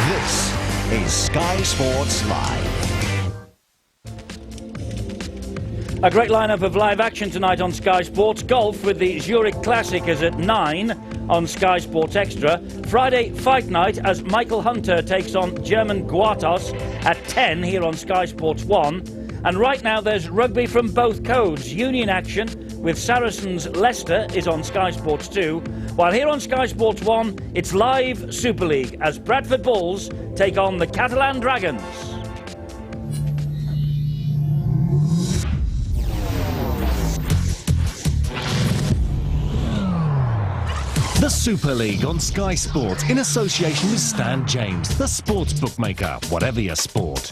This is Sky Sports Live. A great lineup of live action tonight on Sky Sports. Golf with the Zurich Classic is at 9 on Sky Sports Extra. Friday fight night as Michael Hunter takes on German Guatos at 10 here on Sky Sports 1. And right now there's rugby from both codes. Union action with Saracens Leicester is on Sky Sports 2. While here on Sky Sports 1, it's live Super League as Bradford Bulls take on the Catalan Dragons. The Super League on Sky Sports in association with Stan James, the sports bookmaker, whatever your sport.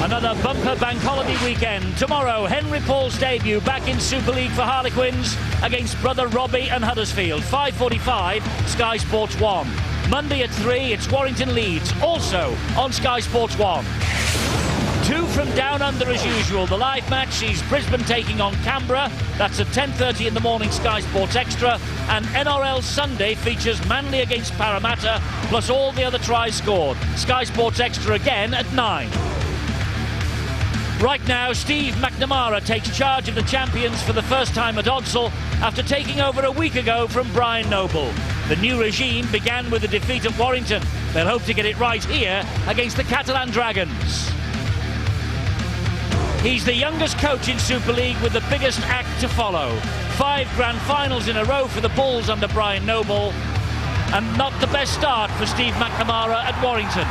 Another bumper bank holiday weekend. Tomorrow, Henry Paul's debut back in Super League for Harlequins against brother Robbie and Huddersfield. 5:45, Sky Sports 1. Monday at 3, it's Warrington Leeds, also on Sky Sports 1. 2 from down under as usual. The live match sees Brisbane taking on Canberra. That's at 10:30 in the morning, Sky Sports Extra. And NRL Sunday features Manly against Parramatta, plus all the other tries scored. Sky Sports Extra again at 9. Right now, Steve McNamara takes charge of the champions for the first time at Odsal after taking over a week ago from Brian Noble. The new regime began with a defeat at Warrington. They'll hope to get it right here against the Catalan Dragons. He's the youngest coach in Super League with the biggest act to follow. 5 grand finals in a row for the Bulls under Brian Noble, and not the best start for Steve McNamara at Warrington.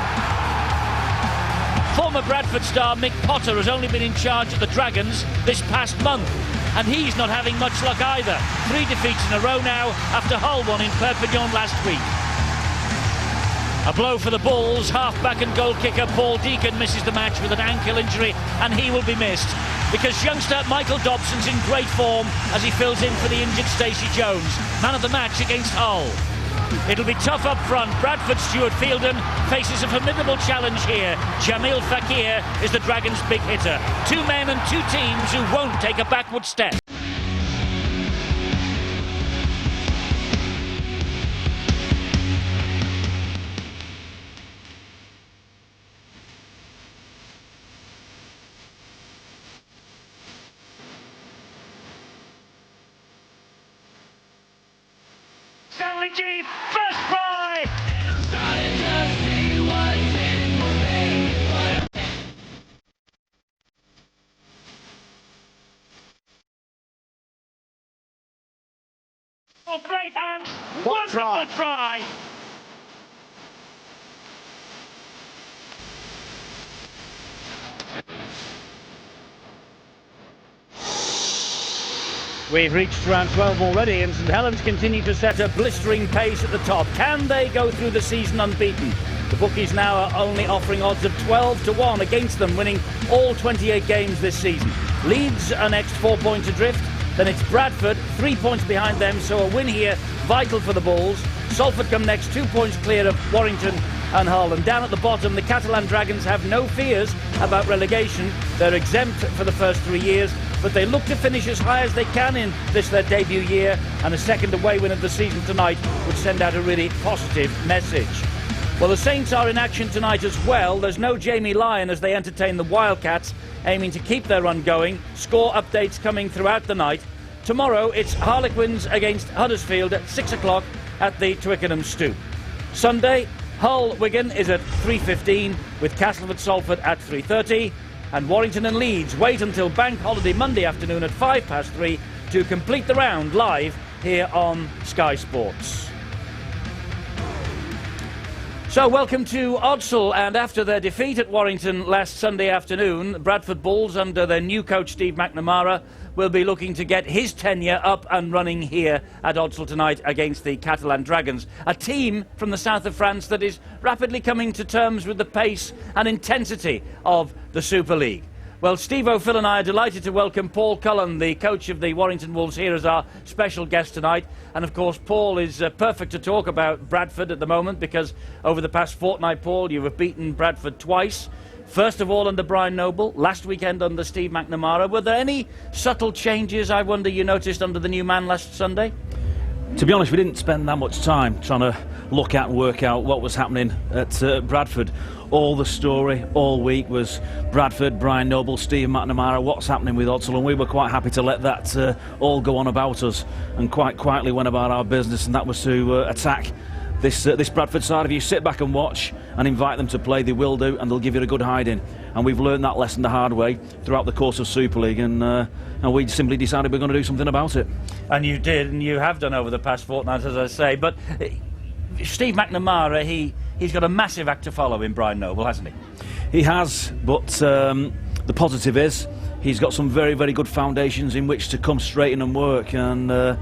Former Bradford star Mick Potter has only been in charge of the Dragons this past month, and he's not having much luck either. 3 defeats in a row now after Hull won in Perpignan last week. A blow for the Bulls. Half-back and goal kicker Paul Deacon misses the match with an ankle injury, and he will be missed because youngster Michael Dobson's in great form as he fills in for the injured Stacey Jones, man of the match against Hull. It'll be tough up front. Bradford's Stuart Fielden faces a formidable challenge here. Jamil Fakir is the Dragons' big hitter. 2 men and 2 teams who won't take a backward step. Stanley G, first try! Oh, great hands! Wonderful try! We've reached round 12 already, and St Helens continue to set a blistering pace at the top. Can they go through the season unbeaten? The bookies now are only offering odds of 12-1 against them, winning all 28 games this season. Leeds are next 4 points adrift. Then it's Bradford, 3 points behind them, so a win here vital for the Bulls. Salford come next, 2 points clear of Warrington and Hull. And down at the bottom, the Catalan Dragons have no fears about relegation. They're exempt for the first 3 years, but they look to finish as high as they can in this their debut year, and a second away win of the season tonight would send out a really positive message. Well, the Saints are in action tonight as well. There's no Jamie Lyon as they entertain the Wildcats, aiming to keep their run going. Score updates coming throughout the night. Tomorrow it's Harlequins against Huddersfield at 6 o'clock at the Twickenham Stoop. Sunday, Hull Wigan is at 3:15 with Castleford Salford at 3:30. And Warrington and Leeds wait until Bank Holiday Monday afternoon at 3:05 to complete the round live here on Sky Sports. So welcome to Odsal, and after their defeat at Warrington last Sunday afternoon, Bradford Bulls under their new coach Steve McNamara will be looking to get his tenure up and running here at Odsal tonight against the Catalan Dragons, a team from the south of France that is rapidly coming to terms with the pace and intensity of the Super League. Well, Steve-O, Phil and I are delighted to welcome Paul Cullen, the coach of the Warrington Wolves, here as our special guest tonight. And of course, Paul is perfect to talk about Bradford at the moment, because over the past fortnight, Paul, you have beaten Bradford twice. First of all under Brian Noble, last weekend under Steve McNamara. Were there any subtle changes, I wonder, you noticed under the new man last Sunday? To be honest, we didn't spend that much time trying to look at and work out what was happening at Bradford. All the story all week was Bradford, Brian Noble, Steve McNamara, what's happening with Odsal, and we were quite happy to let that all go on about us and quite quietly went about our business, and that was to attack this Bradford side. If you sit back and watch and invite them to play, they will do, and they'll give you a good hiding. And we've learned that lesson the hard way throughout the course of Super League, and we simply decided we're going to do something about it. And you did, and you have done over the past fortnight, as I say. But Steve McNamara, he's got a massive act to follow in Brian Noble, hasn't he? He has, but the positive is he's got some very, very good foundations in which to come straight in and work, and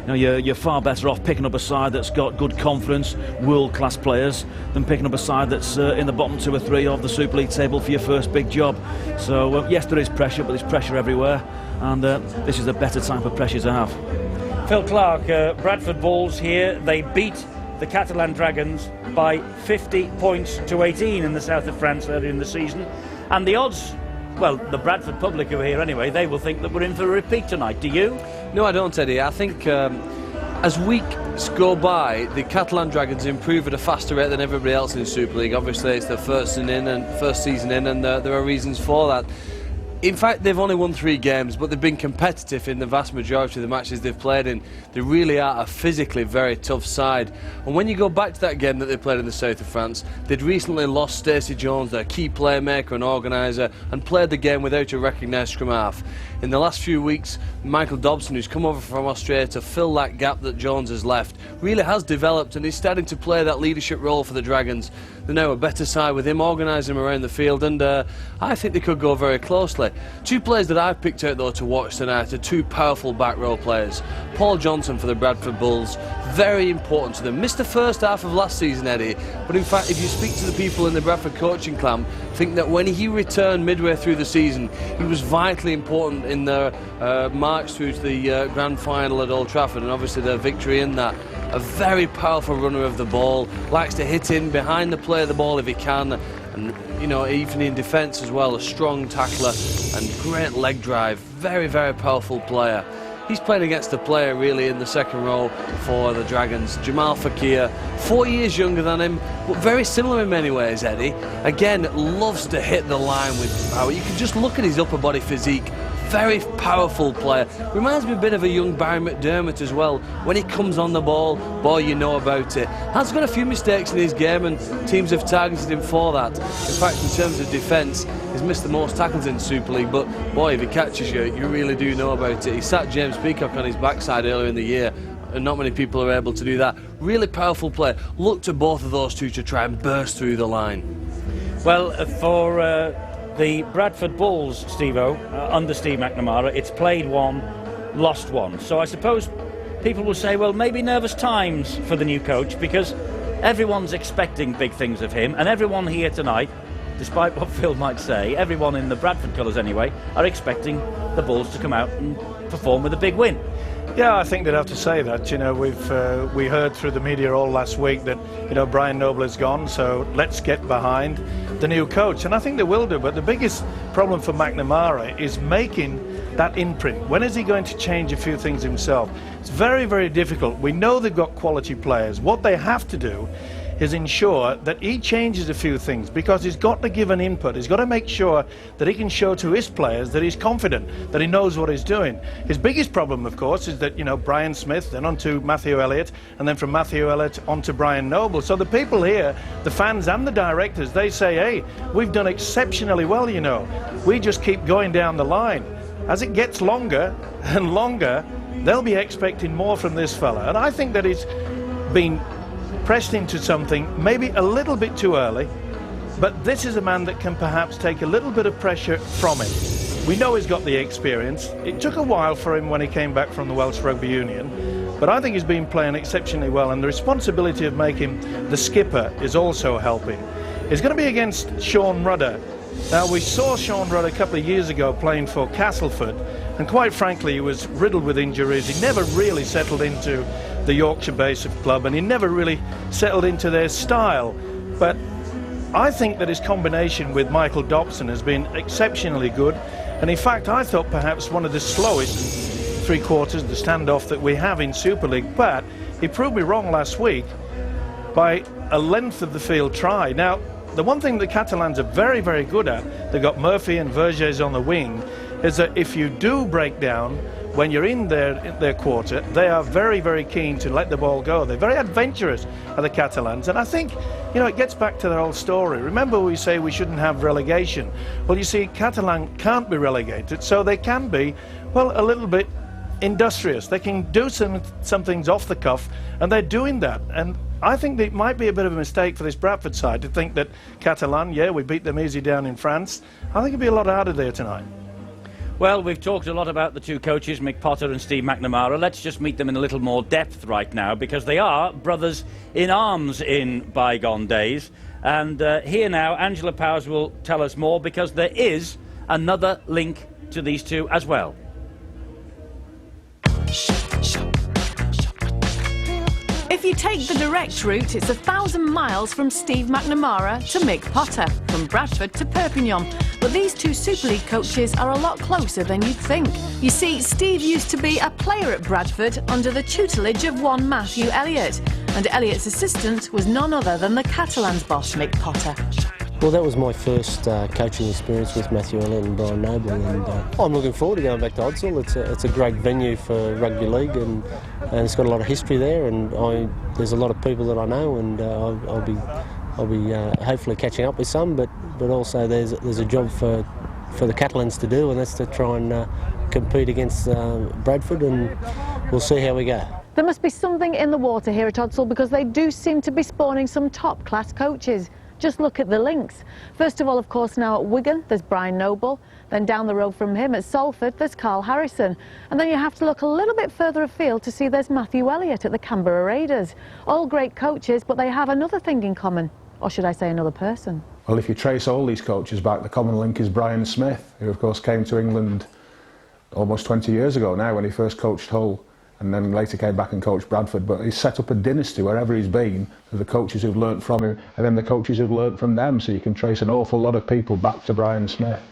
you're far better off picking up a side that's got good confidence, world-class players, than picking up a side that's in the bottom 2 or 3 of the Super League table for your first big job. So yes, there is pressure, but there's pressure everywhere, and this is a better time for pressure to have. Phil Clark, Bradford Bulls here, they beat the Catalan Dragons by 50 points to 18 in the south of France earlier in the season, and the odds, well, the Bradford public who are here anyway, they will think that we're in for a repeat tonight. Do you? No, I don't, Eddie. I think as weeks go by, the Catalan Dragons improve at a faster rate than everybody else in Super League. Obviously, it's their first season in, and there are reasons for that. In fact, they've only won 3 games, but they've been competitive in the vast majority of the matches they've played in. They really are a physically very tough side. And when you go back to that game that they played in the south of France, they'd recently lost Stacey Jones, their key playmaker and organiser, and played the game without a recognised scrum half. In the last few weeks, Michael Dobson, who's come over from Australia to fill that gap that Jones has left, really has developed, and he's starting to play that leadership role for the Dragons. They're now a better side with him organising them around the field, and I think they could go very closely. 2 players that I've picked out though to watch tonight are 2 powerful back row players. Paul Johnson for the Bradford Bulls, very important to them. Missed the first half of last season, Eddie, but in fact if you speak to the people in the Bradford coaching camp, think that when he returned midway through the season, he was vitally important in their march through to the grand final at Old Trafford, and obviously their victory in that. A very powerful runner of the ball, likes to hit in behind the play of the ball if he can, and even in defence as well, a strong tackler and great leg drive. Very, very powerful player. He's playing against a player really in the second row for the Dragons, Jamal Fakir, 4 years younger than him, but very similar in many ways, Eddie. Again, loves to hit the line with power. You can just look at his upper body physique. Very powerful player. Reminds me a bit of a young Barry McDermott as well. When he comes on the ball, boy, you know about it. Has got a few mistakes in his game, and teams have targeted him for that. In fact, in terms of defence, he's missed the most tackles in Super League, but boy, if he catches you, you really do know about it. He sat James Peacock on his backside earlier in the year, and not many people are able to do that. Really powerful player. Look to both of those 2 to try and burst through the line. Well, for the Bradford Bulls, Steve-O, under Steve McNamara, it's played 1, lost 1. So I suppose people will say, well, maybe nervous times for the new coach, because everyone's expecting big things of him, and everyone here tonight, despite what Phil might say, everyone in the Bradford colours anyway, are expecting the Bulls to come out and perform with a big win. Yeah, I think they'd have to say that. We heard through the media all last week that Brian Noble is gone, so let's get behind the new coach, and I think they will do. But the biggest problem for McNamara is making that imprint. When is he going to change a few things himself? It's very, very difficult. We know they've got quality players. What they have to do is ensure that he changes a few things, because he's got to give an input. He's got to make sure that he can show to his players that he's confident, that he knows what he's doing. His biggest problem, of course, is that Brian Smith, then on to Matthew Elliott, and then from Matthew Elliott on to Brian Noble. So the people here, the fans and the directors, they say, hey, we've done exceptionally well, we just keep going down the line. As it gets longer and longer, they'll be expecting more from this fella, and I think that it's been pressed into something maybe a little bit too early, but this is a man that can perhaps take a little bit of pressure from him. We know he's got the experience. It took a while for him when he came back from the Welsh Rugby Union, but I think he's been playing exceptionally well, and the responsibility of making the skipper is also helping. He's going to be against Sean Rudder Now, we saw Sean Rudd a couple of years ago playing for Castleford, and quite frankly, he was riddled with injuries. He never really settled into the Yorkshire-based club, and he never really settled into their style. But I think that his combination with Michael Dobson has been exceptionally good, and in fact, I thought perhaps one of the slowest three-quarters, the standoff that we have in Super League, but he proved me wrong last week by a length of the field try. Now, the one thing the Catalans are very, very good at, they've got Murphy and Vergés on the wing, is that if you do break down when you're in their quarter, they are very, very keen to let the ball go. They're very adventurous, are the Catalans, and I think, you know, it gets back to their old story. Remember, we say we shouldn't have relegation. Well, you see, Catalan can't be relegated, so they can be, well, a little bit industrious. They can do some things off the cuff, and they're doing that. And I think it might be a bit of a mistake for this Bradford side to think that Catalan, yeah, we beat them easy down in France. I think it'd be a lot harder there tonight. Well, we've talked a lot about the two coaches, Mick Potter and Steve McNamara. Let's just meet them in a little more depth right now, because they are brothers in arms in bygone days. And here now, Angela Powers will tell us more, because there is another link to these two as well. If you take the direct route, it's 1,000 miles from Steve McNamara to Mick Potter, from Bradford to Perpignan. But these two Super League coaches are a lot closer than you'd think. You see, Steve used to be a player at Bradford under the tutelage of one Matthew Elliott, and Elliott's assistant was none other than the Catalans' boss, Mick Potter. Well, that was my first coaching experience with Matthew Elliott and Brian Noble, and I'm looking forward to going back to Odsal. It's a great venue for rugby league, and it's got a lot of history there, and there's a lot of people that I know, and I'll be hopefully catching up with some, but also there's a job for the Catalans to do, and that's to try and compete against Bradford, and we'll see how we go. There must be something in the water here at Odsal, because they do seem to be spawning some top-class coaches. Just look at the links. First of all, of course, now at Wigan, there's Brian Noble. Then down the road from him at Salford, there's Carl Harrison. And then you have to look a little bit further afield to see there's Matthew Elliott at the Canberra Raiders. All great coaches, but they have another thing in common. Or should I say another person? Well, if you trace all these coaches back, the common link is Brian Smith, who of course came to England almost 20 years ago now when he first coached Hull, and then later came back and coached Bradford. But he's set up a dynasty wherever he's been, to the coaches who've learnt from him, and then the coaches who've learnt from them, so you can trace an awful lot of people back to Brian Smith.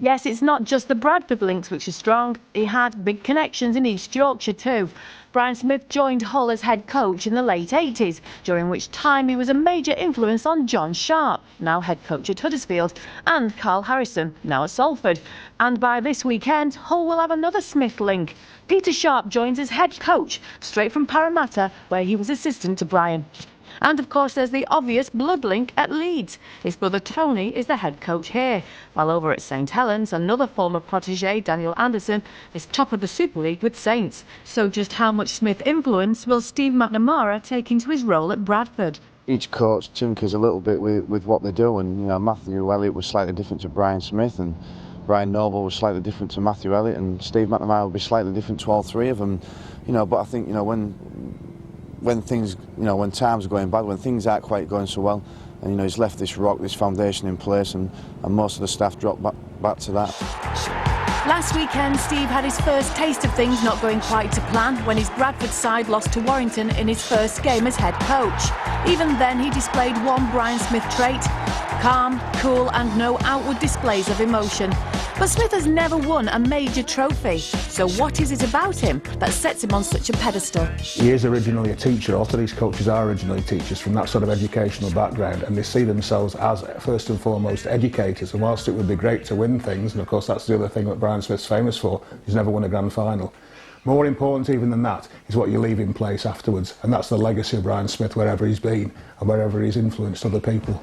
Yes, it's not just the Bradford links which are strong. He had big connections in East Yorkshire too. Brian Smith joined Hull as head coach in the late 80s, during which time he was a major influence on John Sharp, now head coach at Huddersfield, and Carl Harrison, now at Salford. And by this weekend, Hull will have another Smith link. Peter Sharp joins as head coach, straight from Parramatta, where he was assistant to Brian. And of course there's the obvious blood link at Leeds. His brother Tony is the head coach here, while over at St Helens, another former protégé, Daniel Anderson, is top of the Super League with Saints. So just how much Smith influence will Steve McNamara take into his role at Bradford? Each coach tinkers a little bit with what they do, and you know, Matthew Elliott was slightly different to Brian Smith, and Brian Noble was slightly different to Matthew Elliott, and Steve McNamara will be slightly different to all three of them. You know, but I think, you know, when things, you know, when times are going bad, when things aren't quite going so well, and you know, he's left this foundation in place, and most of the staff dropped back to that. Last weekend, Steve had his first taste of things not going quite to plan when his Bradford side lost to Warrington in his first game as head coach. Even then, he displayed one Brian Smith trait: calm, cool, and no outward displays of emotion. But Smith has never won a major trophy. So what is it about him that sets him on such a pedestal? He is originally a teacher. All of these coaches are originally teachers from that sort of educational background, and they see themselves as, first and foremost, educators. And whilst it would be great to win things, and of course that's the other thing that Brian Smith's famous for, he's never won a grand final. More important even than that is what you leave in place afterwards, and that's the legacy of Brian Smith wherever he's been and wherever he's influenced other people.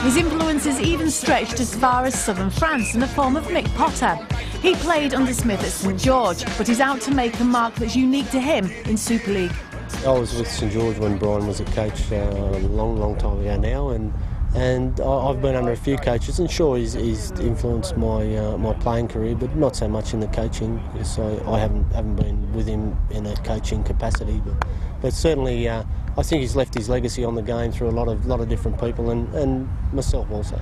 His influence has even stretched as far as southern France in the form of Mick Potter. He played under Smith at St George, but is out to make a mark that's unique to him in Super League. I was with St George when Brian was a coach a long time ago now, and I've been under a few coaches, and sure, he's influenced my playing career, but not so much in the coaching, because I haven't been with him in a coaching capacity. But certainly, I think he's left his legacy on the game through a lot of different people, and myself also.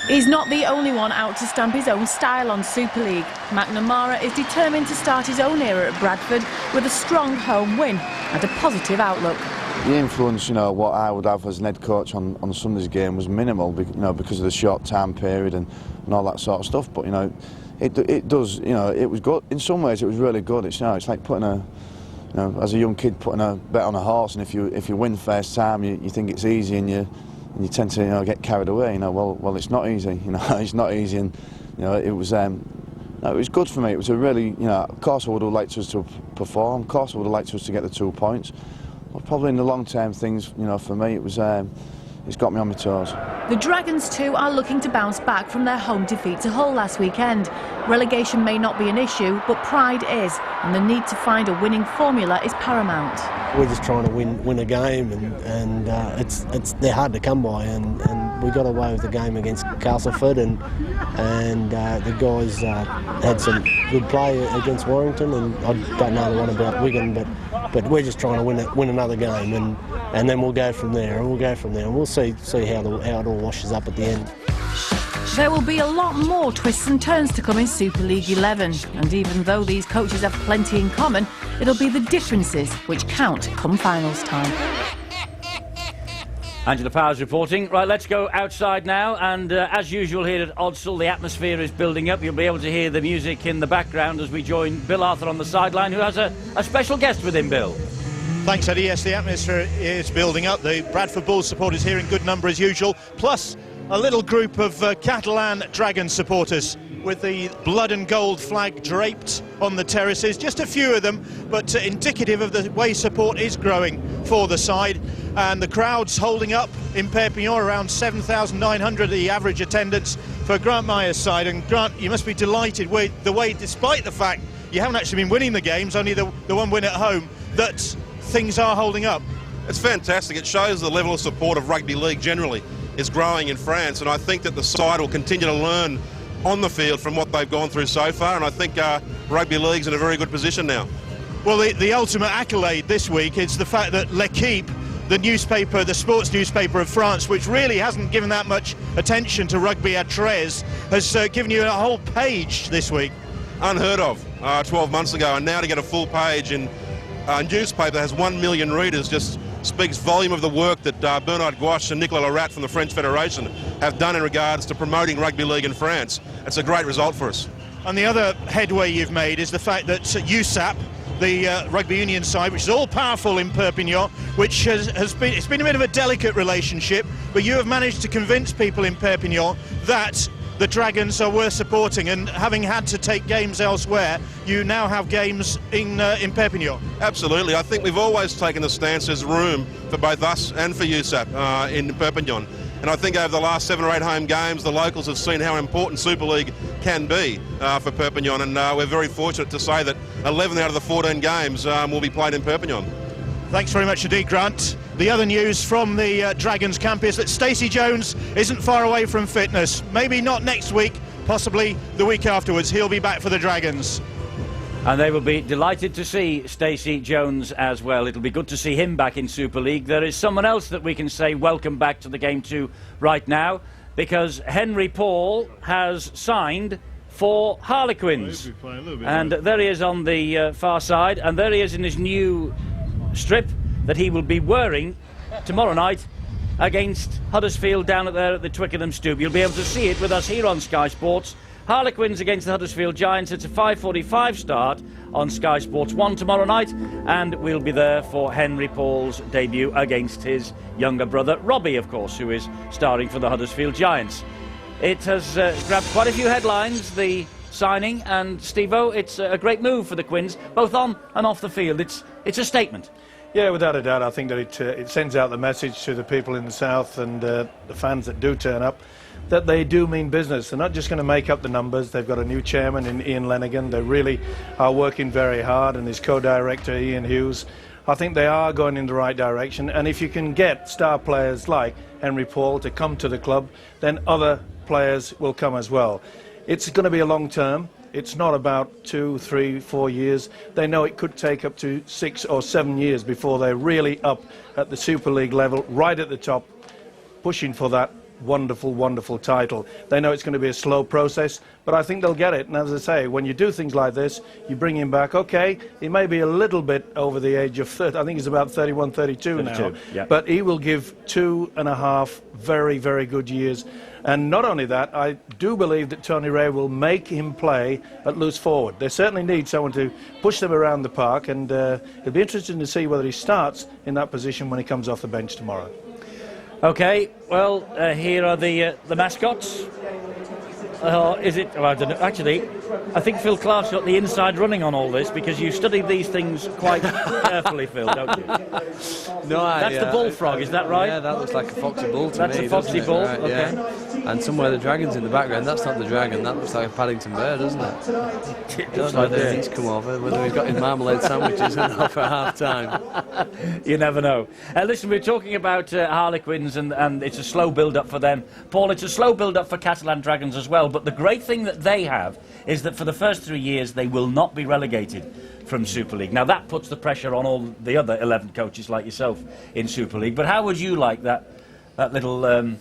He's not the only one out to stamp his own style on Super League. McNamara is determined to start his own era at Bradford with a strong home win and a positive outlook. The influence, what I would have as an head coach on Sunday's game was minimal, because of the short time period and all that sort of stuff. But it does, it was good. In some ways, it was really good. It's like putting as a young kid putting a bet on a horse, and if you win first time, you think it's easy, and you tend to get carried away. Well, it's not easy. It's not easy, and it was. It was good for me. It was a really, of course I would have liked us to perform. Of course I would have liked us to get the 2 points. But probably in the long-term things, for me, it's got me on my toes. The Dragons too are looking to bounce back from their home defeat to Hull last weekend. Relegation may not be an issue, but pride is, and the need to find a winning formula is paramount. We're just trying to win a game, and they're hard to come by, and we got away with the game against Castleford, and the guys had some good play against Warrington, and I don't know the one about Wigan, but we're just trying to win another game, and then we'll go from there, and we'll see how it all washes up at the end. There will be a lot more twists and turns to come in Super League 11, and even though these coaches have plenty in common, it'll be the differences which count come finals time. Angela Powers reporting. Right, let's go outside now, and as usual here at Odsal, the atmosphere is building up. You'll be able to hear the music in the background as we join Bill Arthur on the sideline, who has a special guest with him, Bill. Thanks, Eddie. Yes, the atmosphere is building up. The Bradford Bulls supporters here in good number as usual, plus a little group of Catalan Dragon supporters with the blood and gold flag draped on the terraces. Just a few of them, but indicative of the way support is growing for the side. And the crowd's holding up in Perpignan, around 7,900 the average attendance for Grant Meyer's side. And Grant, you must be delighted with the way, despite the fact you haven't actually been winning the games, only the one win at home, that things are holding up. It's fantastic. It shows the level of support of rugby league generally is growing in France, and I think that the side will continue to learn on the field from what they've gone through so far, and I think rugby league's in a very good position now. Well, the ultimate accolade this week is the fact that L'Equipe, the newspaper, the sports newspaper of France, which really hasn't given that much attention to rugby à 13, has given you a whole page this week. Unheard of 12 months ago, and now to get a full page in a newspaper that has 1 million readers just speaks volume of the work that Bernard Gouache and Nicolas Lerat from the French Federation have done in regards to promoting rugby league in France. It's a great result for us. And the other headway you've made is the fact that USAP, the rugby union side, which is all powerful in Perpignan, which it's been a bit of a delicate relationship, but you have managed to convince people in Perpignan that the Dragons are worth supporting, and having had to take games elsewhere, you now have games in Perpignan. Absolutely. I think we've always taken the stance there's room for both us and for USAP in Perpignan. And I think over the last 7 or 8 home games, the locals have seen how important Super League can be for Perpignan, and we're very fortunate to say that 11 out of the 14 games will be played in Perpignan. Thanks very much indeed, Grant. The other news from the Dragons camp is that Stacey Jones isn't far away from fitness. Maybe not next week, possibly the week afterwards. He'll be back for the Dragons. And they will be delighted to see Stacey Jones as well. It'll be good to see him back in Super League. There is someone else that we can say welcome back to the game to right now, because Henry Paul has signed for Harlequins. And there he is on the far side, and there he is in his new strip that he will be wearing tomorrow night against Huddersfield down there at the Twickenham Stoop. You'll be able to see it with us here on Sky Sports. Harlequins against the Huddersfield Giants. It's a 5:45 start on Sky Sports 1 tomorrow night, and we'll be there for Henry Paul's debut against his younger brother Robbie, of course, who is starring for the Huddersfield Giants. It has grabbed quite a few headlines, the signing, and Steve-O, it's a great move for the Quins, both on and off the field. It's a statement. Yeah, without a doubt, I think that it sends out the message to the people in the south and the fans that do turn up that they do mean business. They're not just going to make up the numbers. They've got a new chairman in Ian Lenigan. They really are working very hard, and his co-director Ian Hughes I think they are going in the right direction, and if you can get star players like Henry Paul to come to the club, then other players will come as well. It's going to be a long term. It's not about 2, 3, 4 years. They know it could take up to 6 or 7 years before they're really up at the Super League level, right at the top, pushing for that wonderful, wonderful title. They know it's going to be a slow process, but I think they'll get it. And as I say, when you do things like this, you bring him back. Okay, he may be a little bit over the age of 30. I think he's about 31, 32 now. Yeah. But he will give 2.5 very, very good years. And not only that, I do believe that Tony Ray will make him play at loose forward. They certainly need someone to push them around the park, and it'll be interesting to see whether he starts in that position when he comes off the bench tomorrow. Okay, well, here are the mascots. Is it? Oh, I don't know. Actually, I think Phil Clark's got the inside running on all this, because you study these things quite carefully, Phil, don't you? No, that's the bullfrog, is that right? Yeah, that looks like a foxy bull to that's me. That's a foxy bull, right, okay. Yeah. And somewhere the dragon's in the background. That's not the dragon, that looks like a Paddington bear, doesn't it? It does like that. He's come over, whether we've got his marmalade sandwiches or not for half-time. You never know. Listen, we're talking about Harlequins, and it's a slow build-up for them. Paul, it's a slow build-up for Catalan Dragons as well, but the great thing that they have is that for the first 3 years they will not be relegated from Super League. Now that puts the pressure on all the other 11 coaches like yourself in Super League, but how would you like that little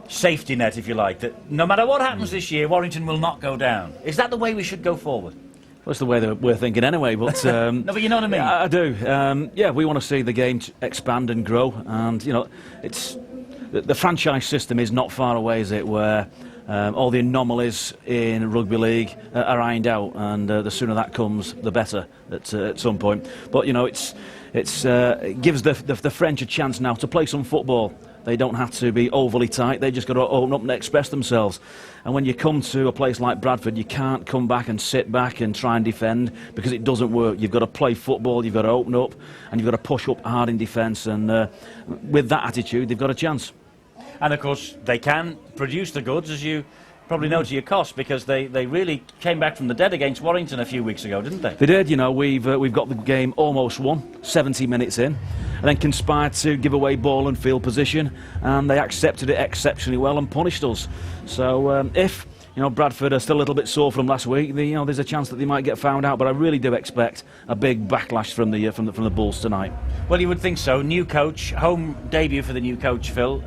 safety net, if you like, that no matter what happens this year, Warrington will not go down? Is that the way we should go forward? Well, that's the way that we're thinking anyway, but... No, but you know what I mean? I do. Yeah, we want to see the game expand and grow, and, you know, it's... The franchise system is not far away, is it, where all the anomalies in rugby league are ironed out, and the sooner that comes, the better at some point. But, you know, it gives the French a chance now to play some football. They don't have to be overly tight. They just got to open up and express themselves. And when you come to a place like Bradford, you can't come back and sit back and try and defend, because it doesn't work. You've got to play football, you've got to open up, and you've got to push up hard in defence. And with that attitude, they've got a chance. And of course, they can produce the goods, as you probably know to your cost, because they really came back from the dead against Warrington a few weeks ago, didn't they? They did. You know, we've got the game almost won, 70 minutes in, and then conspired to give away ball and field position, and they accepted it exceptionally well and punished us. So if, you know, Bradford are still a little bit sore from last week, you know, there's a chance that they might get found out, but I really do expect a big backlash from the Bulls tonight. Well, you would think so. New coach, home debut for the new coach, Phil.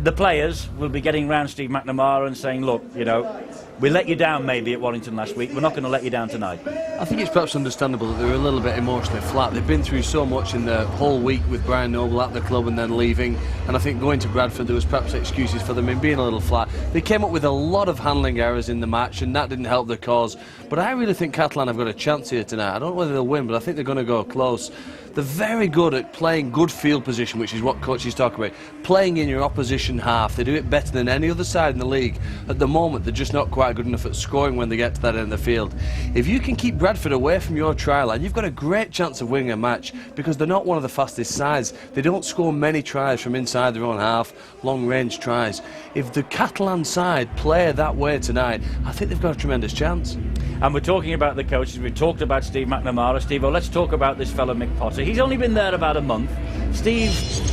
The players will be getting round Steve McNamara and saying, look, you know, we let you down maybe at Warrington last week, we're not going to let you down tonight. I think it's perhaps understandable that they were a little bit emotionally flat. They've been through so much in the whole week with Brian Noble at the club and then leaving, and I think going to Bradford there was perhaps excuses for them in being a little flat. They came up with a lot of handling errors in the match, and that didn't help their cause. But I really think Catalan have got a chance here tonight. I don't know whether they'll win, but I think they're going to go close. They're very good at playing good field position, which is what coaches talk about. Playing in your opposition half. They do it better than any other side in the league. At the moment, they're just not quite good enough at scoring when they get to that end of the field. If you can keep Bradford away from your try line, you've got a great chance of winning a match, because they're not one of the fastest sides. They don't score many tries from inside their own half, long-range tries. If the Catalan side play that way tonight, I think they've got a tremendous chance. And we're talking about the coaches. We've talked about Steve McNamara. Steve-o, let's talk about this fellow Mick Potter. He's only been there about a month. Steve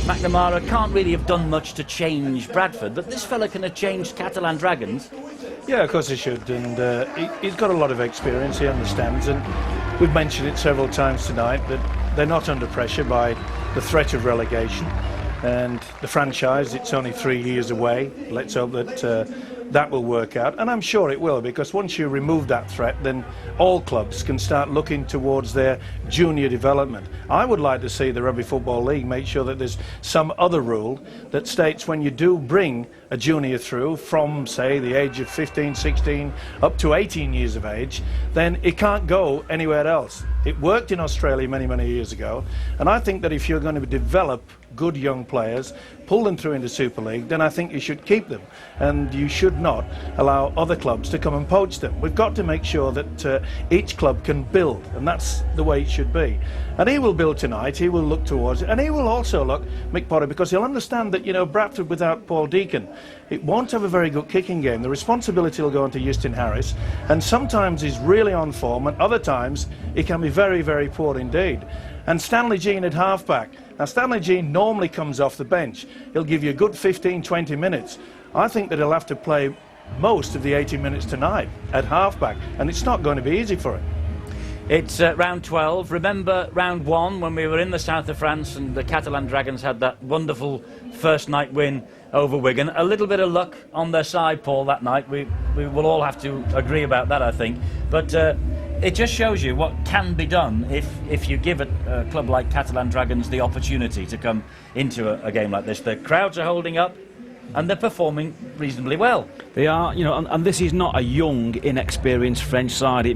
McNamara can't really have done much to change Bradford, but this fella can have changed Catalan Dragons. Yeah, of course he should, and he's got a lot of experience, he understands, and we've mentioned it several times tonight that they're not under pressure by the threat of relegation, and the franchise, it's only 3 years away. Let's hope that that will work out, and I'm sure it will, because once you remove that threat, then all clubs can start looking towards their junior development. I would like to see the Rugby Football League make sure that there's some other rule that states when you do bring a junior through from, say, the age of 15, 16 up to 18 years of age, then it can't go anywhere else. It worked in Australia many, many years ago, and I think that if you're going to develop good young players, pull them through into Super League, then I think you should keep them, and you should not allow other clubs to come and poach them. We've got to make sure that each club can build, and that's the way it should be. And he will build tonight, he will look towards it, and he will also look, Mick Potter, because he'll understand that, you know, Bradford without Paul Deacon, it won't have a very good kicking game. The responsibility will go on to Justin Harris, and sometimes he's really on form, and other times he can be very, very poor indeed. And Stanley Jean at half-back. Now, Stanley Jean normally comes off the bench. He'll give you a good 15-20 minutes. I think that he'll have to play most of the 80 minutes tonight at half-back, and it's not going to be easy for him. It's round 12. Remember round 1 when we were in the south of France and the Catalan Dragons had that wonderful first night win over Wigan. A little bit of luck on their side, Paul, that night. We will all have to agree about that, I think. But it just shows you what can be done if you give a club like Catalan Dragons the opportunity to come into a game like this. The crowds are holding up and they're performing reasonably well. They are, you know, and this is not a young, inexperienced French side. They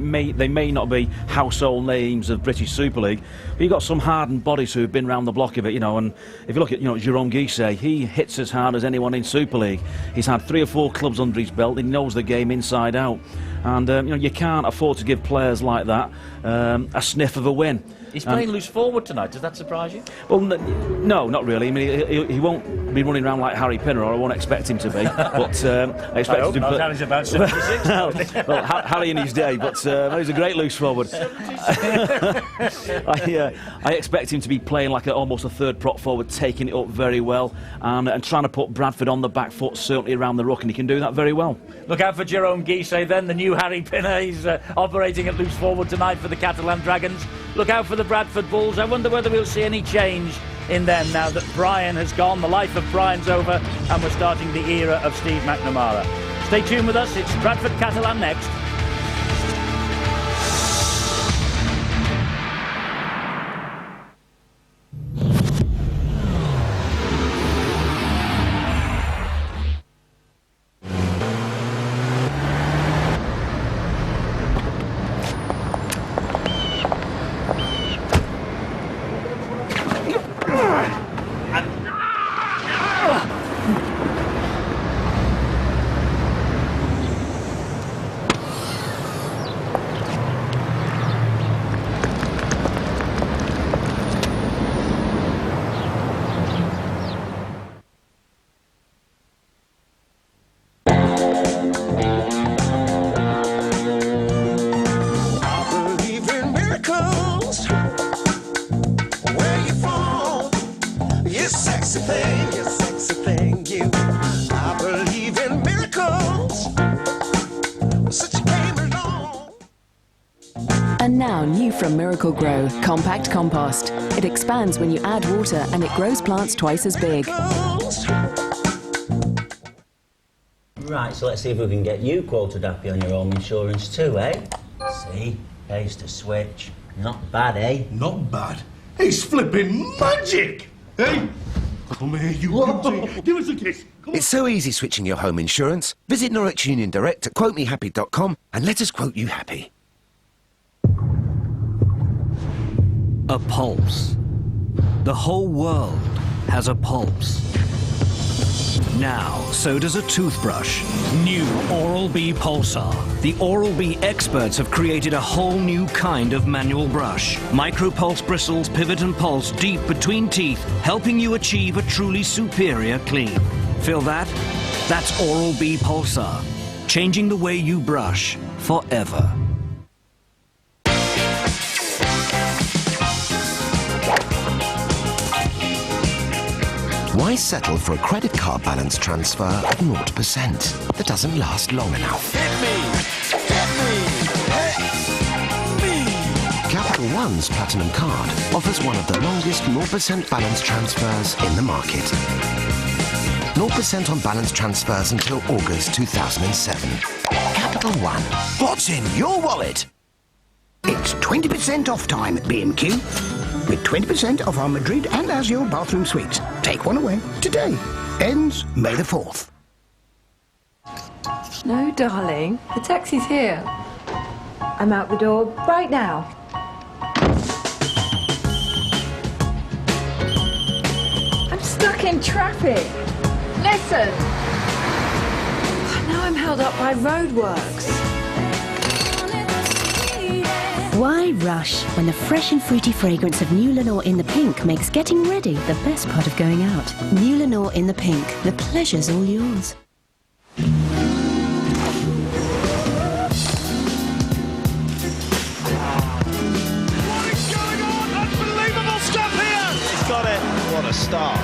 may not be household names of British Super League, but you've got some hardened bodies who've been round the block of it, you know. And if you look at, you know, Jérôme Guisset, he hits as hard as anyone in Super League. He's had 3 or 4 clubs under his belt. He knows the game inside out, and you know, you can't afford to give players like that a sniff of a win. He's playing loose forward tonight. Does that surprise you? Well, no, not really. I mean, he won't be running around like Harry Pinner, or I won't expect him to be. But I expect him to. Harry's about 76. well, Harry in his day, but he's a great loose forward. I expect him to be playing like almost a third prop forward, taking it up very well, and trying to put Bradford on the back foot, certainly around the ruck, and he can do that very well. Look out for Jérôme Guisset then, the new Harry Pinner. He's operating at loose forward tonight for the Catalan Dragons. Look out for the Bradford Bulls. I wonder whether we'll see any change in them now that Brian has gone. The life of Brian's over and we're starting the era of Steve McNamara. Stay tuned with us. It's Bradford Catalan next. And now, new from Miracle Grow, compact compost. It expands when you add water and it grows plants twice as big. Right, so let's see if we can get you quoted happy on your home insurance too, eh? See, pays to switch. Not bad, eh? Not bad. It's flipping magic! Hey, come here, you beauty. Give us a kiss. It's so easy switching your home insurance. Visit Norwich Union Direct at quotemehappy.com and let us quote you happy. A pulse. The whole world has a pulse. Now, so does a toothbrush. New Oral-B Pulsar. The Oral-B experts have created a whole new kind of manual brush. Micro-pulse bristles pivot and pulse deep between teeth, helping you achieve a truly superior clean. Feel that? That's Oral-B Pulsar. Changing the way you brush forever. Why settle for a credit card balance transfer of 0% that doesn't last long enough? Hit me! Capital One's Platinum Card offers one of the longest 0% balance transfers in the market. 0% on balance transfers until August 2007. Capital One. What's in your wallet? It's 20% off time at B&Q. With 20% off our Madrid and Azure bathroom suites. Take one away today. Ends May the 4th. No, darling. The taxi's here. I'm out the door right now. I'm stuck in traffic. Listen. Now I'm held up by roadworks. Why rush when the fresh and fruity fragrance of New Lenore in the Pink makes getting ready the best part of going out? New Lenore in the Pink. The pleasure's all yours. What is going on? Unbelievable! a start.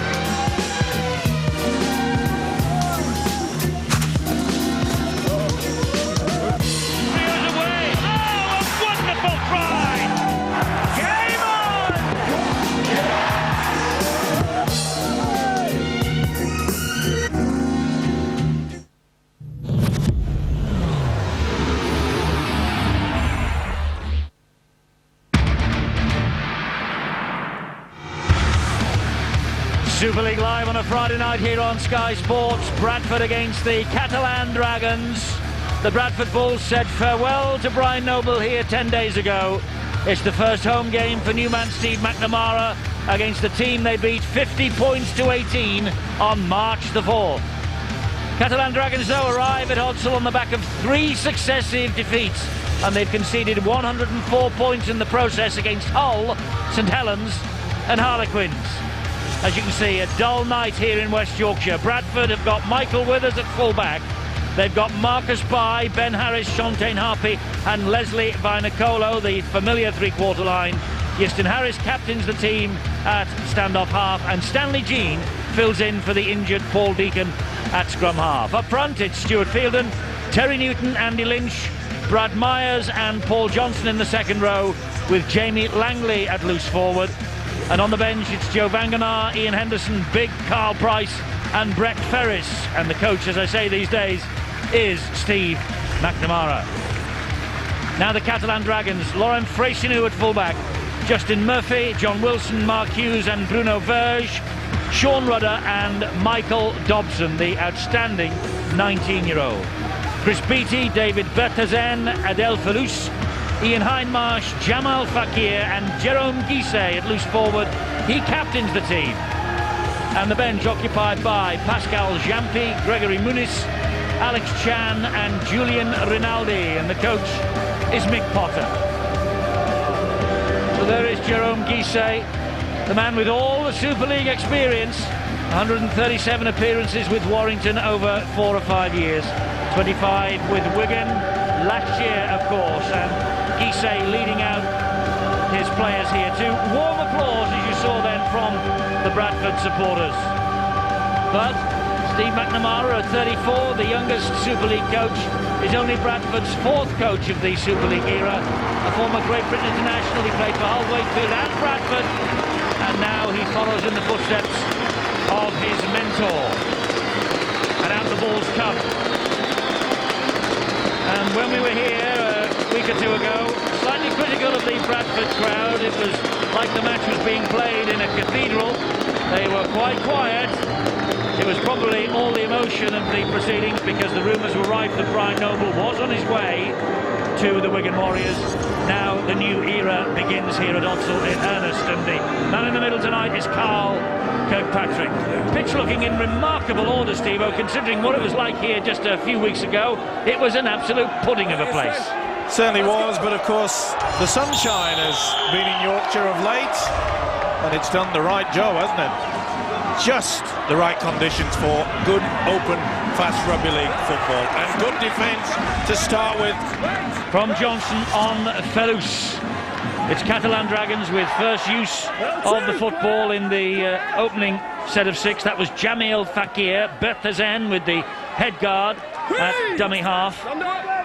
Super League Live on a Friday night here on Sky Sports. Bradford against the Catalan Dragons. The Bradford Bulls said farewell to Brian Noble here 10 days ago. It's the first home game for new man Steve McNamara against the team they beat 50 points to 18 on March the 4th. Catalan Dragons, though, arrive at Hodsall on the back of 3 successive defeats, and they've conceded 104 points in the process against Hull, St Helens and Harlequins. As you can see, a dull night here in West Yorkshire. Bradford have got Michael Withers at full-back. They've got Marcus Bye, Ben Harris, Shontaine Harpy and Leslie Vinacolo, the familiar three-quarter line. Easton Harris captains the team at stand-off half, and Stanley Jean fills in for the injured Paul Deacon at scrum half. Up front, it's Stuart Fielden, Terry Newton, Andy Lynch, Brad Myers and Paul Johnson in the second row, with Jamie Langley at loose forward. And on the bench, it's Joe Vanganar, Ian Henderson, Big Carl Price and Brett Ferris. And the coach, as I say these days, is Steve McNamara. Now the Catalan Dragons, Laurent Freyssinou at fullback, Justin Murphy, John Wilson, Mark Hughes and Bruno Verge, Sean Rudder and Michael Dobson, the outstanding 19-year-old. Chris Beattie, David Bertazen, Adel Falous, Ian Hindmarsh, Jamal Fakir and Jerome Guisset at loose forward. He captains the team. And the bench occupied by Pascal Jampi, Gregory Muniz, Alex Chan and Julian Rinaldi. And the coach is Mick Potter. So there is Jerome Guisset, the man with all the Super League experience. 137 appearances with Warrington over 4 or 5 years. 25 with Wigan last year, of course. And Guisset leading out his players here too. Warm applause, as you saw then, from the Bradford supporters. But Steve McNamara at 34, the youngest Super League coach, is only Bradford's 4th coach of the Super League era. A former Great Britain international, he played for Hull, Wakefield and Bradford, and now he follows in the footsteps of his mentor. And out the balls come. And when we were here a week or two ago, slightly critical of the Bradford crowd. It was like the match was being played in a cathedral. They were quite quiet. It was probably all the emotion of the proceedings, because the rumours were rife that Brian Noble was on his way to the Wigan Warriors. Now the new era begins here at Hodsall in earnest, and the man in the middle tonight is Carl Kirkpatrick. Pitch looking in remarkable order, Steve-O, considering what it was like here just a few weeks ago. It was an absolute pudding of a place. Certainly was, but of course the sunshine has been in Yorkshire of late, and it's done the right job, hasn't it? Just the right conditions for good, open, fast rugby league football, and good defence to start with. From Johnson on Falous. It's Catalan Dragons with first use of the football in the opening set of 6. That was Jamil Fakir. Bertazen with the head guard at dummy half.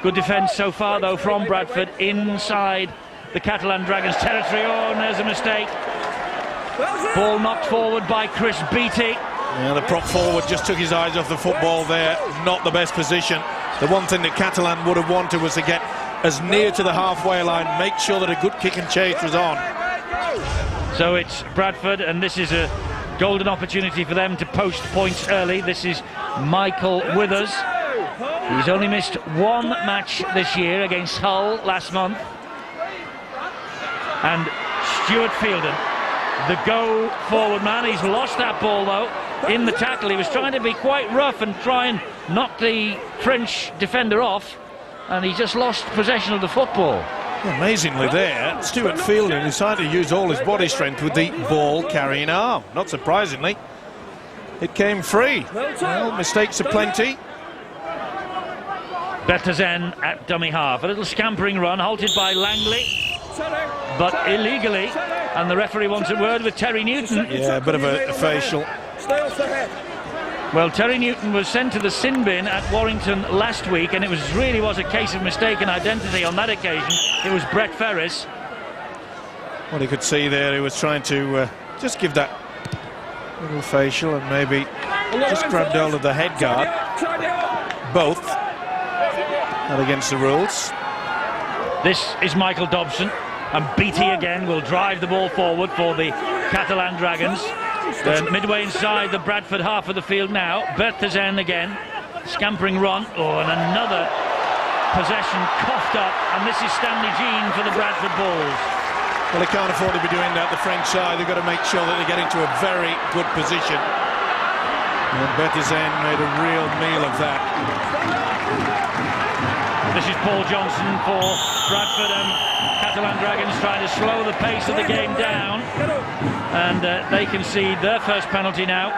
Good defence so far, though, from Bradford inside the Catalan Dragons territory. Oh, and there's a mistake. Ball knocked forward by Chris Beattie. Yeah, the prop forward just took his eyes off the football there. Not the best position. The one thing that Catalan would have wanted was to get as near to the halfway line, make sure that a good kick and chase was on. So it's Bradford, and this is a golden opportunity for them to post points early. This is Michael Withers. He's only missed 1 match this year against Hull last month. And Stuart Fielden, the go-forward man. He's lost that ball, though, in the tackle. He was trying to be quite rough and try and knock the French defender off, and he just lost possession of the football. Amazingly there, Stuart Fielden decided to use all his body strength with the ball-carrying arm. Not surprisingly, it came free. Well, mistakes aplenty. Bertazen at dummy half. A little scampering run, halted by Langley. but illegally, and the referee wants a word with Terry Newton. Yeah, a bit of a facial. Well, Terry Newton was sent to the sin bin at Warrington last week, and it really was a case of mistaken identity on that occasion. It was Brett Ferris. Well, you could see there he was trying to just give that little facial and maybe just grabbed hold of the head guard. Both. Not against the rules. This is Michael Dobson, and Beattie again will drive the ball forward for the Catalan Dragons. Midway inside the Bradford half of the field now. Berthazen again, scampering run. Oh, and another possession coughed up, and this is Stanley Jean for the Bradford Bulls. Well, they can't afford to be doing that, the French side. They've got to make sure that they get into a very good position. And Berthazen made a real meal of that. This is Paul Johnson for Bradford, and Catalan Dragons trying to slow the pace of the game down, and they concede their first penalty now.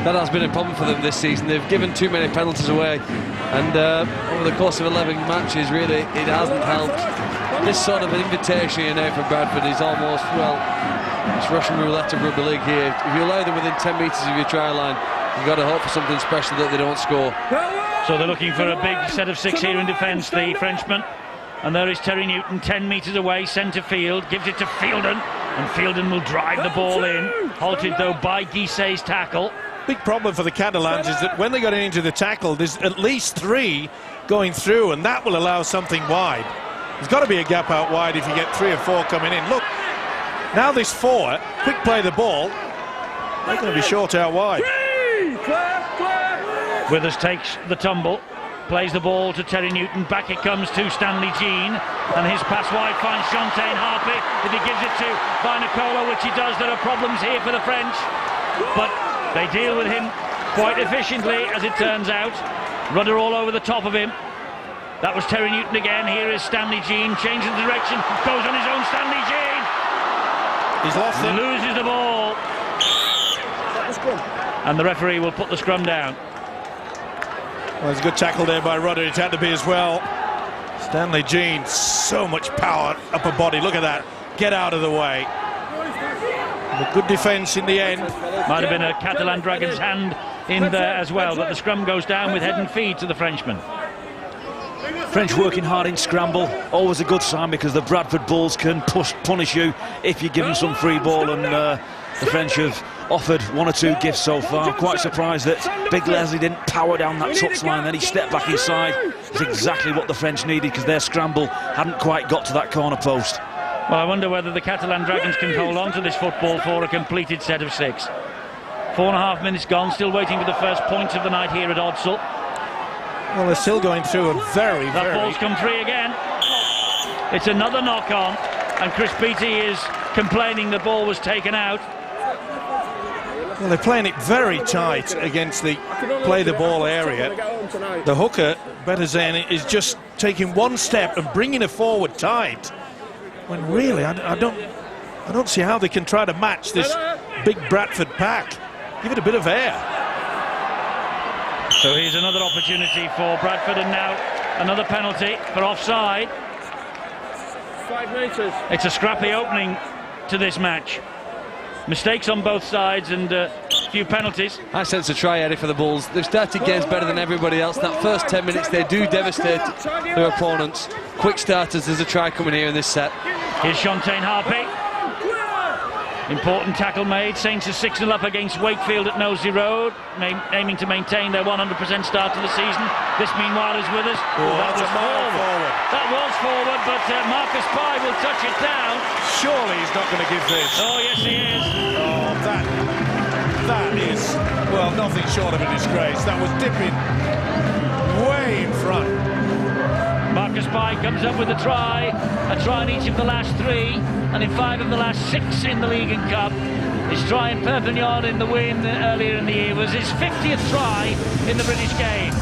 That has been a problem for them this season. They've given too many penalties away, and over the course of 11 matches, really, it hasn't helped. This sort of an invitation here now for Bradford is almost, well, it's Russian roulette of rugby league here. If you allow them within 10 metres of your try line, you've got to hope for something special that they don't score. So they're looking for a big set of 6 here in defence, the Frenchman. And there is Terry Newton, 10 metres away, centre field, gives it to Fielden, and Fielden will drive the ball in. Halted though by Guisset's tackle. Big problem for the Catalans is that when they got into the tackle, there's at least 3 going through, and that will allow something wide. There's got to be a gap out wide if you get 3 or 4 coming in. Look, now this 4, quick play the ball, they're going to be short out wide. Withers takes the tumble, plays the ball to Terry Newton, back it comes to Stanley Jean, and his pass wide finds Chantain Harpy. If he gives it to Vinocola, which he does, there are problems here for the French, but they deal with him quite efficiently, as it turns out. Rudder all over the top of him. That was Terry Newton again. Here is Stanley Jean, changes the direction, goes on his own. Stanley Jean! He's lost it. Loses the ball. And the referee will put the scrum down. Well, it's a good tackle there by Rudder. It had to be as well. Stanley Jean, so much power, upper body. Look at that. Get out of the way. And a good defence in the end. Might have been a Catalan Dragons hand in there as well, but the scrum goes down with head and feet to the Frenchman. French working hard in scramble, always a good sign, because the Bradford Bulls can punish you if you give them some free ball, and the French have offered 1 or 2 gifts so far. I'm quite surprised that Big Leslie didn't power down that touchline, then he stepped back inside. It's exactly what the French needed, because their scramble hadn't quite got to that corner post. Well, I wonder whether the Catalan Dragons can hold on to this football for a completed set of 6. 4.5 minutes gone, still waiting for the first points of the night here at Odsal. Well, they're still going through a very... That ball's come free again. It's another knock on, and Chris Beattie is complaining the ball was taken out. Well, they're playing it very tight against the play the ball area. The hooker, Berthazen, is just taking 1 step and bringing it forward tight. When really, I don't see how they can try to match this big Bradford pack. Give it a bit of air. So here's another opportunity for Bradford, and now another penalty for offside. 5 metres. It's a scrappy opening to this match. Mistakes on both sides and a few penalties. I sense a try, Eddie, for the Bulls. They've started games better than everybody else. That first 10 minutes, they do devastate their opponents. Quick starters, there's a try coming here in this set. Here's Chantain Harpy. Important tackle made. Saints are 6-0 up against Wakefield at Knowsley Road, aiming to maintain their 100% start to the season. This, meanwhile, is with us. That was forward. That was forward, but Marcus Pye will touch it down. Surely he's not going to give this. Oh, yes, he is. Oh, that is, well, nothing short of a disgrace. That was dipping way in front. Marcus Pye comes up with a try in each of the last 3, and in 5 of the last 6 in the League and Cup. His try in Perpignan in the win earlier in the year was his 50th try in the British game.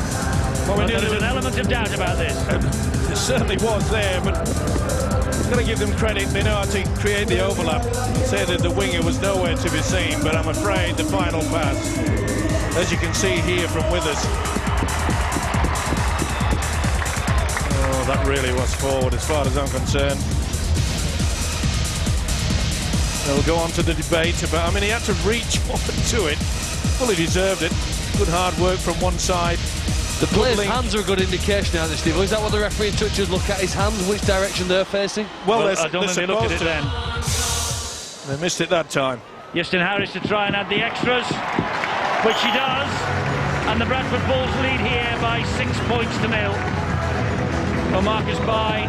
Well, there's an element of doubt about this. It certainly was there, but I've got to give them credit. They know how to create the overlap. Say that the winger was nowhere to be seen, but I'm afraid the final pass, as you can see here from Withers, that really was forward as far as I'm concerned. They'll go on to the debate about, I mean, he had to reach forward to it. Fully deserved it. Good hard work from one side. The player's hands are a good indication now, Steve. Is that what the referee and touches look at? His hands, which direction they're facing? Well, I don't think they looked at it then. They missed it that time. Justin Harris to try and add the extras, which he does. And the Bradford Bulls lead here by 6 points to 0. Well, Marcus Bai,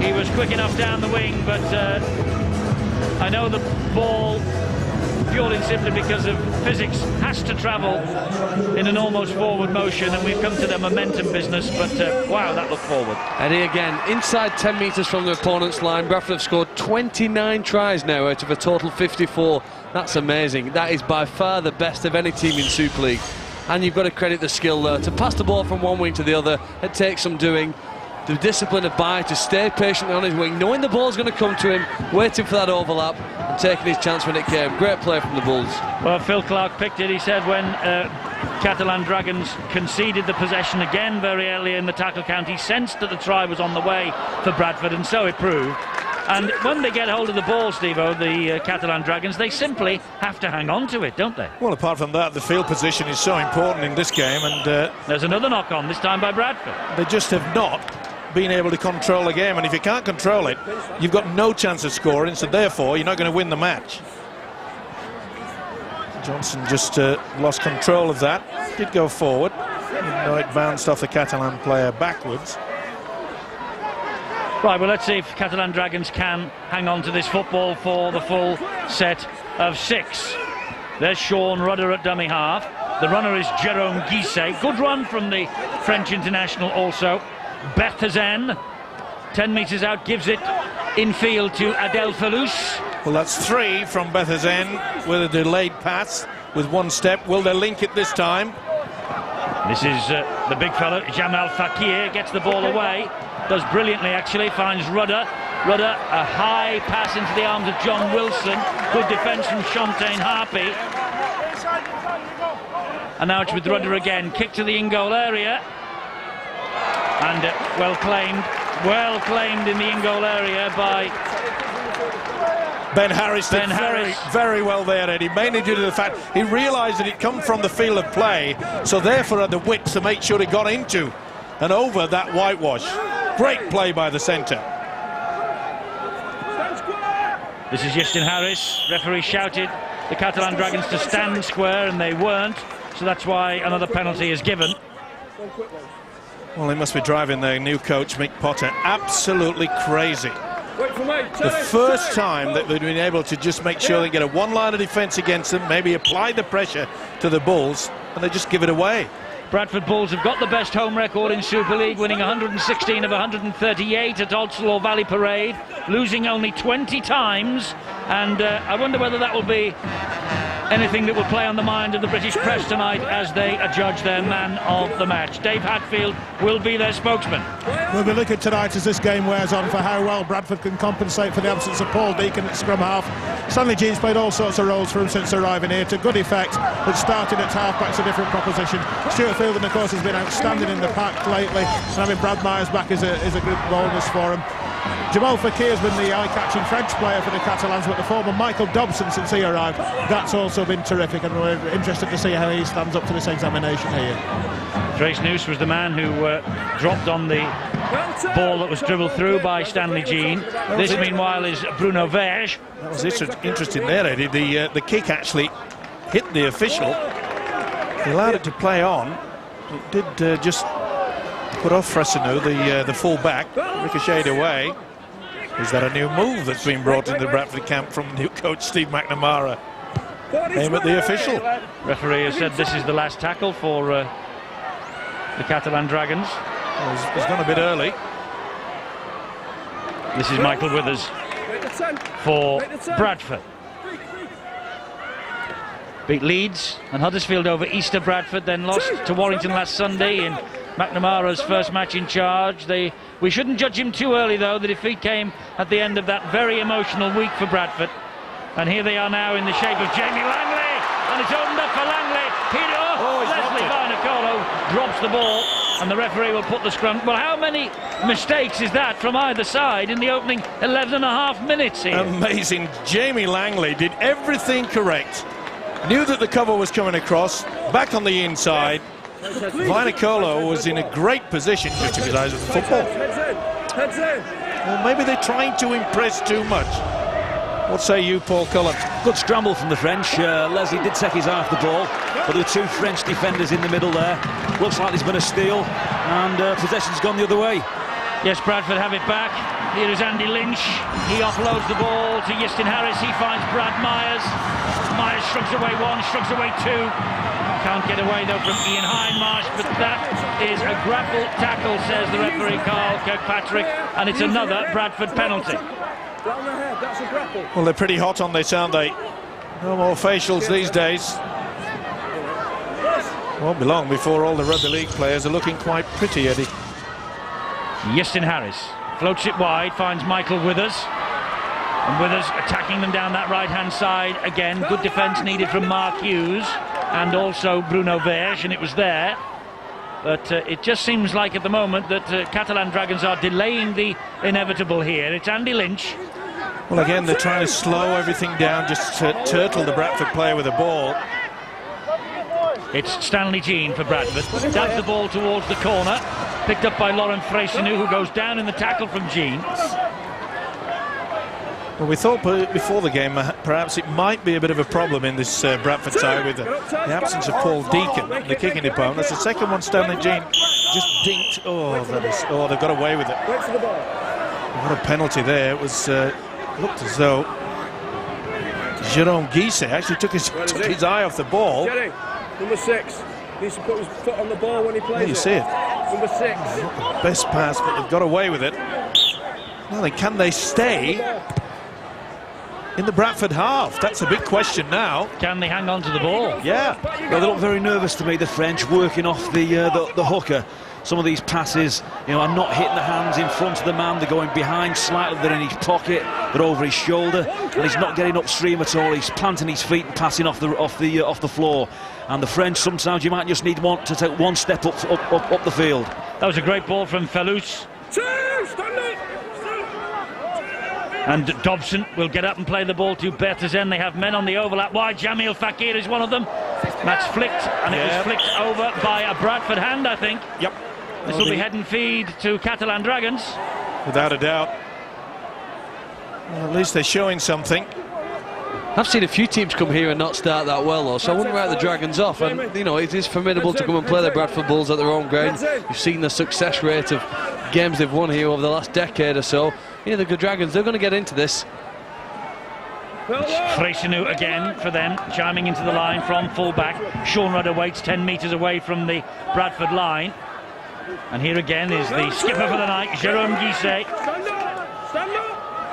he was quick enough down the wing, but I know the ball, purely and simply because of physics, has to travel in an almost forward motion, and we've come to the momentum business, but wow, that looked forward. Eddie again, inside 10 metres from the opponent's line. Bradford have scored 29 tries now out of a total 54. That's amazing. That is by far the best of any team in Super League. And you've got to credit the skill there. To pass the ball from one wing to the other, it takes some doing. The discipline of Bai to stay patiently on his wing, knowing the ball's going to come to him, waiting for that overlap and taking his chance when it came. Great play from the Bulls. Well, Phil Clark picked it. He said when Catalan Dragons conceded the possession again very early in the tackle count, he sensed that the try was on the way for Bradford, and so it proved. And when they get hold of the ball, Steve-O, the Catalan Dragons, they simply have to hang on to it, don't they? Well, apart from that, the field position is so important in this game, and there's another knock on, this time by Bradford. They just have not been able to control the game, and if you can't control it, you've got no chance of scoring, so therefore you're not going to win the match. Johnson just lost control of that. Did go forward, even though it bounced off the Catalan player backwards. Right, well, let's see if Catalan Dragons can hang on to this football for the full set of 6. There's Sean Rudder at dummy half. The runner is Jerome Guisset. Good run from the French international also. Berthazen, 10 metres out, gives it infield to Adel Falous. Well, that's 3 from Berthazen with a delayed pass with one step. Will they link it this time? This is the big fellow, Jamal Fakir, gets the ball away. Does brilliantly, actually, finds Rudder. Rudder, a high pass into the arms of John Wilson. Good defence from Shontaine Harpy. And now it's with Rudder again. Kick to the in-goal area. And well claimed in the in-goal area by Ben Harris. Ben Harris. Very well there, Eddie, mainly due to the fact he realised that it come from the field of play, so therefore had the wits to make sure he got into and over that whitewash. Great play by the centre. This is Justin Harris. Referee shouted the Catalan Dragons to stand square, and they weren't, so that's why another penalty is given. Well, they must be driving their new coach, Mick Potter, absolutely crazy. The first time that they've been able to just make sure they get a one-line of defence against them, maybe apply the pressure to the Bulls, and they just give it away. Bradford Bulls have got the best home record in Super League, winning 116 of 138 at Odsal Valley Parade, losing only 20 times, and I wonder whether that will be anything that will play on the mind of the British press tonight as they adjudge their man of the match. Dave Hatfield will be their spokesman. We'll be looking tonight as this game wears on for how well Bradford can compensate for the absence of Paul Deacon at scrum half. Stanley Jean's played all sorts of roles for him since arriving here, to good effect, but starting at half-back's a different proposition. Stuart Fielding, of course, has been outstanding in the pack lately, and having Brad Myers back is a good bonus for him. Jamal Fakir's been the eye-catching French player for the Catalans, but the former Michael Dobson since he arrived, that's also been terrific, and we're interested to see how he stands up to this examination here. Trace Noose was the man who dropped on the ball that was dribbled through by Stanley Jean. This, meanwhile, is Bruno Verge. That was interesting there, Eddie. The kick actually hit the official. He allowed it to play on. It did just put off Fressineau, the full-back, ricocheted away. Is that a new move that's been brought into the Bradford camp from new coach Steve McNamara? Aim at the official. Referee has said this is the last tackle for the Catalan Dragons. He's gone a bit early. This is Michael Withers for Bradford. Beat Leeds and Huddersfield over Easter Bradford, then lost to Warrington last Sunday in McNamara's first match in charge. We shouldn't judge him too early, though. The defeat came at the end of that very emotional week for Bradford. And here they are now in the shape of Jamie Langley, and it's opened up for Langley. Leslie Vinacolo drops the ball. and the referee will put the scrum. Well, how many mistakes is that from either side in the opening 11.5 minutes here? Amazing. Jamie Langley did everything correct. Knew that the cover was coming across, back on the inside. Vainikolo was in a great position just to get eyes of the football. Heads in. Well, maybe they're trying to impress too much. What say you, Paul Cullen? Good scramble from the French. Leslie did take his eye off the ball, but there were two French defenders in the middle there. Looks like there's been a steal, and possession's gone the other way. Yes, Bradford have it back. Here is Andy Lynch. He offloads the ball to Euston Harris. He finds Brad Myers. Myers shrugs away one, shrugs away two. Can't get away though from Ian Hindmarsh, but that is a grapple tackle, says the referee Carl Kirkpatrick, and it's another Bradford penalty. Down the head, that's a grapple. Well, they're pretty hot on this, aren't they? No more facials these days. Won't be long before all the rugby league players are looking quite pretty, Eddie. Euston Harris floats it wide, finds Michael Withers. And Withers attacking them down that right-hand side again. Good defence needed from Mark Hughes and also Bruno Verge, and it was there. But it just seems like at the moment that Catalan Dragons are delaying the inevitable here. It's Andy Lynch. Well, again, they're trying to slow everything down, just to turtle the Bradford player with a ball. It's Stanley Jean for Bradford. Dabs the ball towards the corner. Picked up by Laurent Freycinou, who goes down in the tackle from Jean. Well, we thought before the game perhaps it might be a bit of a problem in this Bradford side with the absence of Paul Deacon, the kicking opponent. That's the second one Stanley Jean just dinked. Oh, they've got away with it. What a penalty there. It was looked as though Jérôme Guisset actually took his eye off the ball. Jerry, number 6. Needs to put his foot on the ball when he plays. You see it. Number 6. Not the best pass, but they've got away with it. Well, can they stay in the Bradford half? That's a big question now. Can they hang on to the ball? Yeah. Well, they look very nervous to me, the French, working off the hooker. Some of these passes, are not hitting the hands in front of the man. They're going behind slightly. They're in his pocket. They're over his shoulder, and he's not getting upstream at all. He's planting his feet and passing off the floor. And the French, sometimes you might just need to take one step up the field. That was a great ball from Felous. And Dobson will get up and play the ball to Berthazen. They have men on the overlap wide. Jamil Fakir is one of them. That's flicked, and it was flicked over by a Bradford hand, I think. Yep. This will be head and feed to Catalan Dragons. Without a doubt. Well, at least they're showing something. I've seen a few teams come here and not start that well, though, so I wouldn't write the Dragons off. And, it is formidable to come and play the Bradford Bulls at their own ground. You've seen the success rate of games they've won here over the last decade or so. The good Dragons, they're going to get into this. Freycinou again for them, chiming into the line from full-back. Sean Rudder waits 10 metres away from the Bradford line. And here again is the skipper for the night, Jérôme Guisset.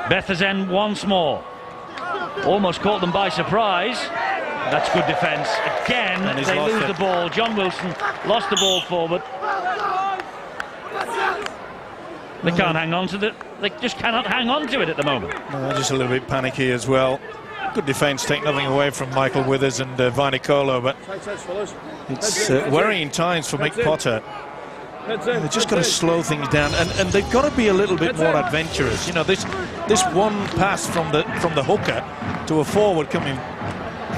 Berthazen once more. Almost caught them by surprise. That's good defence. Again, they lose the ball. John Wilson lost the ball forward. They can't hang on to it. They just cannot hang on to it at the moment. No, just a little bit panicky as well. Good defence, take nothing away from Michael Withers and Vainikolo, but it's worrying times for Mick Potter. They've just got to slow things down, and they've got to be a little bit more adventurous. This one pass from the hooker to a forward coming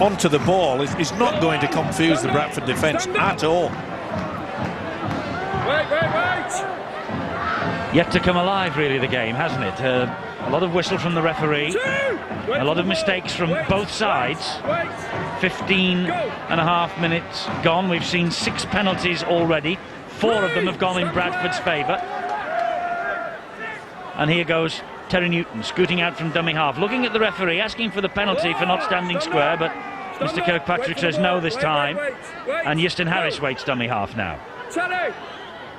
onto the ball is not going to confuse the Bradford defence at all. Wait. Yet to come alive, really, the game, hasn't it? A lot of whistle from the referee, a lot of mistakes from both sides. 15.5 minutes gone. We've seen 6 penalties already. 4 of them have gone in Bradford's favour. And here goes Terry Newton, scooting out from dummy half, looking at the referee, asking for the penalty for not standing square, but Mr. Kirkpatrick says no this time, and Euston Harris waits dummy half now.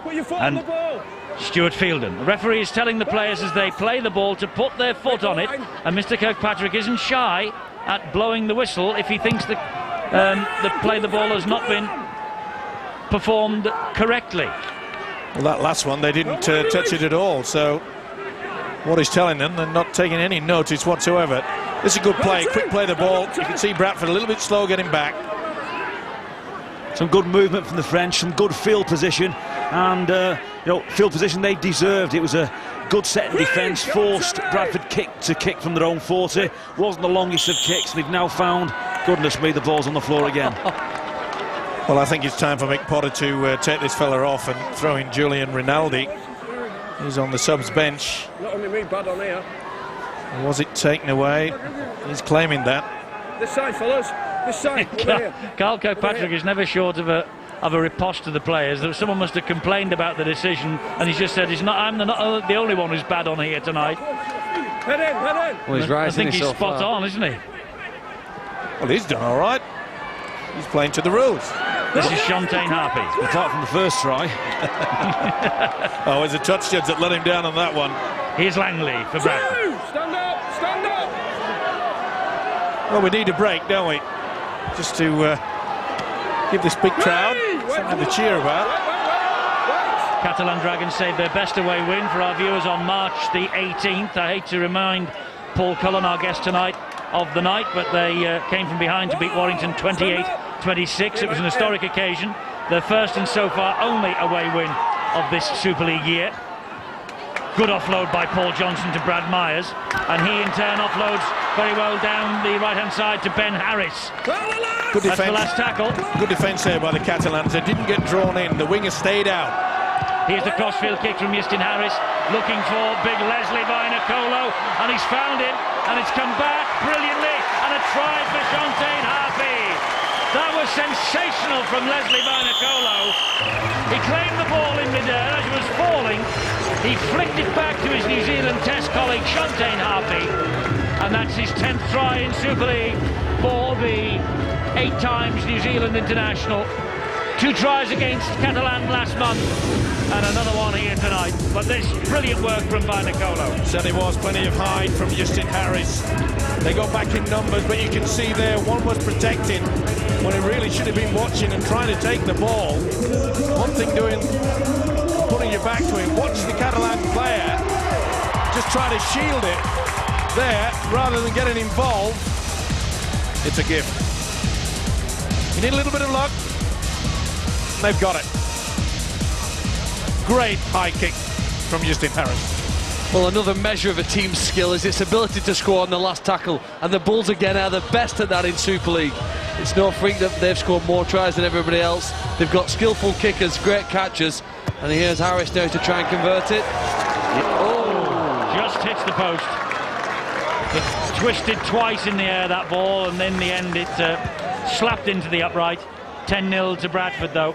Put your foot on the ball. Stuart Fielden. The referee is telling the players as they play the ball to put their foot on it, and Mr. Kirkpatrick isn't shy at blowing the whistle if he thinks that the play the ball has not been performed correctly. Well, that last one, they didn't touch it at all, so what he's telling them, they're not taking any notice whatsoever. This is a good play, quick play the ball. You can see Bradford a little bit slow getting back. Some good movement from the French, some good field position. and field position they deserved. It was a good set in defence, forced Bradford to kick from their own 40. Wasn't the longest of kicks. They've now found, goodness me, the ball's on the floor again. Well, I think it's time for Mick Potter to take this fella off and throw in Julian Rinaldi. He's on the subs bench. Not only me, bad on here. Was it taken away? He's claiming that. This side, fellas. This side. Carl Kirkpatrick is never short of a riposte to the players. Someone must have complained about the decision, and he's just said, I'm not the only one who's bad on here tonight. Head in, head in. Well, I think he's spot on, isn't he? Well, he's done all right. He's playing to the rules. This is Shantaine Harpy. Apart from the first try. Oh, it's a touch judge that let him down on that one. Here's Langley for Bradford. Stand up, stand up. Well, we need a break, don't we? Just to give this big crowd something to cheer about. Catalan Dragons saved their best away win for our viewers on March the 18th. I hate to remind Paul Cullen, our guest tonight, of the night, but they came from behind to beat Warrington 28-26. It was an historic occasion, their first and so far only away win of this Super League year. Good offload by Paul Johnson to Brad Myers, and he in turn offloads very well down the right-hand side to Ben Harris. Good defence. That's the last tackle. Good defence there by the Catalans. They didn't get drawn in. The winger stayed out. Here's the crossfield kick from Justin Harris, looking for big Leslie Vinacolo, and he's found him, and it's come back brilliantly, and a try for Shantaine Harpy. That was sensational from Leslie Vinacolo. He claimed the ball in midair as it was falling. He flicked it back to his New Zealand Test colleague Shantaine Harpy, and that's his 10th try in Super League for the 8 times New Zealand international. 2 tries against Catalan last month, and another one here tonight. But this brilliant work from Vinacolo. Certainly was plenty of hide from Justin Harris. They got back in numbers, but you can see there one was protecting when he really should have been watching and trying to take the ball. One thing doing, putting your back to him. Watch the Catalan player just try to shield it there rather than getting involved. It's a gift. You need a little bit of luck. They've got it. Great high kick from Justin Harris. Well, another measure of a team's skill is its ability to score on the last tackle, and the Bulls again are the best at that in Super League. It's no freak that they've scored more tries than everybody else. They've got skillful kickers, great catchers, and here's Harris now to try and convert it. Oh, just hits the post. It twisted twice in the air, that ball, and in the end it slapped into the upright. 10-0 to Bradford, though.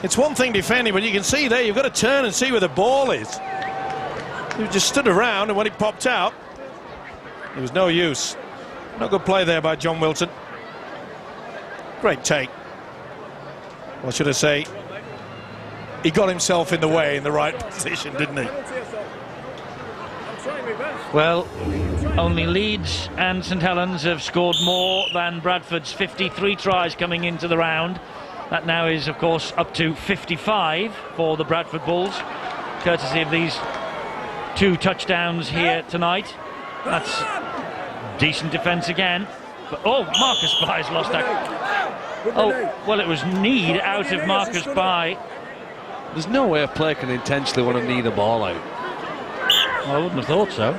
It's one thing defending, but you can see there you've got to turn and see where the ball is. You just stood around, and when it popped out, there was no use. No good play there by John Wilson. Great take. Well, should I say, he got himself in the way in the right position, didn't he? Well, only Leeds and St Helens have scored more than Bradford's 53 tries coming into the round. That now is, of course, up to 55 for the Bradford Bulls, courtesy of these 2 touchdowns here tonight. That's decent defence again. But, oh, Marcus Bye's lost that. Oh, well, it was Need out of Marcus Bye. There's no way a player can intentionally want to knee the ball out. Well, I wouldn't have thought so.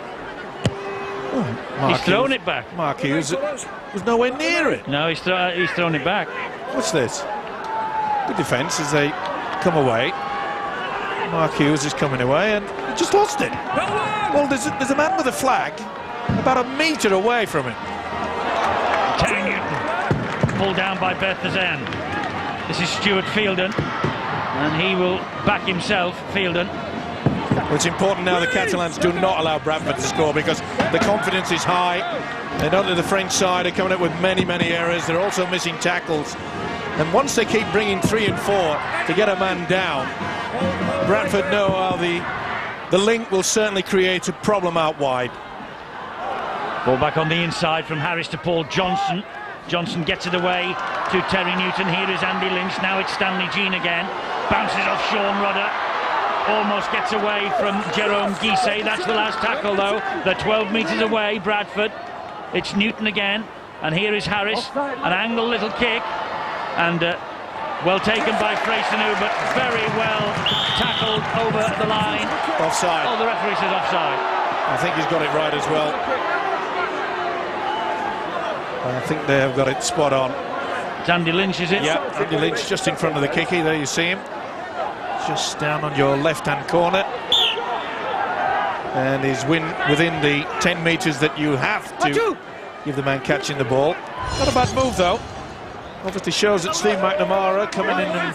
He's thrown it back. Mark Hughes was nowhere near it. No, he's thrown it back. What's this? Good defence as they come away. Mark Hughes is coming away and he just lost it. Well, there's a man with a flag about a metre away from him. Terry Newton pulled down by Berthazan. This is Stuart Fielden, and he will back himself, Fielden. Well, it's important now the Catalans do not allow Bradford to score because the confidence is high. They're not to the French side, are coming up with many errors. They're also missing tackles. And once they keep bringing 3 and 4 to get a man down, Bradford know how the link will certainly create a problem out wide. Ball back on the inside from Harris to Paul Johnson. Johnson gets it away to Terry Newton. Here is Andy Lynch. Now it's Stanley Jean again. Bounces off Sean Rudder. Almost gets away from Jerome Guisset. That's the last tackle, though. They're 12 metres away, Bradford. It's Newton again. And here is Harris. An angle little kick. And Well taken by Freycinou, but very well tackled over the line. Offside. Oh, the referee says offside. I think he's got it right as well. I think they have got it spot on. It's Andy Lynch, is it? Yeah, Andy Lynch just in front of the kicky. There you see him. Just down on your left-hand corner. And he's within the 10 metres that you have to give the man catching the ball. Not a bad move, though. Obviously shows that Steve McNamara coming in and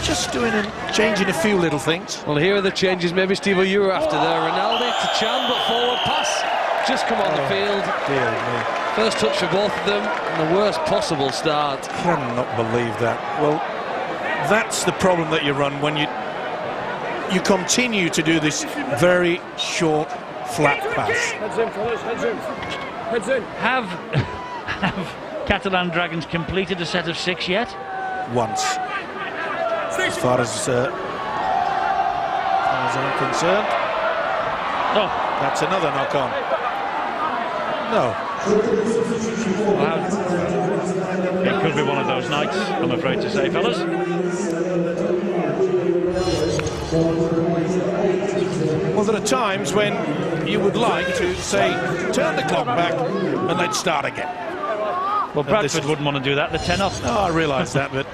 just doing and changing a few little things. Well, here are the changes maybe, Steve, you were after there. Ronaldo to Chan, but forward pass just come on the field. Dear me. First touch for both of them, and the worst possible start. Cannot believe that. Well, that's the problem that you run when you continue to do this very short, flat pass. Heads in, fellas, heads in. Heads in. Have Catalan Dragons completed a set of 6 yet? Once. As far as I'm concerned. Oh. That's another knock-on. No. Wow. It could be one of those nights, I'm afraid to say, fellas. Well, there are times when you would like to say, turn the clock back and let's start again. Well, Bradford wouldn't want to do that. They're 10 off. Oh, I realise that, but...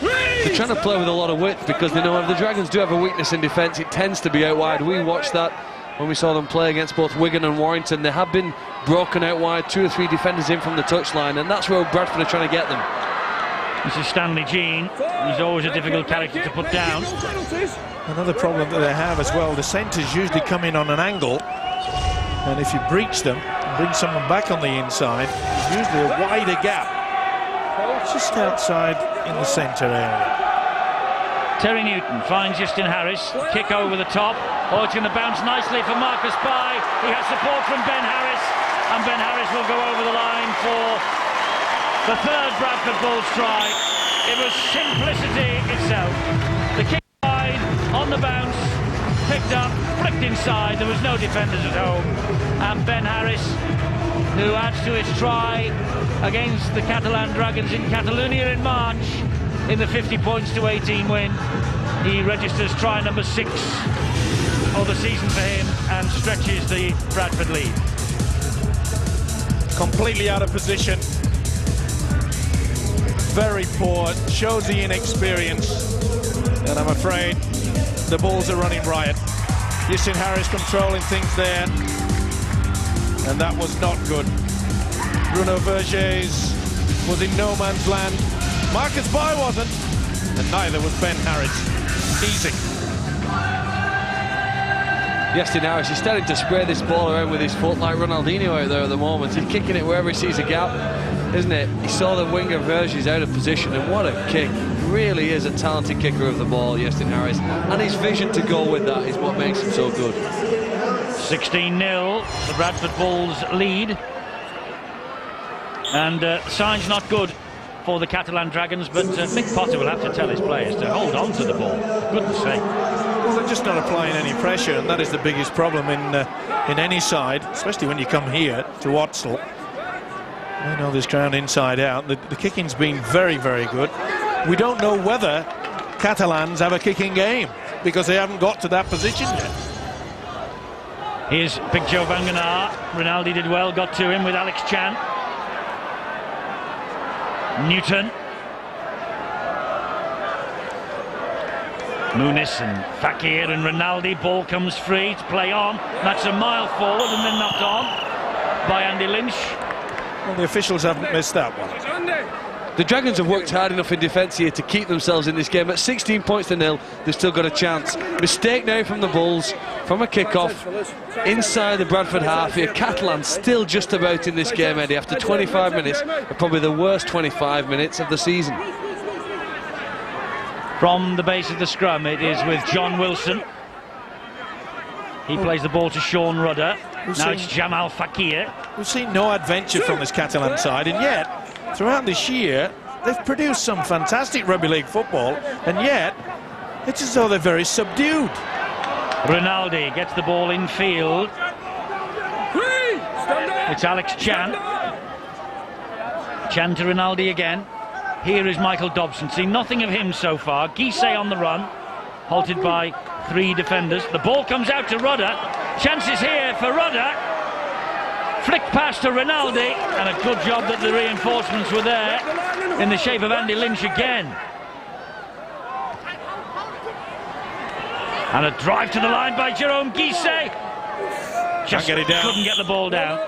They're trying to play with a lot of width because they know if the Dragons do have a weakness in defence, it tends to be out wide. We watched that when we saw them play against both Wigan and Warrington. They have been broken out wide, 2 or 3 defenders in from the touchline, and that's where Bradford are trying to get them. This is Stanley Jean. He's always a difficult character to put down. Another problem that they have as well, the centres usually come in on an angle, and if you breach them, bring someone back on the inside, there's usually a wider gap just outside in the centre area. Terry Newton finds Justin Harris, kick over the top. Oh, it's going to bounce nicely for Marcus Pai. He has support from Ben Harris, and Ben Harris will go over the line for the 3rd Bradford Bulls try. It was simplicity itself. The kick wide, on the bounce, picked up, flicked inside. There was no defenders at home, and Ben Harris, who adds to his try against the Catalan Dragons in Catalonia in March in the 50 points to 18 win. He registers try number 6 of the season for him and stretches the Bradford lead. Completely out of position. Very poor, shows the inexperience, and I'm afraid the Bulls are running riot. Justin Harris controlling things there, and that was not good. Bruno Vergès was in no man's land. Marcus Pai wasn't, and neither was Ben Harris. Easy. Justin Harris, he's starting to spray this ball around with his foot like Ronaldinho out there at the moment. He's kicking it wherever he sees a gap, isn't it? He saw the winger Vergès out of position, and what a kick. Really is a talented kicker of the ball, Justin Harris, and his vision to go with that is what makes him so good. 16-0, the Bradford Bulls lead, and signs not good for the Catalan Dragons, but Mick Potter will have to tell his players to hold on to the ball, for goodness sake. Well, they're just not applying any pressure, and that is the biggest problem in any side, especially when you come here to Wattsall. They know this ground inside out. The kicking's been very, very good. We don't know whether Catalans have a kicking game because they haven't got to that position yet. Here's Big Joe Banganar. Rinaldi did well, got to him with Alex Chan. Newton. Muniz and Fakir and Rinaldi. Ball comes free to play on. That's a mile forward and then knocked on by Andy Lynch. Well, the officials haven't missed that one. The Dragons have worked hard enough in defence here to keep themselves in this game. At 16 points to 0, they've still got a chance. Mistake now from the Bulls, from a kick-off inside the Bradford half here. Catalan still just about in this game, Eddie, after 25 minutes, probably the worst 25 minutes of the season. From the base of the scrum, it is with John Wilson. He plays the ball to Sean Rudder. Now it's Jamal Fakir. We've seen no adventure from this Catalan side, and yet, throughout this year, they've produced some fantastic rugby league football, and yet, it's as though they're very subdued. Rinaldi gets the ball in field. It's Alex Chan. Chan to Rinaldi again. Here is Michael Dobson. See nothing of him so far. Guisset on the run, halted by 3 defenders. The ball comes out to Rudder. Chances here for Rudder. Flick pass to Rinaldi, and a good job that the reinforcements were there in the shape of Andy Lynch again. And a drive to the line by Jerome Guisset. Just get it down. Couldn't get the ball down.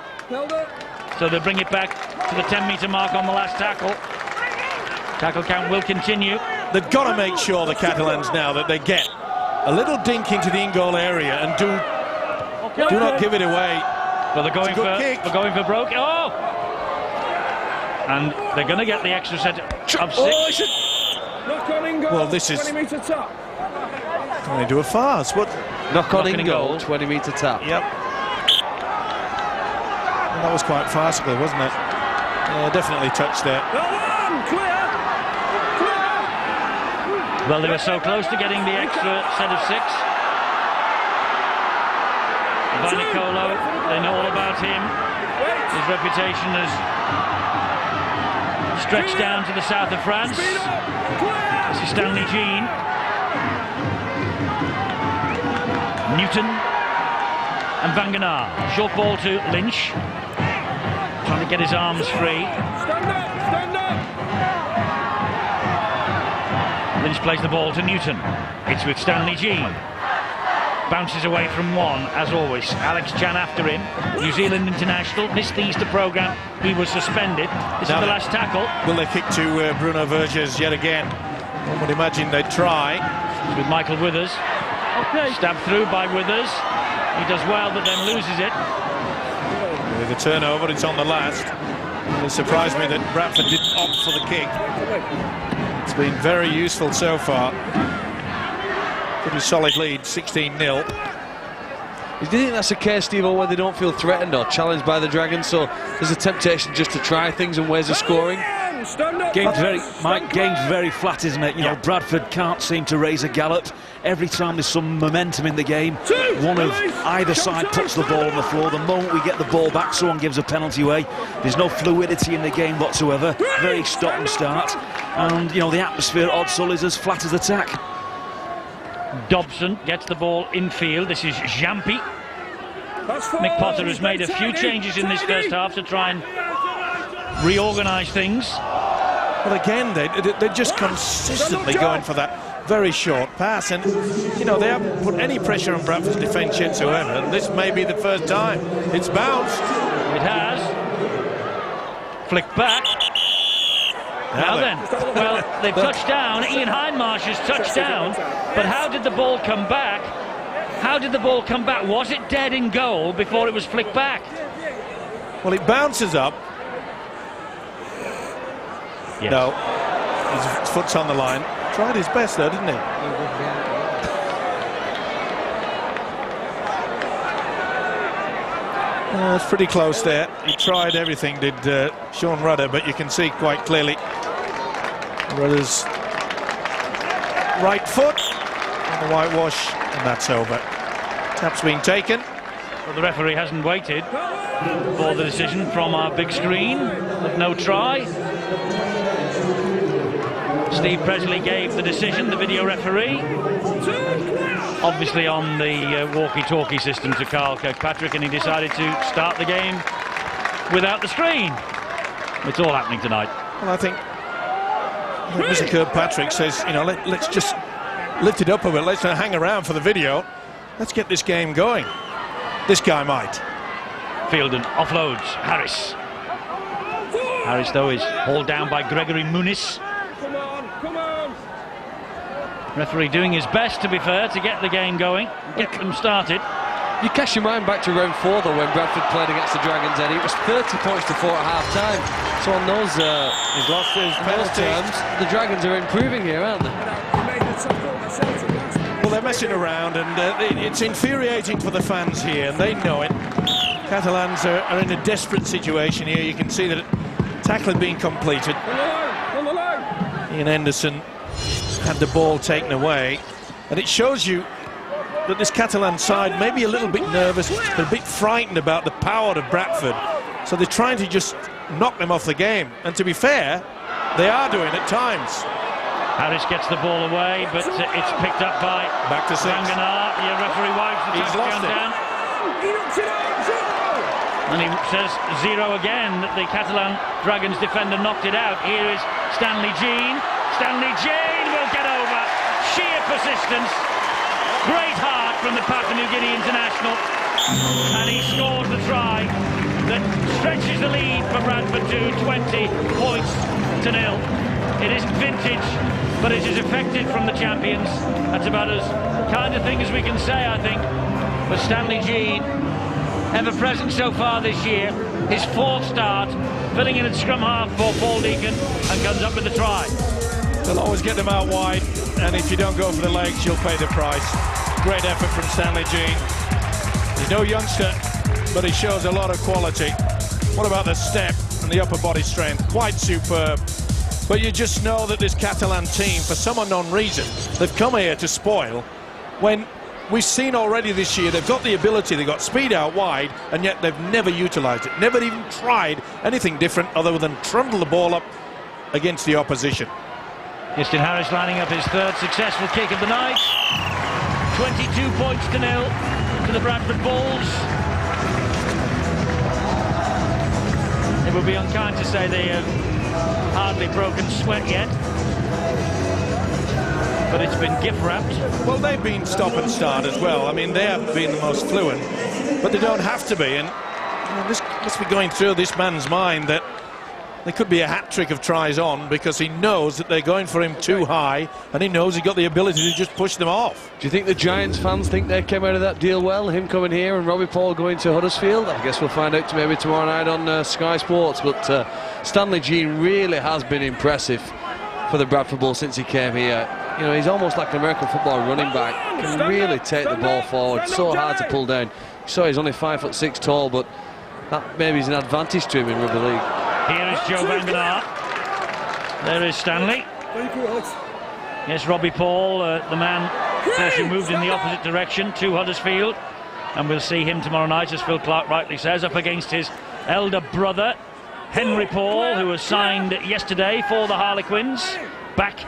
So they bring it back to the 10-metre mark on the last tackle. Tackle count will continue. They've got to make sure, the Catalans, now that they get a little dink into the in-goal area and do not give it away. Well, they're going for broke. Oh! And they're going to get the extra set of 6. Well, this is... Can they do a fast? What? Knock on in goal, 20-metre tap. Yep. Well, that was quite farcical, wasn't it? Yeah, definitely touched there. Well, they were so close to getting the extra set of 6. Vanicolo, they know all about him. His reputation has stretched down to the south of France. This is Stanley Jean. Newton and Van Genaar. Short ball to Lynch. Trying to get his arms free. Lynch plays the ball to Newton. It's with Stanley Jean. Bounces away from 1, as always. Alex Chan after him. New Zealand international. Missed the Easter programme. He was suspended. This is the last tackle. Will they kick to Bruno Verges yet again? One would imagine they'd try. With Michael Withers. Stabbed through by Withers. He does well, but then loses it. With a turnover, it's on the last. It surprised me that Bradford didn't opt for the kick. It's been very useful so far. Pretty solid lead, 16-0. Do you think that's the case, Steve, where they don't feel threatened or challenged by the Dragons, so there's a temptation just to try things and ways of scoring? Game's very flat, isn't it? You know, Bradford can't seem to raise a gallop. Every time there's some momentum in the game, one of either side puts the ball on the floor. The moment we get the ball back, someone gives a penalty away. There's no fluidity in the game whatsoever. Very stop and start. And, you know, the atmosphere at Odsal is as flat as the tack. Dobson gets the ball infield. This is Jampi. Mick Potter has made a few changes in this first half to try and reorganise things. Well, again, they're just consistently going for that very short pass, and you know, they haven't put any pressure on Bradford's defence whatsoever, and this may be the first time. It's bounced. It has. Flick back. Now then, well, they've touched down. Ian Hindmarsh has touched down, but how did the ball come back? How did the ball come back? Was it dead in goal before it was flicked back? Well, it bounces up. Yes. No, his foot's on the line. Tried his best though, didn't he? It's pretty close there. He tried everything, did Sean Rudder, but you can see quite clearly Rudder's right foot on the whitewash, and that's over. Tap's been taken. Well, the referee hasn't waited for the decision from our big screen, but no try. Steve Presley gave the decision, the video referee, obviously on the walkie-talkie system to Carl Kirkpatrick, and he decided to start the game without the screen. It's all happening tonight. Well, I think Mr. Kirkpatrick says, you know, let's just lift it up a bit, let's not hang around for the video, let's get this game going. This guy might. Fielden offloads Harris. Harris, though, is hauled down by Gregory Muniz. Referee doing his best, to be fair, to get the game going, get them started. You cast your mind back to round 4, though, when Bradford played against the Dragons, Eddie. It was 30 points to 4 at half-time. So on those, he's lost his penalty. Terms, the Dragons are improving here, aren't they? Well, they're messing around, and it's infuriating for the fans here, and they know it. Catalans are in a desperate situation here. You can see that tackle had been completed. Ian Henderson had the ball taken away, and it shows you that this Catalan side may be a little bit nervous, a bit frightened about the power of Bradford, so they're trying to just knock them off the game. And to be fair, They are doing at times. Harris gets the ball away, but it's picked up by back to 6. Vanganar. The referee wipes the He's lost it. down. And he says 0 again. The Catalan Dragons defender knocked it out. Here is Stanley Jean. Stanley Jean will get over. Sheer persistence. Great heart from the Papua New Guinea international. And he scores the try that stretches the lead for Bradford to 20 points to 0. It isn't vintage, but it is effective from the champions. That's about as kind of thing as we can say, I think. But Stanley Jean, ever present so far this year, his 4th start, filling in at scrum half for Paul Deacon, and comes up with the try. They'll always get them out wide, and if you don't go for the legs, you'll pay the price. Great effort from Stanley Jean. He's no youngster, but he shows a lot of quality. What about the step and the upper body strength? Quite superb. But you just know that this Catalan team, for some unknown reason, they've come here to spoil, when we've seen already this year they've got the ability, they've got speed out wide, and yet they've never utilised it, never even tried anything different other than trundle the ball up against the opposition. Justin Harris lining up his 3rd successful kick of the night. 22 points to 0 to the Bradford Bulls. It would be unkind to say they have hardly broken sweat yet, but it's been gift wrapped. Well, they've been stop and start as well. I mean, they haven't been the most fluent, but they don't have to be. And this must be going through this man's mind that there could be a hat-trick of tries on, because he knows that they're going for him too high, and he knows he's got the ability to just push them off. Do you think the Giants fans think they came out of that deal well? Him coming here and Robbie Paul going to Huddersfield? I guess we'll find out maybe tomorrow night on Sky Sports. But Stanley Jean really has been impressive for the Bradford Bulls since he came here. You know, he's almost like an American football running back. Can really take the ball forward. So hard to pull down. So he's only 5'6" tall, but that maybe is an advantage to him in rugby league. Here is Joe Vanganar. There is Stanley. Yes, Robbie Paul, the man who moved in the opposite direction to Huddersfield. And we'll see him tomorrow night, as Phil Clark rightly says, up against his elder brother, Henry Paul, who was signed yesterday for the Harlequins, back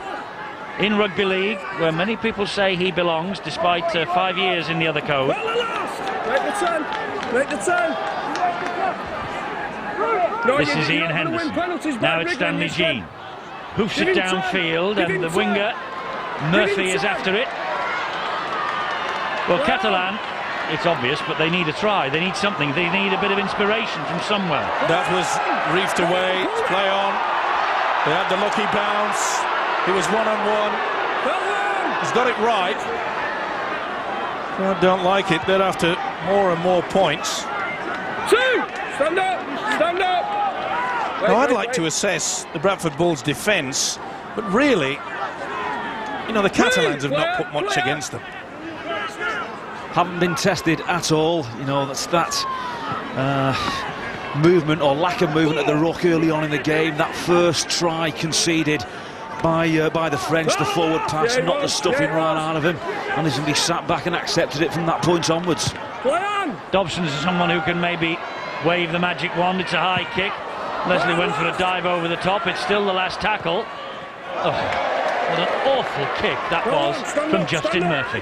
in rugby league, where many people say he belongs, despite 5 years in the other code. Break the turn. This is Ian Henderson. Now it's Stanley Jean. Hoofs it downfield, and the winger, Murphy, is after it. Well, Catalan, it's obvious, but they need a try. They need something. They need a bit of inspiration from somewhere. That was reefed away. It's play on. They had the lucky bounce. It was one-on-one. He's got it right. I don't like it. They're after more and more points. Stand up! Stand up! Now, I'd like to assess the Bradford Bulls' defence, but really, you know, the Catalans have not put much against them. Haven't been tested at all. You know, that movement or lack of movement at the ruck early on in the game. That first try conceded by the French, the forward pass, knocked the stuffing right out of him, and he simply sat back and accepted it from that point onwards. Dobson's someone who can maybe wave the magic wand. It's a high kick. Leslie went for a dive over the top. It's still the last tackle. Oh, what an awful kick that was from Justin Murphy.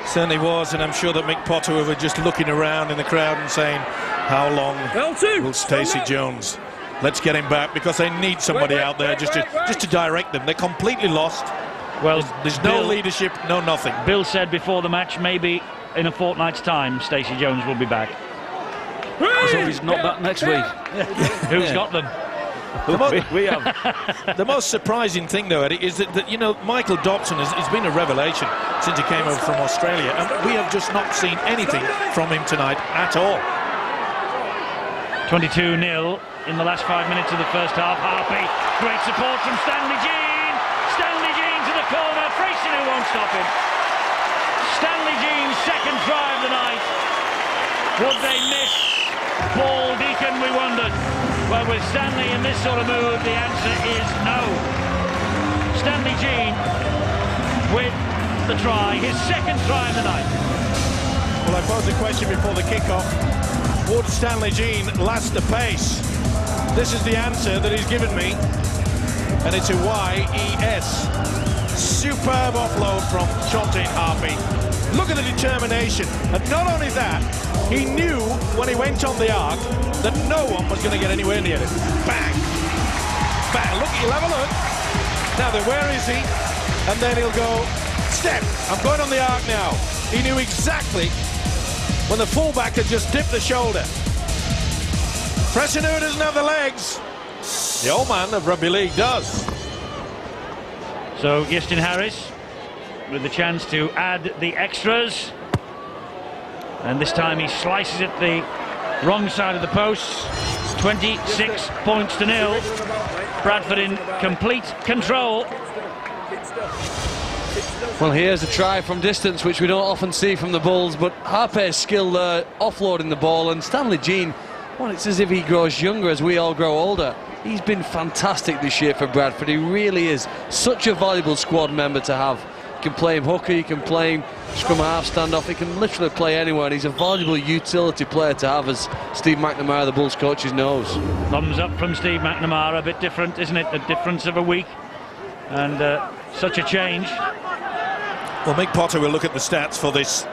Certainly was, and I'm sure that Mick Potter were just looking around in the crowd and saying, how long will Stacey Jones? Let's get him back, because they need somebody out there just to direct them. They're completely lost. Well, there's no leadership, no nothing. Bill said before the match, maybe in a fortnight's time, Stacey Jones will be back. So he's not back next week. Who's got them? We have. The most surprising thing, though, Eddie, is that you know, Michael Dobson has been a revelation since he came over from Australia, and we have just not seen anything from him tonight at all. 22-0 in the last 5 minutes of the first half. Harpy, great support from Stanley Jean. Stanley Jean to the corner. Freyson who won't stop him. Stanley Jean's second try of the night. Would they miss Paul Deacon, we wondered. Well, with Stanley in this sort of mood, the answer is no. Stanley Jean with the try, his second try of the night. Well, I posed a question before the kick-off. Would Stanley Jean last the pace? This is the answer that he's given me. and it's a YES. Superb offload from Jonathan Harpy. Look at the determination, and not only that, he knew when he went on the arc that no one was going to get anywhere near it. Bang! Bang! Look, he'll have a look. Now then, where is he? And then he'll go, step, I'm going on the arc now. He knew exactly when the fullback had just dipped the shoulder. Preston who doesn't have the legs. The old man of rugby league does. So Justin Harris with the chance to add the extras, and this time he slices it the wrong side of the posts. 26 points to nil. Bradford in complete control. Well, here's a try from distance, which we don't often see from the Bulls, but Harpe's skill there, offloading the ball, and Stanley Jean, well, it's as if he grows younger as we all grow older. He's been fantastic this year for Bradford. He really is such a valuable squad member to have. You can play him hooker, you can play him scrum half, standoff, he can literally play anywhere, and he's a valuable utility player to have, as Steve McNamara, the Bulls coach, knows. Thumbs up from Steve McNamara. A bit different, isn't it? The difference of a week, and such a change. Well, Mick Potter will look at the stats for this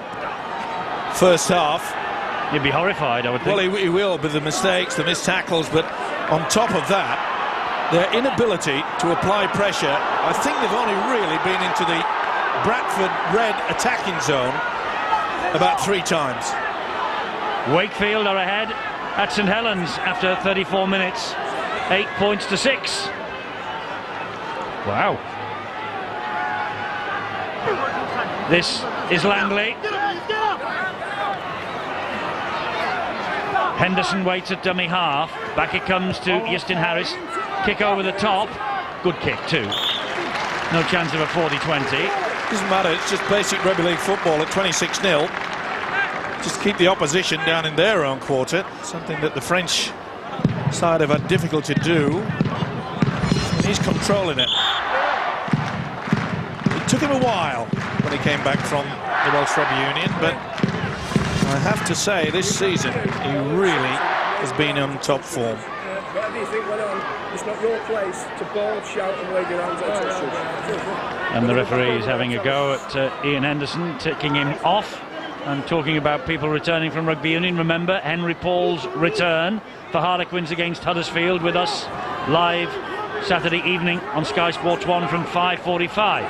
first half. He'd be horrified, I would think. Well, he will, with the mistakes, the missed tackles, but on top of that, their inability to apply pressure. I think they've only really been into the Bradford red attacking zone about 3 times. Wakefield are ahead at St Helens after 34 minutes. 8 points to 6. Wow. This is Langley. Henderson waits at dummy half. Back it comes to Justin Harris. Kick over the top. Good kick too. No chance of a 40-20. Doesn't matter, it's just basic rugby league football at 26-0. Just keep the opposition down in their own quarter. Something that the French side have had difficulty to do. And he's controlling it. It took him a while when he came back from the Welsh Rugby Union, but I have to say this season he really has been on top form. Whatever you think went on, it's not your place to ball, shout and wave your hands at. And the referee is having a go at Ian Henderson, taking him off and talking about people returning from rugby union. Remember, Henry Paul's return for Harlequins against Huddersfield with us live Saturday evening on Sky Sports 1 from 5:45.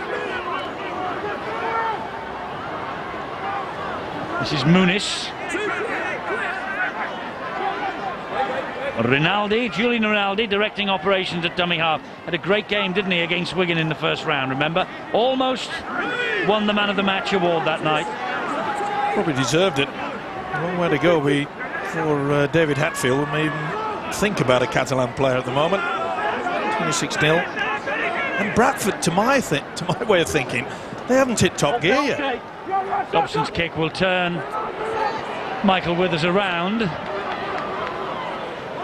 This is Muniz. Julian Rinaldi directing operations at dummy half. Had a great game, didn't he, against Wigan in the first round, remember? Almost won the man of the match award that night. Probably deserved it. A long way to go for David Hatfield. We may even think about a Catalan player at the moment. 26-0. And Bradford, to my way of thinking, they haven't hit top gear yet. Dobson's kick will turn Michael Withers around.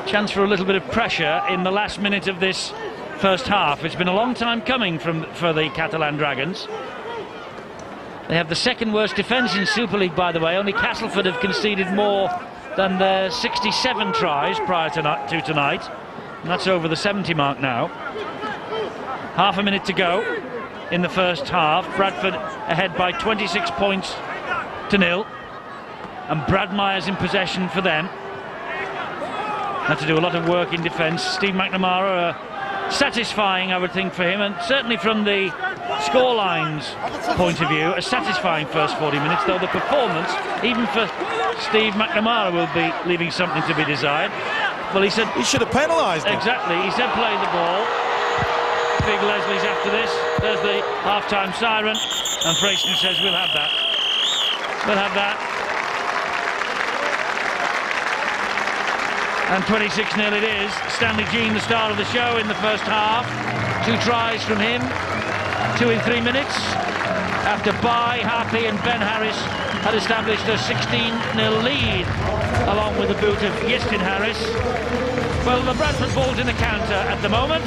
Chance for a little bit of pressure in the last minute of this first half. It's been a long time coming for the Catalan Dragons. They have the second worst defence in Super League, by the way. Only Castleford have conceded more than their 67 tries prior to tonight. And that's over the 70 mark now. Half a minute to go in the first half. Bradford ahead by 26 points to 0. And Brad Myers in possession for them. Had to do a lot of work in defence. Steve McNamara, satisfying, I would think, for him, and certainly from the scoreline's point of view, a satisfying first 40 minutes, though the performance, even for Steve McNamara, will be leaving something to be desired. Well, he said he should have penalised him. Exactly, he said play the ball. Big Leslie's after this. There's the half-time siren, and Freyston says we'll have that. We'll have that. And 26-0 it is. Stanley Jean, the star of the show in the first half. 2 tries from him, 2 in 3 minutes. After Bai, Harpy and Ben Harris had established a 16-0 lead, along with the boot of Justin Harris. Well, the Bradford ball's in the counter at the moment,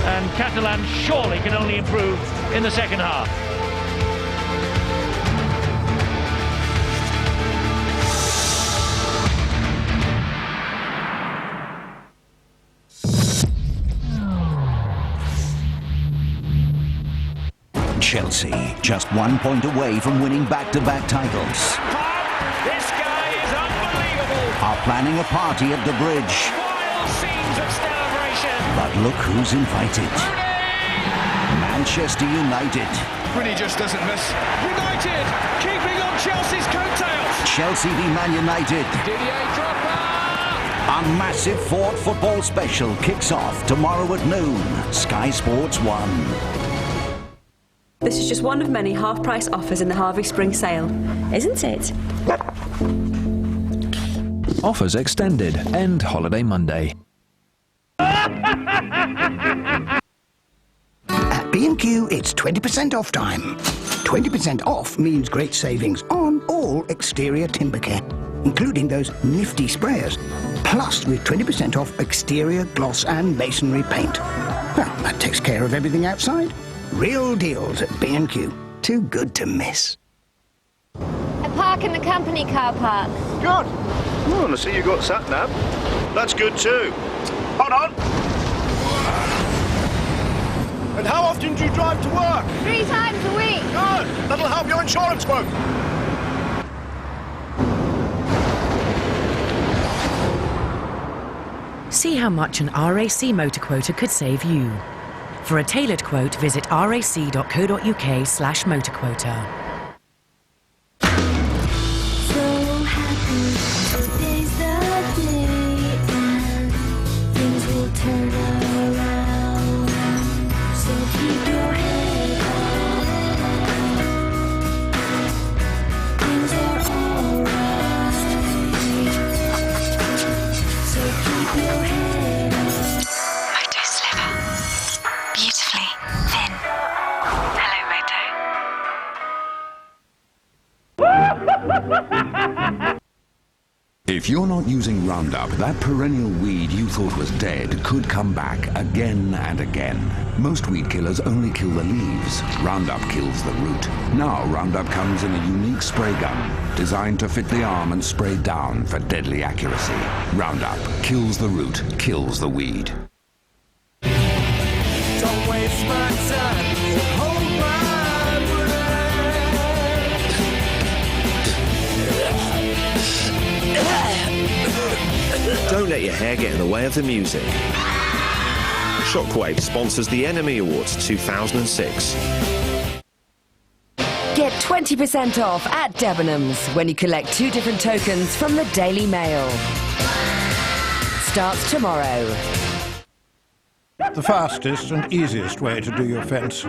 and Catalan surely can only improve in the second half. Chelsea, just 1 point away from winning back-to-back titles, This guy is unbelievable. are planning a party at the bridge. Wild scenes of celebration. But look who's invited. Manchester United. Rooney just doesn't miss. United keeping on Chelsea's coattails. Chelsea v Man United. Didier Drogba. A massive Ford football special kicks off tomorrow at noon. Sky Sports 1. This is just one of many half-price offers in the Harvey Spring Sale, isn't it? Offers extended. End holiday Monday. At B&Q, it's 20% off time. 20% off means great savings on all exterior timber care, including those nifty sprayers. Plus, with 20% off exterior gloss and masonry paint. Well, that takes care of everything outside. Real deals at B&Q. Too good to miss. I park in the company car park. Good. Oh, and I see you got sat-nav. That's good too. Hold on. And how often do you drive to work? 3 times a week. Good. That'll help your insurance quote. See how much an RAC motor quota could save you. For a tailored quote, visit rac.co.uk/motorquota. So happy, today's the day, and things will turn around. So keep your head up. Things are alright. So keep your head up. Moto Sliver. Beautifully thin. Hello, Moto. If you're not using Roundup, that perennial weed you thought was dead could come back again and again. Most weed killers only kill the leaves. Roundup kills the root. Now Roundup comes in a unique spray gun, designed to fit the arm and spray down for deadly accuracy. Roundup kills the root, kills the weed. Don't waste my time, hold my Don't let your hair get in the way of the music. Shockwave sponsors the Enemy Awards 2006. Get 20% off at Debenhams when you collect 2 different tokens from the Daily Mail. Starts tomorrow. The fastest and easiest way to do your fence.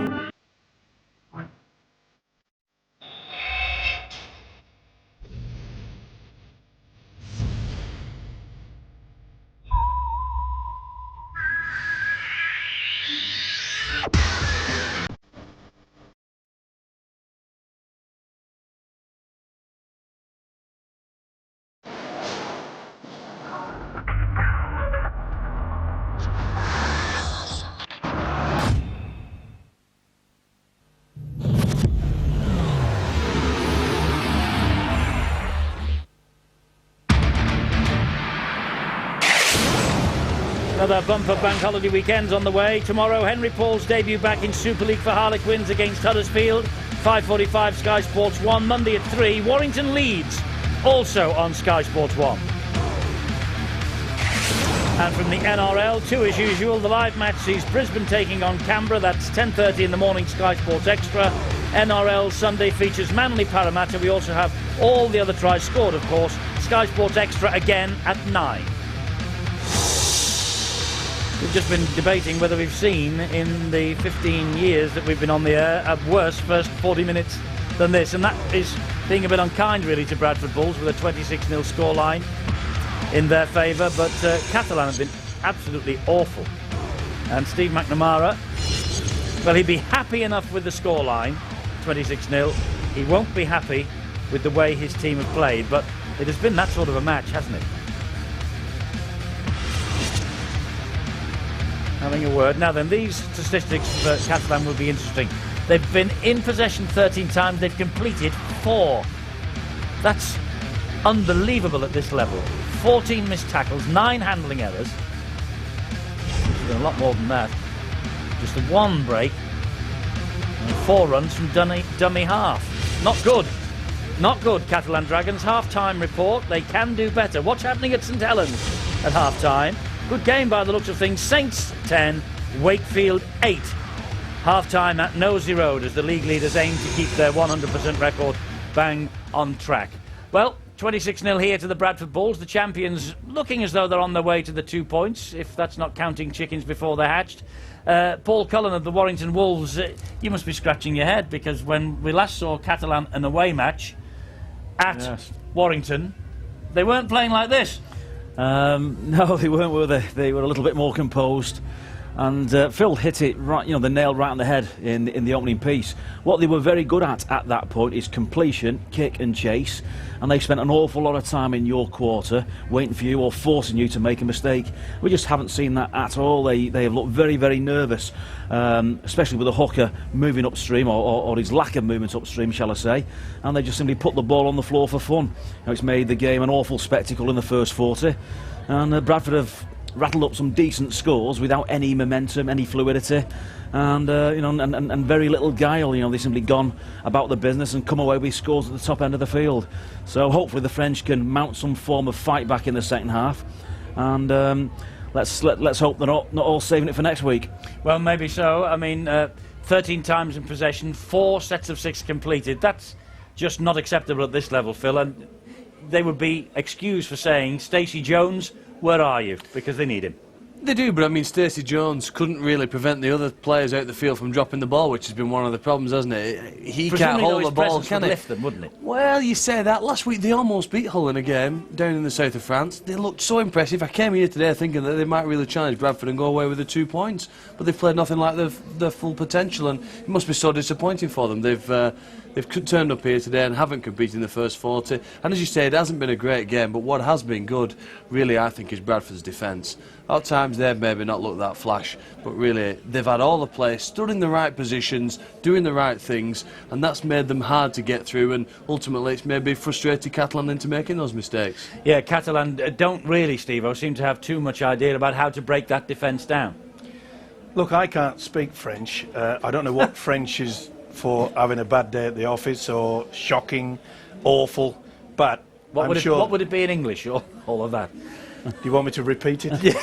Another bumper bank holiday weekend's on the way. Tomorrow, Henry Paul's debut back in Super League for Harlequins against Huddersfield. 5:45 Sky Sports 1. Monday at 3, Warrington Leeds, also on Sky Sports 1. And from the NRL, 2 as usual. The live match sees Brisbane taking on Canberra. That's 10:30 in the morning, Sky Sports Extra. NRL Sunday features Manly Parramatta. We also have all the other tries scored, of course. Sky Sports Extra again at 9. We've just been debating whether we've seen in the 15 years that we've been on the air a worse first 40 minutes than this, and that is being a bit unkind really to Bradford Bulls with a 26-0 scoreline in their favour, but Catalan have been absolutely awful. And Steve McNamara, well, he'd be happy enough with the scoreline, 26-0. He won't be happy with the way his team have played, but it has been that sort of a match, hasn't it? Having a word. Now then, these statistics for Catalan will be interesting. They've been in possession 13 times, they've completed 4. That's unbelievable at this level. 14 missed tackles, 9 handling errors. It's been a lot more than that. Just the 1 break. 4 runs from dummy half. Not good. Not good, Catalan Dragons. Half-time report. They can do better. What's happening at St Helens at half-time? Good game by the looks of things. Saints 10, Wakefield 8. Half-time at Nosey Road as the league leaders aim to keep their 100% record bang on track. Well, 26-0 here to the Bradford Bulls. The champions looking as though they're on their way to the 2 points, if that's not counting chickens before they're hatched. Paul Cullen of the Warrington Wolves, you must be scratching your head, because when we last saw Catalan an away match at Warrington, they weren't playing like this. No, they weren't, were they? They were a little bit more composed. And Phil hit it right, the nail right on the head in the opening piece. What they were very good at that point is completion, kick and chase. And they spent an awful lot of time in your quarter waiting for you or forcing you to make a mistake. We just haven't seen that at all. They have looked very, very nervous, especially with the hooker moving upstream, or his lack of movement upstream, shall I say. And they just simply put the ball on the floor for fun. It's made the game an awful spectacle in the first 40. And Bradford have rattled up some decent scores without any momentum, any fluidity, and and very little guile. They've simply gone about the business and come away with scores at the top end of the field. So hopefully the French can mount some form of fight back in the second half, and let's hope they're not all saving it for next week. Well, maybe so. I mean, 13 times in possession, 4 sets of 6 completed. That's just not acceptable at this level, Phil. And they would be excused for saying, Stacey Jones, where are you? Because they need him. They do, but I mean, Stacey Jones couldn't really prevent the other players out the field from dropping the ball, which has been one of the problems, hasn't it? He can't hold the ball, can he? Lift them, wouldn't it? Well, you say that. Last week they almost beat Hull in a game down in the south of France. They looked so impressive. I came here today thinking that they might really challenge Bradford and go away with the 2 points, but they've played nothing like their full potential, and it must be so disappointing for them. They've turned up here today and haven't competed in the first 40. And as you say, it hasn't been a great game, but what has been good, really, I think, is Bradford's defence. At times they've maybe not looked that flash, but really they've had all the players stood in the right positions, doing the right things, and that's made them hard to get through, and ultimately it's maybe frustrated Catalan into making those mistakes. Yeah, Catalan don't really, Steve-o, seem to have too much idea about how to break that defence down. Look, I can't speak French. I don't know what French is for having a bad day at the office, or shocking, awful, but what would it be in English, or all of that? Do you want me to repeat it?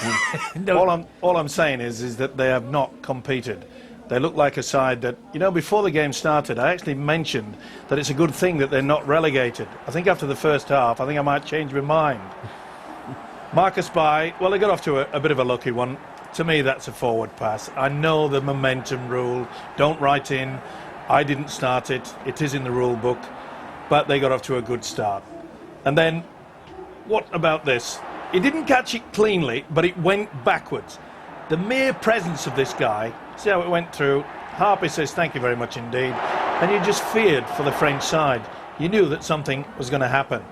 No. All I'm saying is that they have not competed. They look like a side that, before the game started, I actually mentioned that it's a good thing that they're not relegated. I think after the first half, I think I might change my mind. Marcus Bai, well, they got off to a bit of a lucky one. To me, that's a forward pass. I know the momentum rule. Don't write in, I didn't start it. It is in the rule book. But they got off to a good start. And then, what about this? He didn't catch it cleanly, but it went backwards. The mere presence of this guy, see how it went through. Harpy says, thank you very much indeed. And you just feared for the French side. You knew that something was going to happen.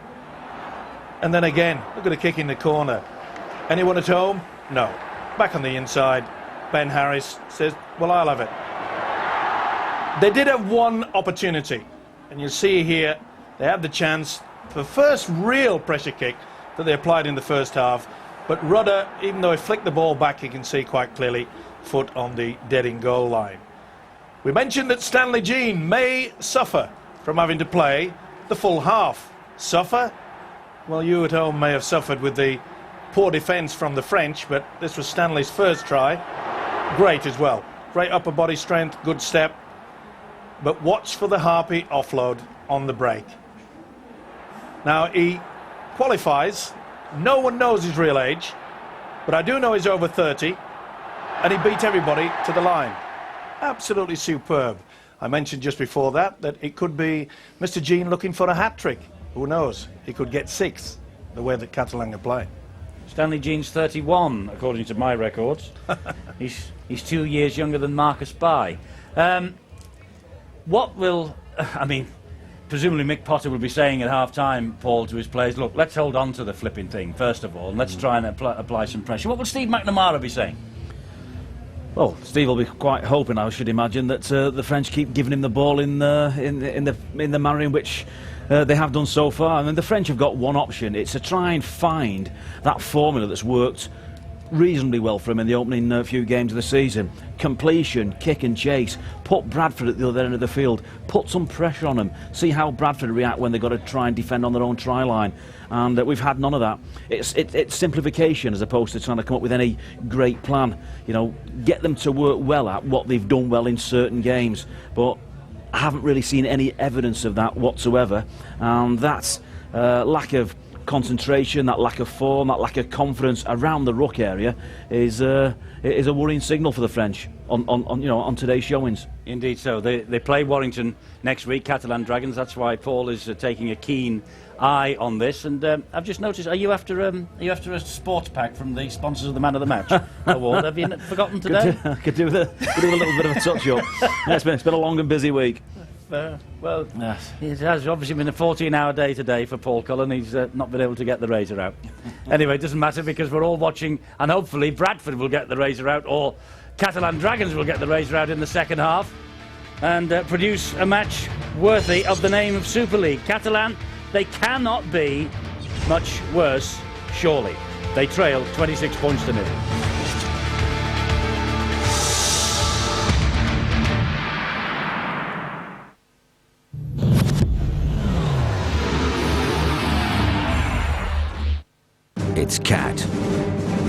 And then again, look at the kick in the corner. Anyone at home? No. Back on the inside, Ben Harris says, well, I'll have it. They did have one opportunity. And you see here, they had the chance for the first real pressure kick that they applied in the first half. But Rudder, even though he flicked the ball back, you can see quite clearly, foot on the dead-in goal line. We mentioned that Stanley Jean may suffer from having to play the full half. Suffer? Well, you at home may have suffered with the poor defence from the French, but this was Stanley's first try. Great as well. Great upper body strength, good step. But watch for the Harpy offload on the break. Now, he qualifies. No one knows his real age, but I do know he's over 30, and he beat everybody to the line. Absolutely superb. I mentioned just before that it could be Mr. Jean looking for a hat-trick. Who knows? He could get 6, the way that Catalan are playing. Stanley Jean's 31, according to my records. He's 2 years younger than Marcus Bai. Presumably Mick Potter will be saying at half-time, Paul, to his players, look, let's hold on to the flipping thing, first of all, and let's try and apply some pressure. What will Steve McNamara be saying? Well, Steve will be quite hoping, I should imagine, that the French keep giving him the ball in the manner in which they have done so far. I mean, the French have got one option. It's to try and find that formula that's worked reasonably well for him in the opening few games of the season. Completion, kick and chase, put Bradford at the other end of the field, put some pressure on them, see how Bradford react when they've got to try and defend on their own try line. And we've had none of that. It's simplification as opposed to trying to come up with any great plan. You know, get them to work well at what they've done well in certain games. But I haven't really seen any evidence of that whatsoever. And that's lack of concentration, that lack of form, that lack of confidence around the ruck area is a worrying signal for the French on today's showings. Indeed so. They play Warrington next week, Catalan Dragons. That's why Paul is taking a keen eye on this. And I've just noticed, are you after a sports pack from the sponsors of the Man of the Match award? Have you forgotten today? Could do with a little bit of a touch-up. Yeah, it's been a long and busy week. Well, yes. It has obviously been a 14-hour day today for Paul Cullen. He's not been able to get the razor out. Anyway, it doesn't matter because we're all watching, and hopefully Bradford will get the razor out, or Catalan Dragons will get the razor out in the second half and produce a match worthy of the name of Super League. Catalan, they cannot be much worse, surely. They trail 26 points to 0. It's cat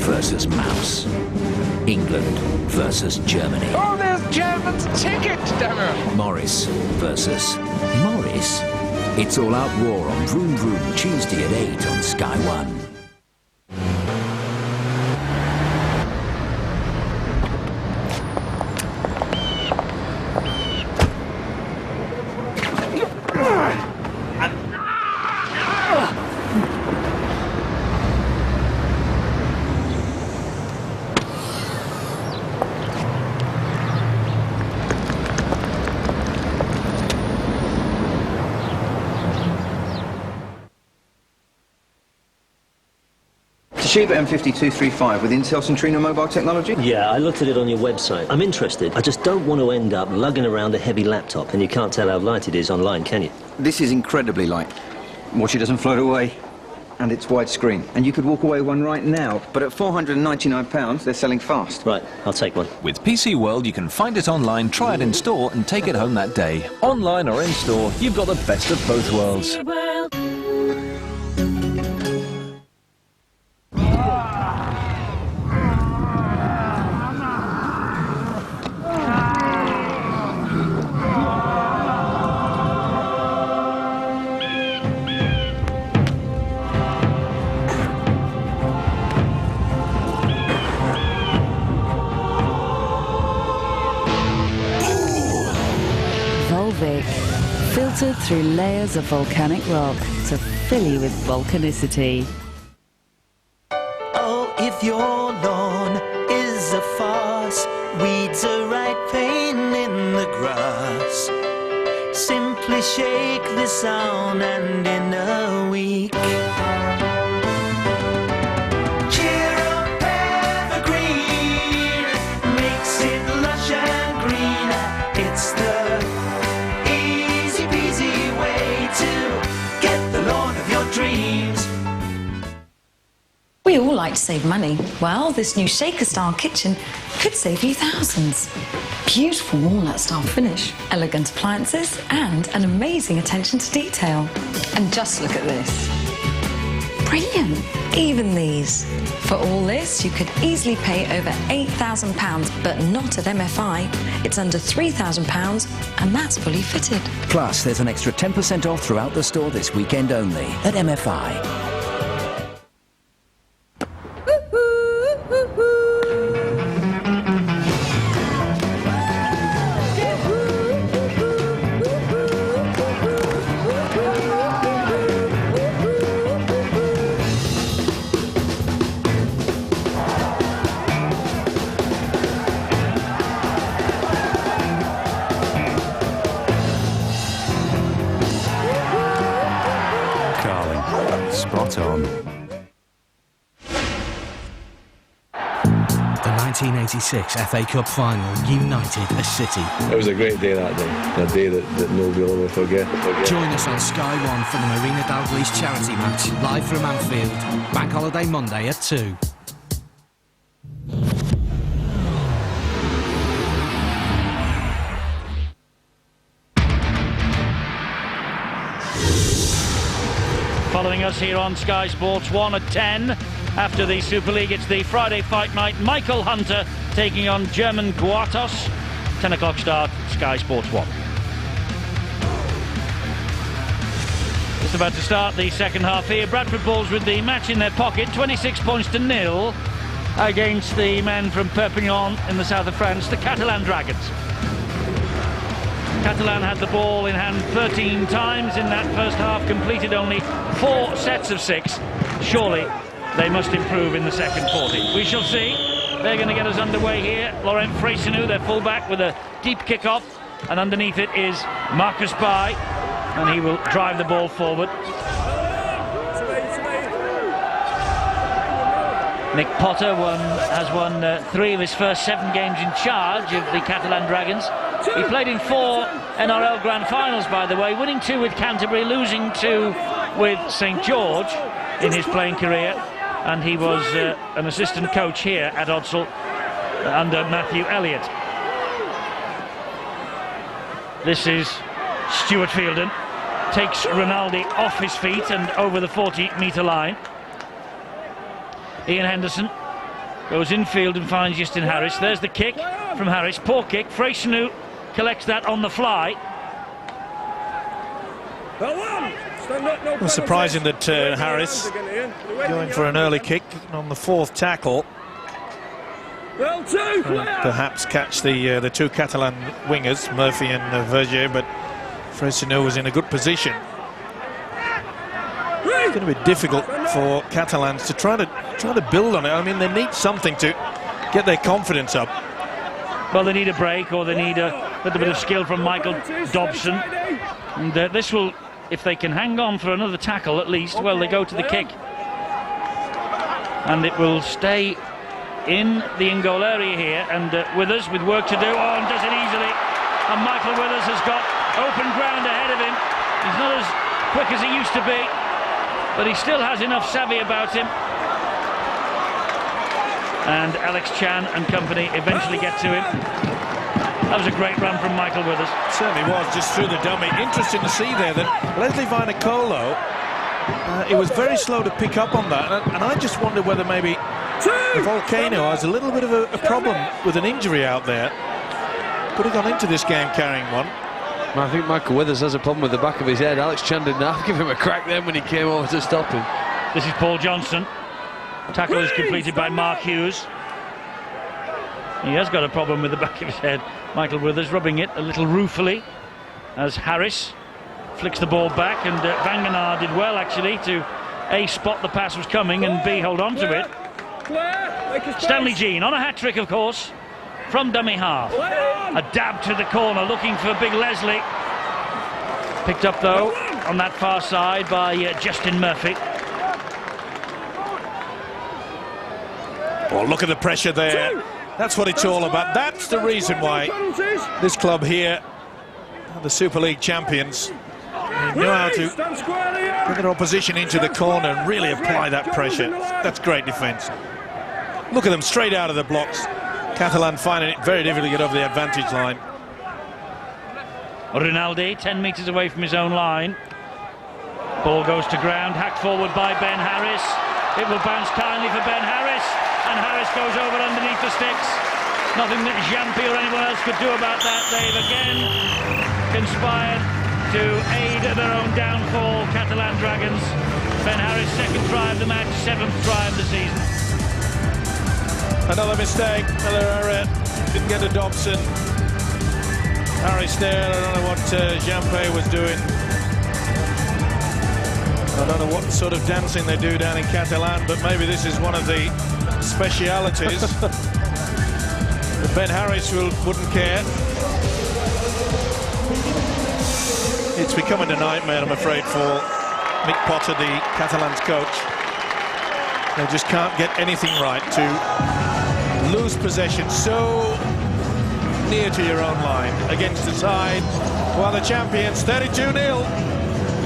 versus mouse. England versus Germany. Oh, there's German's ticket, damn it! Morris versus Morris. It's All Out War on Vroom Vroom, Tuesday at 8 on Sky One. Toshiba M5235 with Intel Centrino mobile technology? Yeah, I looked at it on your website. I'm interested. I just don't want to end up lugging around a heavy laptop, and you can't tell how light it is online, can you? This is incredibly light. Watch, it doesn't float away. And it's widescreen. And you could walk away one right now. But at £499, they're selling fast. Right, I'll take one. With PC World, you can find it online, try it in store, and take it home that day. Online or in store, you've got the best of both worlds. Filtered through layers of volcanic rock to fill you with volcanicity. Oh, if your lawn is a farce, weeds are right pain in the grass. Simply shake the sound and in a week. Cheer up evergreen, makes it lush and green. It's the dreams. We all like to save money. Well, this new shaker-style kitchen could save you thousands. Beautiful walnut-style finish, elegant appliances, and an amazing attention to detail. And just look at this. Brilliant. Even these. For all this, you could easily pay over £8,000, but not at MFI. It's under £3,000, and that's fully fitted. Plus, there's an extra 10% off throughout the store this weekend only at MFI. Spot on. The 1986 FA Cup final united a city. It was a great day that day, a day that nobody will ever forget. Join us on Sky One for the Marina Dalglish charity match, live from Anfield, Bank Holiday Monday at 2. Following us here on Sky Sports 1 at 10. After the Super League, it's the Friday fight night. Michael Hunter taking on German Guatos. 10 o'clock start, Sky Sports 1. Just about to start the second half here. Bradford Bulls with the match in their pocket, 26 points to 0 against the men from Perpignan in the south of France, the Catalan Dragons. Catalan had the ball in hand 13 times in that first half, completed only 4 sets of 6. Surely they must improve in the second 40. We shall see. They're going to get us underway here. Laurent Freyssinou, their fullback, with a deep kick-off, and underneath it is Marcus Bai, and he will drive the ball forward. Nick Potter has won 3 of his first 7 games in charge of the Catalan Dragons. He played in 4 NRL Grand Finals, by the way, winning 2 with Canterbury, losing 2 with St George in his playing career, and he was an assistant coach here at Odsal under Matthew Elliott. This is Stuart Fielden, takes Rinaldi off his feet and over the 40-metre line. Ian Henderson goes infield and finds Justin Harris. There's the kick from Harris, poor kick. Freyssinou collects that on the fly. Well, surprising that Harris going for an early kick on the 4th tackle. Perhaps catch the 2 Catalan wingers, Murphy and Vergier, but Freyssinou was in a good position. It's going to be difficult for Catalans to try to build on it. I mean, they need something to get their confidence up. Well, they need a break, or they need a little bit of skill from Michael Dobson. And this will, if they can hang on for another tackle at least, well, they go to the kick. And it will stay in the in-goal area here, and Withers with work to do. Oh, and does it easily. And Michael Withers has got open ground ahead of him. He's not as quick as he used to be, but he still has enough savvy about him. And Alex Chan and company eventually get to him. That was a great run from Michael Withers. Certainly was, just through the dummy. Interesting to see there that Leslie Vainicolo, he was very slow to pick up on that, and I just wonder whether maybe the Volcano has a little bit of a problem with an injury out there. Could have gone into this game carrying one. I think Michael Withers has a problem with the back of his head. Alex Chan did not give him a crack then when he came over to stop him. This is Paul Johnson. Tackle is completed by Mark Hughes. He has got a problem with the back of his head. Michael Withers rubbing it a little ruefully as Harris flicks the ball back, and Vangenaar did well actually to A, spot the pass was coming, and B, hold on to it. Stanley Jean on a hat-trick, of course, from dummy half. A dab to the corner, looking for Big Leslie. Picked up, though, on that far side by Justin Murphy. Oh, look at the pressure there. That's what it's all about. That's the reason why this club here, the Super League champions, know how to get their opposition into the corner and really apply that pressure. That's great defence. Look at them straight out of the blocks. Catalan finding it very difficult to get over the advantage line. Rinaldi 10 metres away from his own line. Ball goes to ground, hacked forward by Ben Harris. It will bounce kindly for Ben Harris, and Harris goes over underneath the sticks. Nothing that Jampi or anyone else could do about that. They've again conspired to aid their own downfall, Catalan Dragons. Ben Harris, 2nd try of the match, 7th try of the season. Another mistake, another error. Didn't get to Dobson. Harris there, I don't know what Jampi was doing. I don't know what sort of dancing they do down in Catalan, but maybe this is one of the specialities. But Ben Harris wouldn't care. It's becoming a nightmare, I'm afraid, for Mick Potter, the Catalans coach. They just can't get anything right to lose possession so near to your own line against the side while the champions 32-0.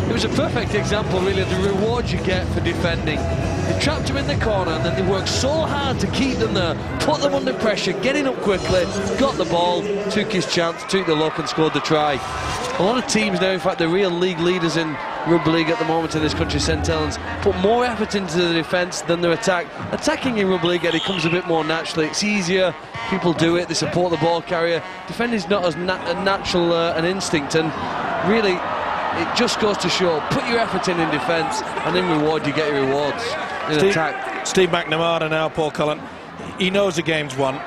It was a perfect example, really, of the reward you get for defending. They trapped him in the corner, and then they worked so hard to keep them there, put them under pressure, getting up quickly, got the ball, took his chance, took the look and scored the try. A lot of teams now, in fact, the real league leaders in rugby league at the moment in this country, St Helens, put more effort into the defence than their attack. Attacking in rugby league, it comes a bit more naturally. It's easier, people do it, they support the ball carrier. Defending's not as natural an instinct, and really, it just goes to show, put your effort in defence, and in reward, you get your rewards in attack. Steve McNamara now, Paul Cullen, he knows the game's won.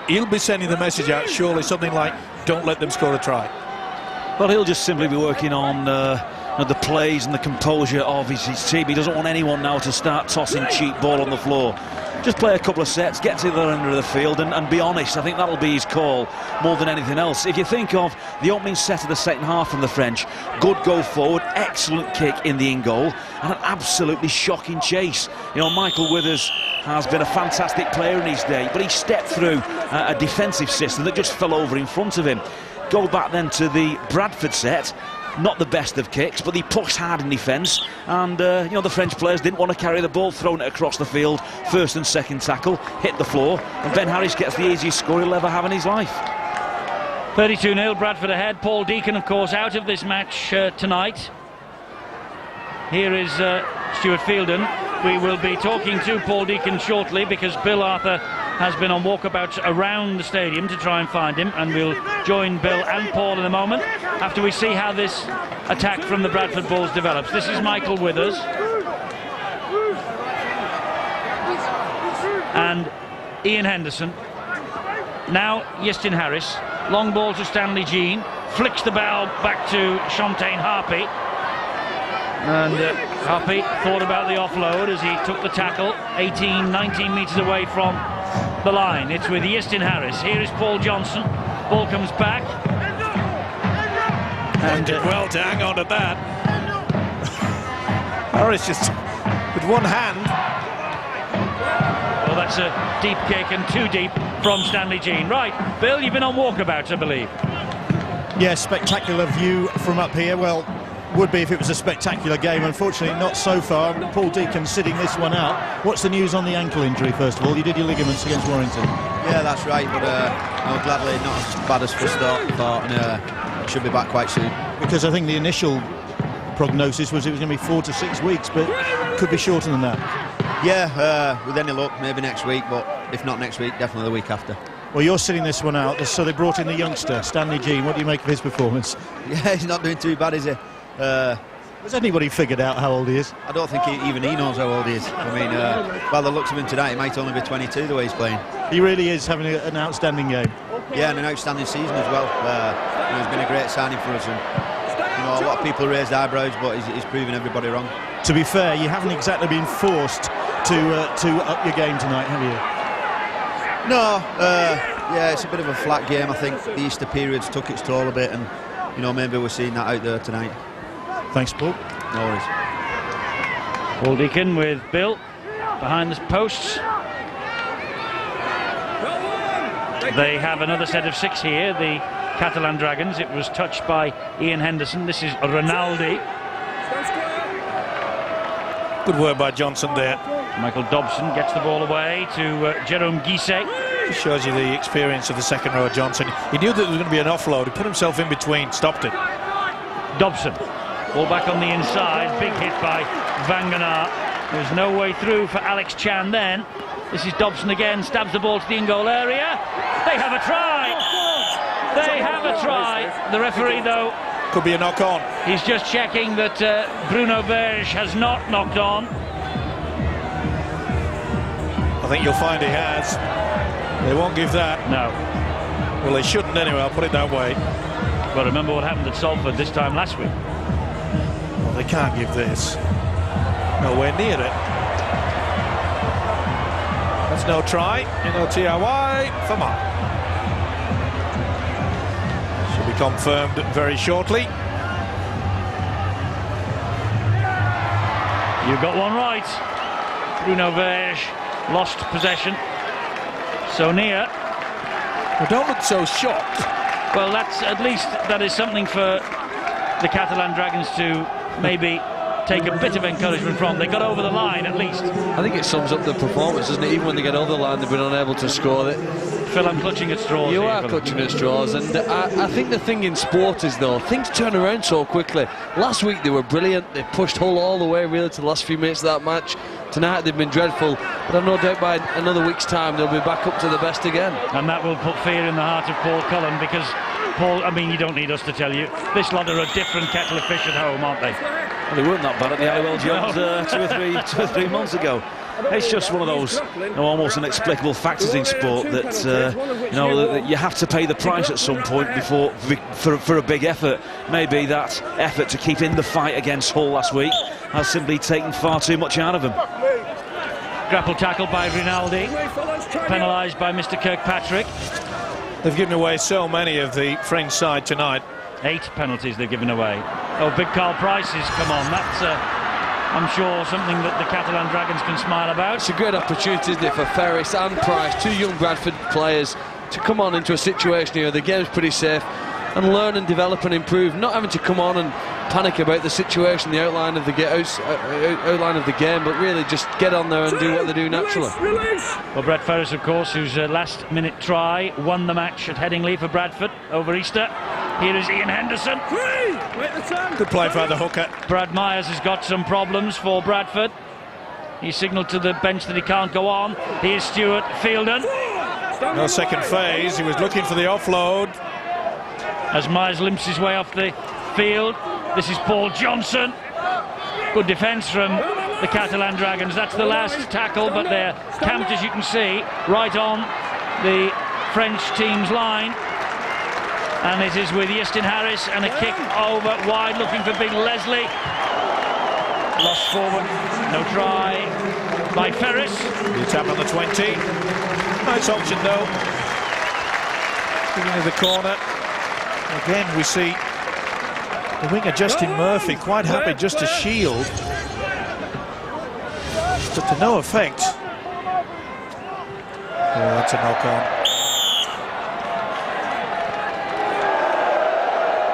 He'll be sending the message out, surely, something like, don't let them score a try. Well, he'll just simply be working on the plays and the composure of his team. He doesn't want anyone now to start tossing cheap ball on the floor. Just play a couple of sets, get to the other end of the field and be honest. I think that'll be his call more than anything else. If you think of the opening set of the second half from the French, good go forward, excellent kick in the in goal, and an absolutely shocking chase. You know, Michael Withers has been a fantastic player in his day, but he stepped through a defensive system that just fell over in front of him. Go back then to the Bradford set. Not the best of kicks, but he pushed hard in defence, and you know, the French players didn't want to carry the ball, thrown it across the field. First and second tackle, hit the floor, and Ben Harris gets the easiest score he'll ever have in his life. 32-0, Bradford ahead. Paul Deacon, of course, out of this match tonight. Here is Stuart Fielden. We will be talking to Paul Deacon shortly, because Bill Arthur has been on walkabouts around the stadium to try and find him, and we'll join Bill and Paul in a moment after we see how this attack from the Bradford Bulls develops. This is Michael Withers and Ian Henderson. Now Iestyn Harris, long ball to Stanley Jean, flicks the ball back to Shontaine Harpy, and Harpy thought about the offload as he took the tackle 18-19 metres away from the line. It's with Iestyn Harris. Here is Paul Johnson. Ball comes back. And did well to hang on to that. Harris just with one hand. Well, that's a deep kick, and too deep from Stanley Jean. Right, Bill, you've been on walkabouts, I believe. Yeah, spectacular view from up here. Well, would be if it was a spectacular game. Unfortunately, not so far. Paul Deacon sitting this one out. What's the news on the ankle injury, first of all? You did your ligaments against Warrington. Yeah, that's right, but no, gladly not as bad as first thought, and should be back quite soon. Because I think the initial prognosis was it was going to be 4 to 6 weeks, but could be shorter than that. Yeah, with any luck, maybe next week, but if not next week, definitely the week after. Well, you're sitting this one out, so they brought in the youngster, Stanley Jean. What do you make of his performance? Yeah, he's not doing too bad, is he? Has anybody figured out how old he is? I don't think even he knows how old he is. I mean, by the looks of him tonight, he might only be 22 the way he's playing. He really is having an outstanding game. Yeah, and an outstanding season as well. He's been a great signing for us, and you know, a lot of people raised eyebrows, but he's proving everybody wrong. To be fair, you haven't exactly been forced to up your game tonight, have you? No, yeah, it's a bit of a flat game. I think the Easter periods took its toll a bit, and you know, maybe we're seeing that out there tonight. Thanks, Paul. No worries. Paul Deacon with Bill behind the posts. They have another set of 6 here, the Catalan Dragons. It was touched by Ian Henderson. This is Rinaldi. Good work by Johnson there. Michael Dobson gets the ball away to Jerome Guisset. Just shows you the experience of the second row, Johnson. He knew that there was going to be an offload. He put himself in between, stopped it. Dobson. Ball back on the inside. Big hit by Vanganar. There's no way through for Alex Chan then. This is Dobson again. Stabs the ball to the in-goal area. They have a try. They have a try. The referee, though, could be a knock-on. He's just checking that Bruno Verge has not knocked on. I think you'll find he has. They won't give that. No. Well, they shouldn't anyway, I'll put it that way. Well, remember what happened at Salford this time last week. Well, they can't give this. Nowhere near it. That's no try. NOTRY for Mark. Should be confirmed very shortly. You got one right. Bruno Verge lost possession. So near. Well, don't look so shocked. Well, that's at least that is something for the Catalan Dragons to maybe take a bit of encouragement from. They got over the line at least. I think it sums up the performance, doesn't it? Even when they get over the line, they've been unable to score it. Phil, I'm clutching at straws. You here, are Phil. clutching at straws, and I think the thing in sport is, though, things turn around so quickly. Last week they were brilliant. They pushed Hull all the way really to the last few minutes of that match. Tonight they've been dreadful, but I've no doubt by another week's time they'll be back up to the best again. And that will put fear in the heart of Paul Cullen, because Paul, I mean, you don't need us to tell you, this lot are a different kettle of fish at home, aren't they? Well, they weren't that bad at the Halliwell Jones two or three months ago. It's just one of those almost inexplicable factors in sport that that you have to pay the price at some point for a big effort. Maybe that effort to keep in the fight against Hull last week has simply taken far too much out of him. Grapple tackle by Rinaldi, penalised by Mr. Kirkpatrick. They've given away so many of the French side tonight. 8 penalties they've given away. Oh, big Carl Price has come on. That's, I'm sure, something that the Catalan Dragons can smile about. It's a great opportunity, isn't it, for Ferris and Price, 2 young Bradford players, to come on into a situation here. The game's pretty safe, and learn and develop and improve, not having to come on and panic about the situation, the outline of the game, but really just get on there and do what they do naturally. Well, Brett Ferris, of course, whose last-minute try won the match at Headingley for Bradford over Easter. Here is Ian Henderson. Good play by the hooker. Brad Myers has got some problems for Bradford. He signalled to the bench that he can't go on. Here's Stuart Fielden. No second phase. He was looking for the offload. As Myers limps his way off the field, this is Paul Johnson. Good defence from the Catalan Dragons. That's the last tackle, but they're camped, as you can see, right on the French team's line. And it is with Justin Harris, and a kick over wide, looking for Big Leslie. Lost forward, no try by Ferris. The tap on the 20. Nice option though. Giving to the corner. Again, we see the winger Justin Murphy quite happy just to shield, but to no effect. Oh, that's a knock-on.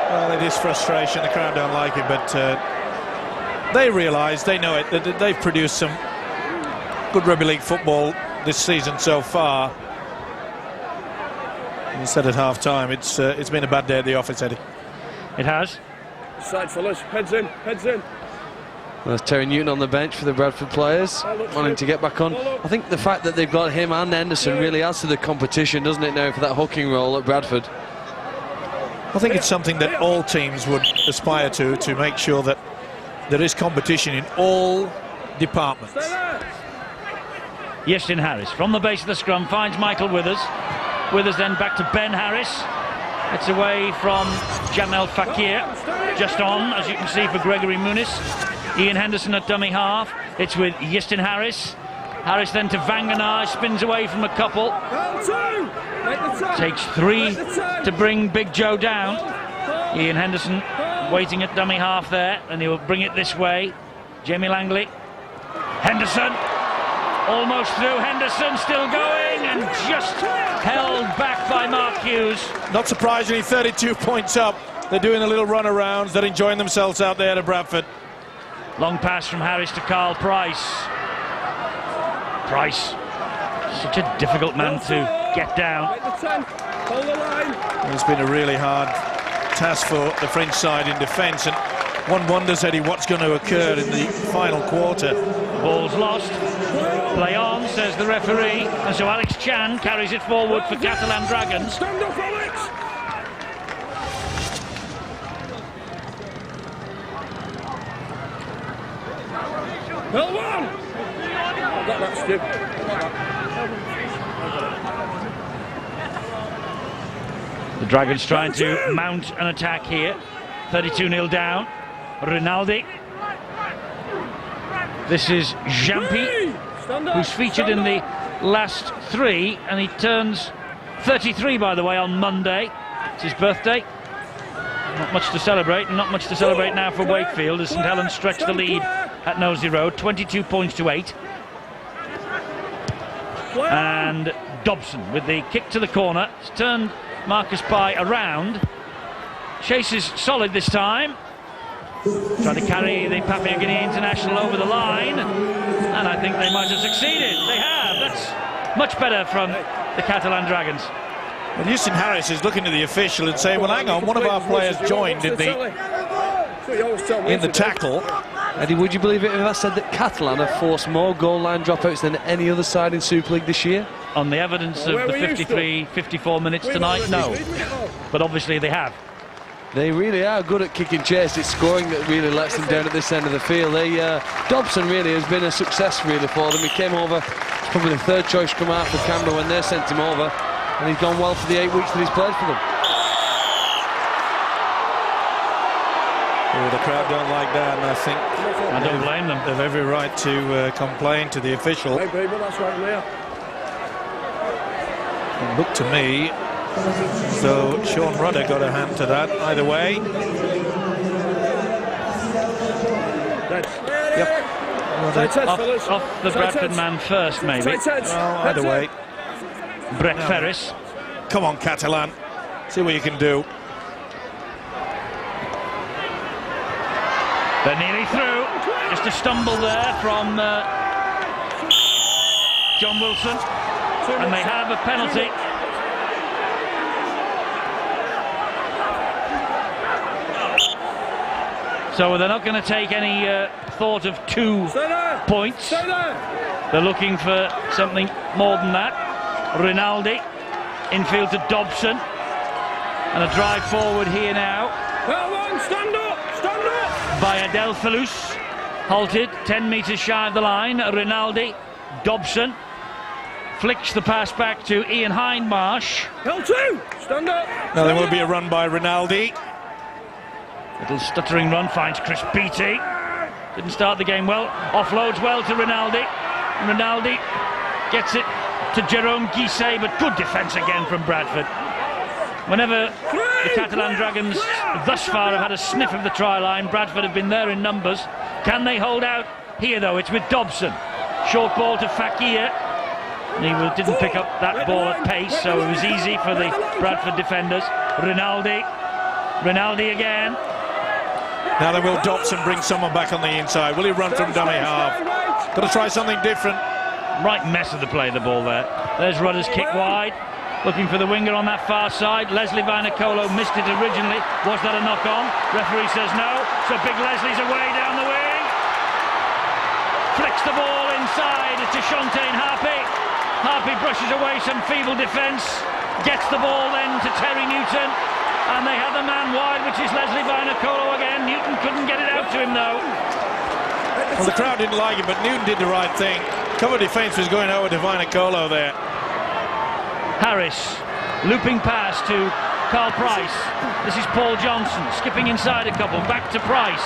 Well, it is frustration. The crowd don't like it, but they realise, they know it, that they've produced some good rugby league football this season so far. And you said at half-time, it's been a bad day at the office, Eddie. It has. Side fellas, heads in, heads in. There's Terry Newton on the bench for the Bradford players, wanting to get back on. I think the fact that they've got him and Henderson really adds to the competition, doesn't it, now, for that hooking role at Bradford? I think it's something that all teams would aspire to make sure that there is competition in all departments. Justin Harris from the base of the scrum finds Michael Withers. Withers then back to Ben Harris. It's away from Jamel Fakir. Just on, as you can see, for Gregory Muniz. Ian Henderson at dummy half. It's with Justin Harris. Harris then to Vangenaar, spins away from a couple. Takes 3 to bring Big Joe down. Ian Henderson waiting at dummy half there, and he will bring it this way. Jamie Langley. Henderson. Almost through. Henderson still going, and just held back by Mark Hughes. Not surprisingly, 32 points up. They're doing a little run around. They're enjoying themselves out there at Bradford. Long pass from Harris to Carl Price. Price, such a difficult man to get down. It's been a really hard task for the French side in defence, and one wonders, Eddie, what's going to occur in the final quarter. Ball's lost. Play on, says the referee, and so Alex Chan carries it forward for Catalan Dragons. Stand up, Alex! Well, one! I've got that, Stu. The Dragons trying to mount an attack here. 32-0 down. Rinaldi. This is Jampi, who's featured in the last 3, and he turns 33, by the way, on Monday. It's his birthday. Not much to celebrate, and not much to celebrate now for Wakefield as St Helens stretch the lead at Nosey Road, 22 points to 8. And Dobson with the kick to the corner. It's turned Marcus Pye around. Chase is solid this time. Trying to carry the Papua New Guinea international over the line, and I think they might have succeeded. They have. That's much better from the Catalan Dragons. Well, Houston Harris is looking at the official and saying, well, hang on, one of our players joined in the tackle. Eddie, would you believe it if I said that Catalan have forced more goal line dropouts than any other side in Super League this year? On the evidence of the 53, 54 minutes tonight, no. But obviously they have. They really are good at kicking chase. It's scoring that really lets them down at this end of the field. Dobson really has been a success really for them. He came over, it's probably the third choice come out for Canberra when they sent him over, and he's gone well for the 8 weeks that he's played for them. Oh, the crowd don't like that, and I think I don't blame them. They've every right to complain to the official. It looked to me as though Sean Rudder got a hand to that. Either way. Yep. Off the Bradford man first, maybe. Well, either way. Brett Ferris. Come on, Catalan. See what you can do. They're nearly through. Just a stumble there from John Wilson. And they have a penalty. So they're not going to take any thought of 2 points. They're looking for something more than that. Rinaldi, infield to Dobson. And a drive forward here now. Stand up! Stand up! By Adelphilus, halted 10 metres shy of the line. Rinaldi, Dobson flicks the pass back to Ian Hindmarsh. L2, stand up! Now there will be a run by Rinaldi. Little stuttering run finds Chris Beattie. Didn't start the game well. Offloads well to Rinaldi. Rinaldi gets it to Jerome Guisset, but good defence again from Bradford. Whenever the Catalan Dragons thus far have had a sniff of the try line, Bradford have been there in numbers. Can they hold out here, though? It's with Dobson. Short ball to Fakir. He didn't pick up that ball at pace, so it was easy for the Bradford defenders. Rinaldi. Rinaldi again. Now then, will Dobson bring someone back on the inside? Will he run from dummy half? Got to try something different. Right mess of the play, the ball there. There's Rudder's kick wide. Looking for the winger on that far side. Leslie Vinacolo missed it originally. Was that a knock-on? Referee says no. So Big Leslie's away down the wing. Flicks the ball inside to Shontaine Harpy. Harpy brushes away some feeble defence. Gets the ball then to Terry Newton. And they have the man wide, which is Leslie Vinacolo again. Newton couldn't get it out to him, though. Well, the crowd didn't like it, but Newton did the right thing. Cover defence was going over to Vinacolo there. Harris, looping pass to Carl Price. This is Paul Johnson, skipping inside a couple, back to Price.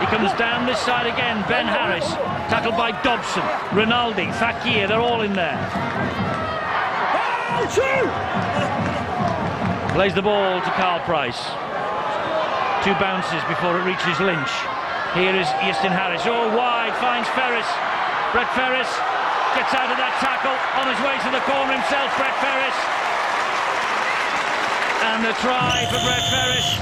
He comes down this side again, Ben Harris, tackled by Dobson, Rinaldi, Fakir, they're all in there. Plays the ball to Carl Price. 2 bounces before it reaches Lynch. Here is Easton Harris, wide, finds Ferris. Brett Ferris gets out of that tackle, on his way to the corner himself, Brett Ferris. And the try for Brett Ferris.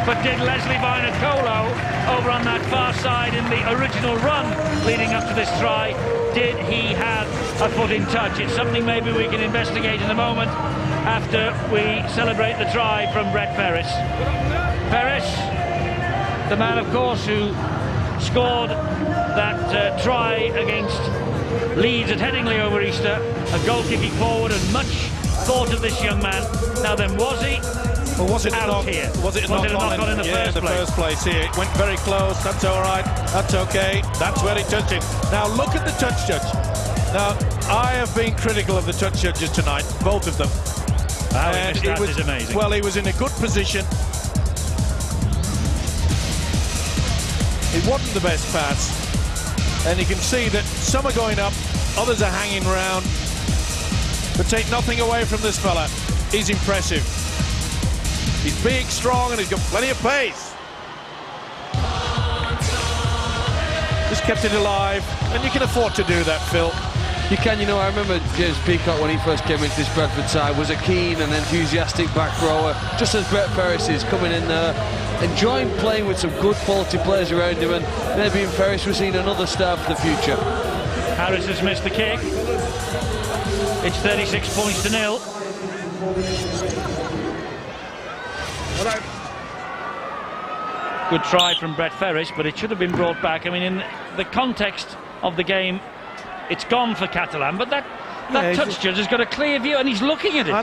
But did Leslie Vinacolo, over on that far side in the original run leading up to this try, did he have a foot in touch? It's something maybe we can investigate in a moment after we celebrate the try from Brett Ferris. Ferris, the man, of course, who scored that try against Leeds at Headingley over Easter, a goal-kicking forward, and much thought of this young man. Now then, was he was it out here? Was it a knock-on in the first place here? It went very close. That's all right. That's okay. That's where he touched it. Now look at the touch judge. Now, I have been critical of the touch judges tonight, both of them. And it was amazing. Well, he was in a good position. It wasn't the best pass. And you can see that some are going up, others are hanging around. But take nothing away from this fella. He's impressive. He's big, strong, and he's got plenty of pace. Just kept it alive, and you can afford to do that, Phil. You can, I remember James Peacock when he first came into this Bradford side was a keen and enthusiastic back rower, just as Brett Ferris is coming in there, enjoying playing with some good quality players around him, and maybe in Ferris we're seeing another star for the future. Harris has missed the kick. It's 36 points to 0. Good try from Brett Ferris, but it should have been brought back. I mean, in the context of the game, it's gone for Catalan, but that touch judge has got a clear view and he's looking at it. I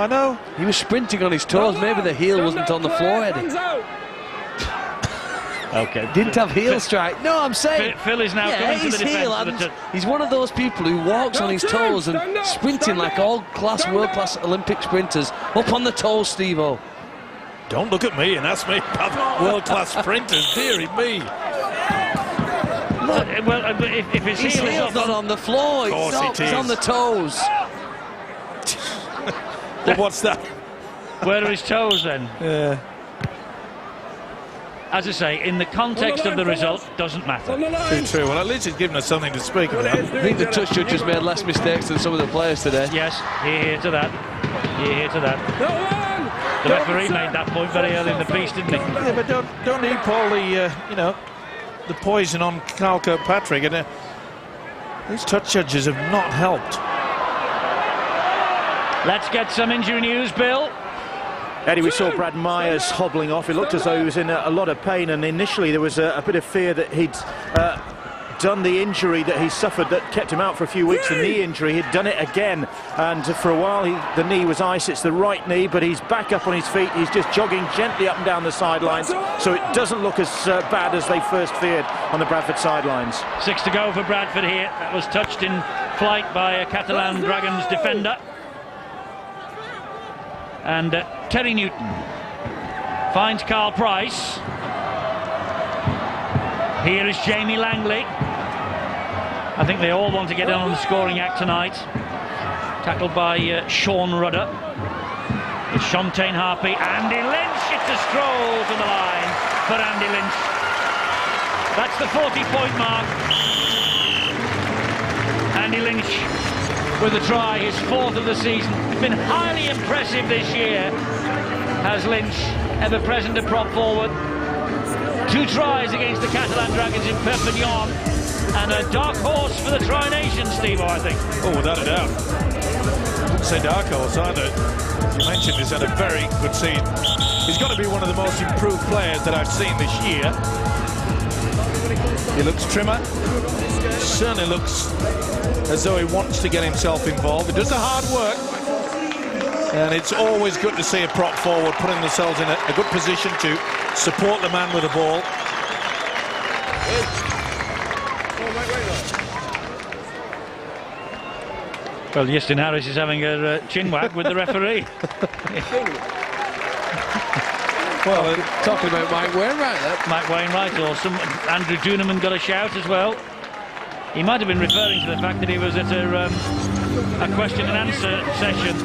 know. He was sprinting on his toes. Maybe the heel wasn't on the floor, Eddie. Okay. Didn't have heel strike. No, I'm saying Phil is now coming to the defence. He's one of those people who walks on his toes and sprinting like all world-class Olympic sprinters. Up on the toes, Steve-O. Don't look at me and ask me about world-class sprinters, dearie me. Well, if his heel's not on the floor, it's on the toes. But what's that? Where are his toes then? Yeah. As I say, in the context of the result, doesn't matter. Too true. Well, at least he's given us something to speak about. I think the touch judge has made less mistakes than some of the players today. Yes, here to that. Here to that. The referee made that point very early in the piece, didn't he? Yeah, but don't heap all the the poison on Carl Kirkpatrick, and these touch judges have not helped. Let's get some injury news, Bill. Eddie, we saw Brad Myers hobbling off. It looked as though he was in a lot of pain, and initially there was a bit of fear that he'd done the injury that he suffered that kept him out for a few weeks, the knee injury. He'd done it again, and for a while the knee was ice. It's the right knee, but he's back up on his feet. He's just jogging gently up and down the sidelines, so it doesn't look as bad as they first feared on the Bradford sidelines. 6 to go for Bradford here. That was touched in flight by a Catalan Dragons defender. And Terry Newton finds Carl Price. Here is Jamie Langley. I think they all want to get in on the scoring act tonight. Tackled by Sean Rudder. It's Shontaine Harpy. Andy Lynch. It's a stroll to the line for Andy Lynch. That's the 40-point mark. Andy Lynch with a try, his 4th of the season. Been highly impressive this year, has Lynch, ever present at prop forward. 2 tries against the Catalan Dragons in Perpignan, and a dark horse for the Tri-Nations, Steve-O, I think. Oh, without a doubt. I wouldn't say dark horse either. You mentioned he's had a very good season. He's got to be one of the most improved players that I've seen this year. He looks trimmer. Certainly looks as though he wants to get himself involved. He does the hard work, and it's always good to see a prop forward putting themselves in a good position to support the man with the ball. Well, Justin Harris is having a chin wag with the referee. Well, talking about Mike Wainwright there. Mike Wainwright, or Andrew Duneman got a shout as well. He might have been referring to the fact that he was at a question and answer session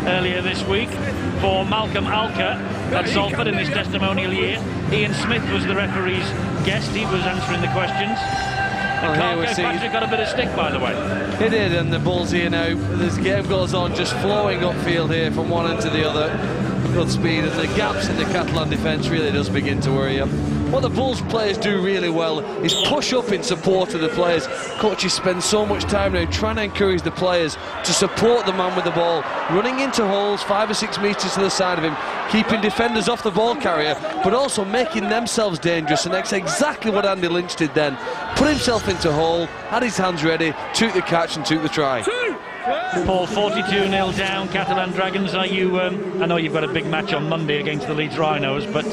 earlier this week for Malcolm Alker at Salford in this testimonial year. Ian Smith was the referee's guest. He was answering the questions. And Carl Kirkpatrick got a bit of stick, by the way. He did, and the Bulls here now. This game goes on, just flowing upfield here from one end to the other. Good speed, and the gaps in the Catalan defence really does begin to worry you. What the Bulls players do really well is push up in support of the players. Coaches spend so much time now trying to encourage the players to support the man with the ball, running into holes 5 or 6 metres to the side of him, keeping defenders off the ball carrier, but also making themselves dangerous. And that's exactly what Andy Lynch did then. Put himself into hole, had his hands ready, took the catch and took the try. Paul, 42-0 down, Catalan Dragons. Are you? I know you've got a big match on Monday against the Leeds Rhinos, but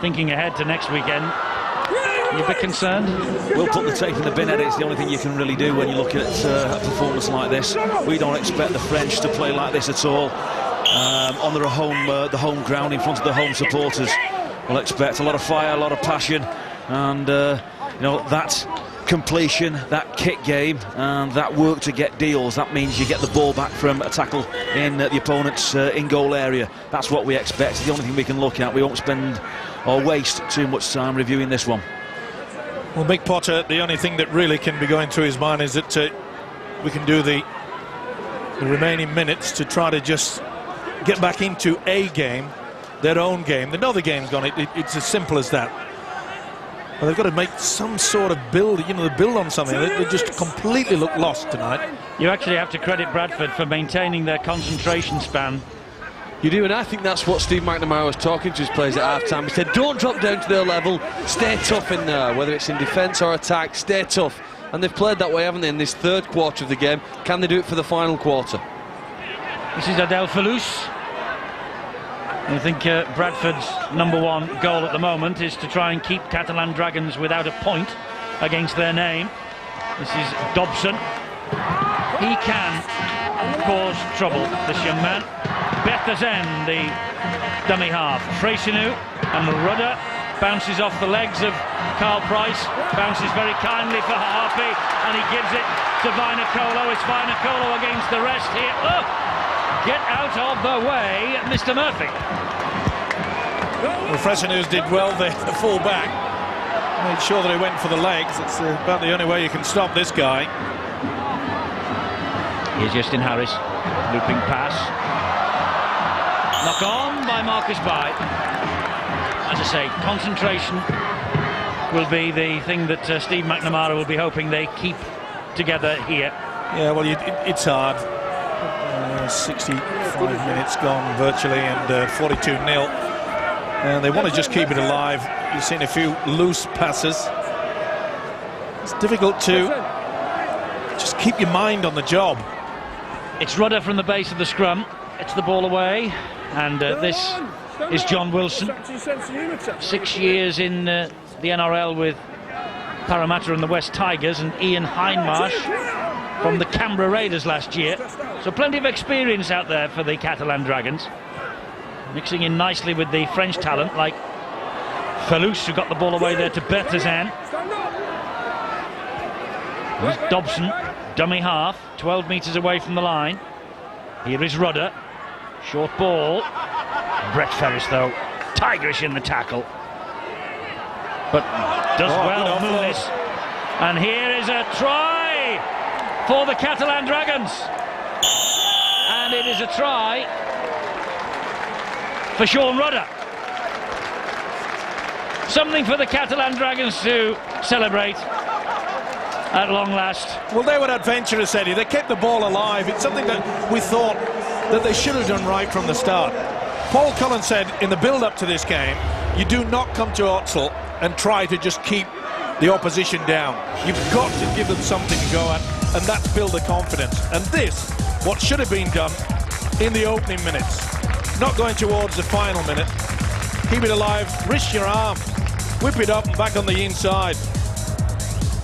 thinking ahead to next weekend, are you a bit concerned? We'll put the tape in the bin, Eddie. It's the only thing you can really do when you look at a performance like this. We don't expect the French to play like this at all. On the home ground, in front of the home supporters, we'll expect a lot of fire, a lot of passion, and that completion, that kick game, and that work to get deals. That means you get the ball back from a tackle in the opponent's in-goal area. That's what we expect. It's the only thing we can look at. We won't spend or waste too much time reviewing this one. Well, Mick Potter, the only thing that really can be going through his mind is that we can do the remaining minutes to try to just get back into a game their own game. They know the game's gone. It's as simple as that. But they've got to make some sort of build, they build on something. They just completely look lost tonight. You actually have to credit Bradford for maintaining their concentration span. You do, and I think that's what Steve McNamara was talking to his players at half-time. He said, don't drop down to their level, stay tough in there, whether it's in defence or attack, stay tough. And they've played that way, haven't they, in this third quarter of the game. Can they do it for the final quarter? This is Adel Falous. I think Bradford's #1 goal at the moment is to try and keep Catalan Dragons without a point against their name. This is Dobson. He can cause trouble, this young man. Berthazen, the dummy half. Freysinou and Rudder bounces off the legs of Carl Price, bounces very kindly for Harpy, and he gives it to Vainikolo. It's Vainikolo against the rest here. Oh! Get out of the way, Mr. Murphy. Well, Freysinou did well there, the full back. Made sure that he went for the legs. It's about the only way you can stop this guy. Here's Justin Harris, looping pass. Knock on by Marcus Bai. As I say, concentration will be the thing that Steve McNamara will be hoping they keep together here. Yeah, well, it's hard. 65 minutes gone virtually, and 42-0. And they want to just keep it alive. You've seen a few loose passes. It's difficult to just keep your mind on the job. It's Rudder from the base of the scrum. It's the ball away, and this is John Wilson. 6 years in the NRL with Parramatta and the West Tigers, and Ian Hindmarsh from the Canberra Raiders last year. So plenty of experience out there for the Catalan Dragons. Mixing in nicely with the French talent like Falous, who got the ball away there to Berthazen. There's Dobson, dummy half, 12 metres away from the line. Here is Rudder. Short ball. Brett Ferris, though, tigerish in the tackle. But does well, Muniz. And here is a try for the Catalan Dragons. And it is a try for Sean Rudder. Something for the Catalan Dragons to celebrate at long last. Well, they were adventurous, Eddie. They kept the ball alive. It's something that we thought that they should have done right from the start. Paul Cullen said in the build-up to this game, you do not come to Otsel and try to just keep the opposition down. You've got to give them something to go at, and that's build the confidence. And this, what should have been done in the opening minutes. Not going towards the final minute. Keep it alive, wrist your arm, whip it up and back on the inside.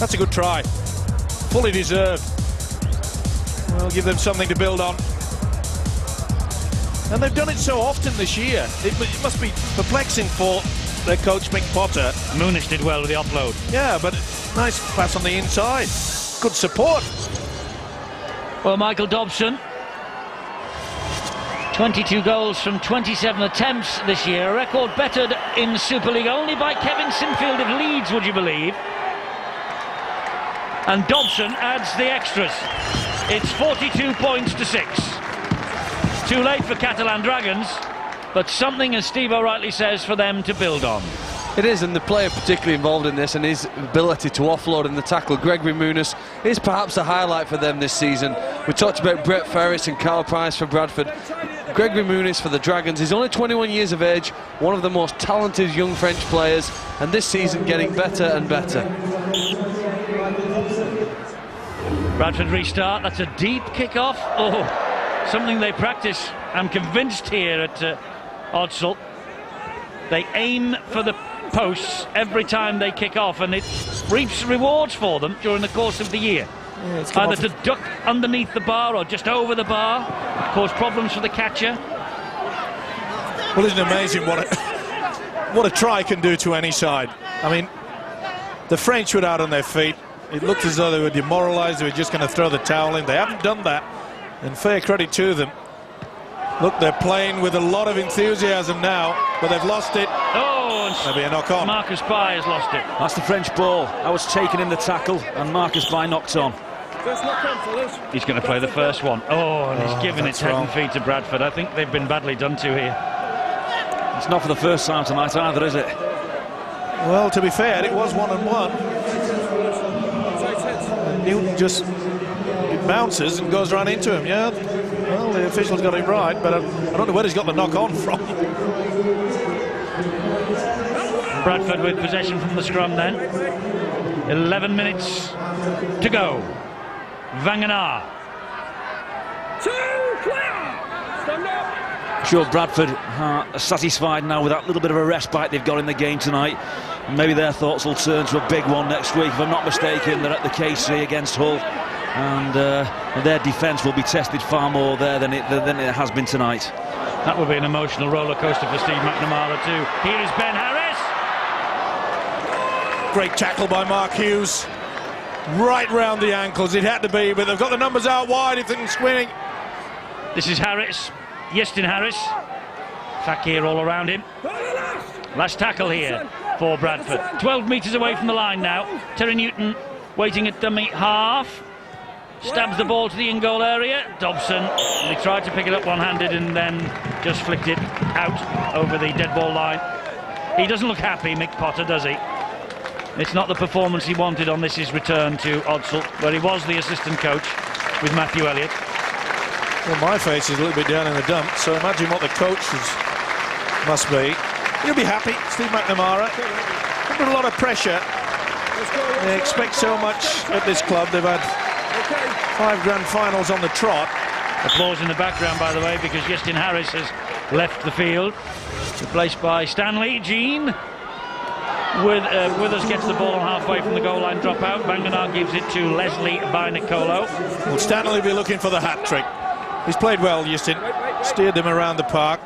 That's a good try. Fully deserved. We'll give them something to build on. And they've done it so often this year. It must be perplexing for their coach, Mick Potter. Muniz did well with the offload. Yeah, but nice pass on the inside. Good support. Well, Michael Dobson, 22 goals from 27 attempts this year. A record bettered in Super League only by Kevin Sinfield of Leeds, would you believe? And Dobson adds the extras. It's 42 points to 6. Too late for Catalan Dragons, but something, as Steve O'Reilly says, for them to build on. It is, and the player particularly involved in this and his ability to offload in the tackle, Gregory Muniz, is perhaps a highlight for them this season. We talked about Brett Ferris and Carl Price for Bradford. Gregory Muniz for the Dragons. He's only 21 years of age, one of the most talented young French players, and this season getting better and better. Bradford restart. That's a deep kick-off. Oh, something they practice, I'm convinced, here at Odsal. They aim for the posts every time they kick off, and it reaps rewards for them during the course of the year. Yeah, either to duck underneath the bar or just over the bar, cause problems for the catcher. Well, isn't it amazing what a try can do to any side? I mean, the French were out on their feet. It looked as though they were demoralised. They were just going to throw the towel in. They haven't done that, and fair credit to them. Look, they're playing with a lot of enthusiasm now, but they've lost it. Oh, and maybe a knock on. Marcus Bai has lost it. That's the French ball. I was taken in the tackle, and Marcus Bai knocked on. He's going to play the first one. Oh, and he's given it head and feet to Bradford. I think they've been badly done to here. It's not for the first time tonight either, is it? Well, to be fair, it was 1-1. And Newton just bounces and goes right into him, yeah? Well, the official's got it right, but I don't know where he's got the knock-on from. Bradford with possession from the scrum then. 11 minutes to go. Vangenaar. Sure, Bradford are satisfied now with that little bit of a respite they've got in the game tonight. Maybe their thoughts will turn to a big one next week. If I'm not mistaken, they're at the KC against Hull, and their defence will be tested far more there than it has been tonight. That will be an emotional roller coaster for Steve McNamara too. Here is Ben Harris. Great tackle by Mark Hughes. Right round the ankles, it had to be, but they've got the numbers out wide if they can swing. This is Harris. Yestin Harris. Fakir all around him. Last tackle here for Bradford. 12 metres away from the line now. Terry Newton waiting at dummy half. Stabs the ball to the in-goal area. Dobson, he tried to pick it up one-handed and then just flicked it out over the dead ball line. He doesn't look happy, Mick Potter, does he? It's not the performance he wanted on this his return to Odsal, where he was the assistant coach with Matthew Elliott. Well, my face is a little bit down in the dump, so imagine what the coach must be. He'll be happy, Steve McNamara. Under a lot of pressure. They expect so much at this club. They've had 5 grand finals on the trot. Applause in the background, by the way, because Yestin Harris has left the field, replaced by Stanley Jean. Withers gets the ball halfway from the goal line drop out. Vangenaar gives it to Leslie Bainicolo. Will Stanley be looking for the hat-trick? He's played well, Yestin. Steered them around the park.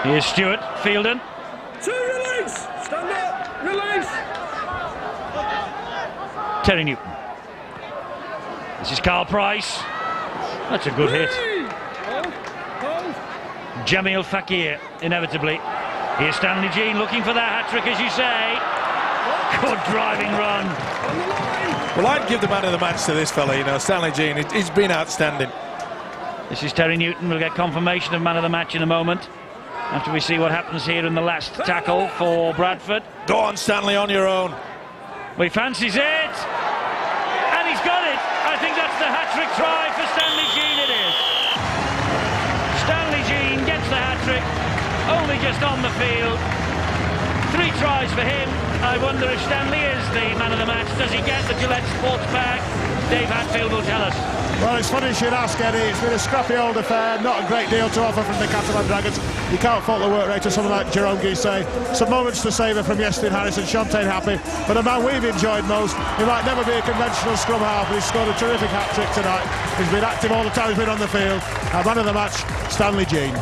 Here's Stewart, Fielden. Release! Stand up! Release! Terry Newton. This is Carl Price. That's a good hit. Jamil Fakir, inevitably. Here's Stanley Jean looking for that hat-trick, as you say. Good driving run. Well, I'd give the man of the match to this fella, you know, Stanley Jean. He's been outstanding. This is Terry Newton. We'll get confirmation of man of the match in a moment, after we see what happens here in the last tackle for Bradford. Go on, Stanley, on your own. Well, he fancies it. And he's got it. I think that's the hat-trick try for Stanley Jean, it is. Stanley Jean gets the hat-trick, only just on the field. 3 tries for him. I wonder if Stanley is the man of the match. Does he get the Gillette Sports bag? Dave Hatfield will tell us. Well, it's funny you should ask, Eddie. It's been a scrappy old affair, not a great deal to offer from the Catalan Dragons. You can't fault the work rate of someone like Jerome Guisset. Some moments to savour from Yestin Harris and Shantae Happy, but a man we've enjoyed most. He might never be a conventional scrum half, but he's scored a terrific hat-trick tonight. He's been active all the time he's been on the field. Our man of the match, Stanley Jean.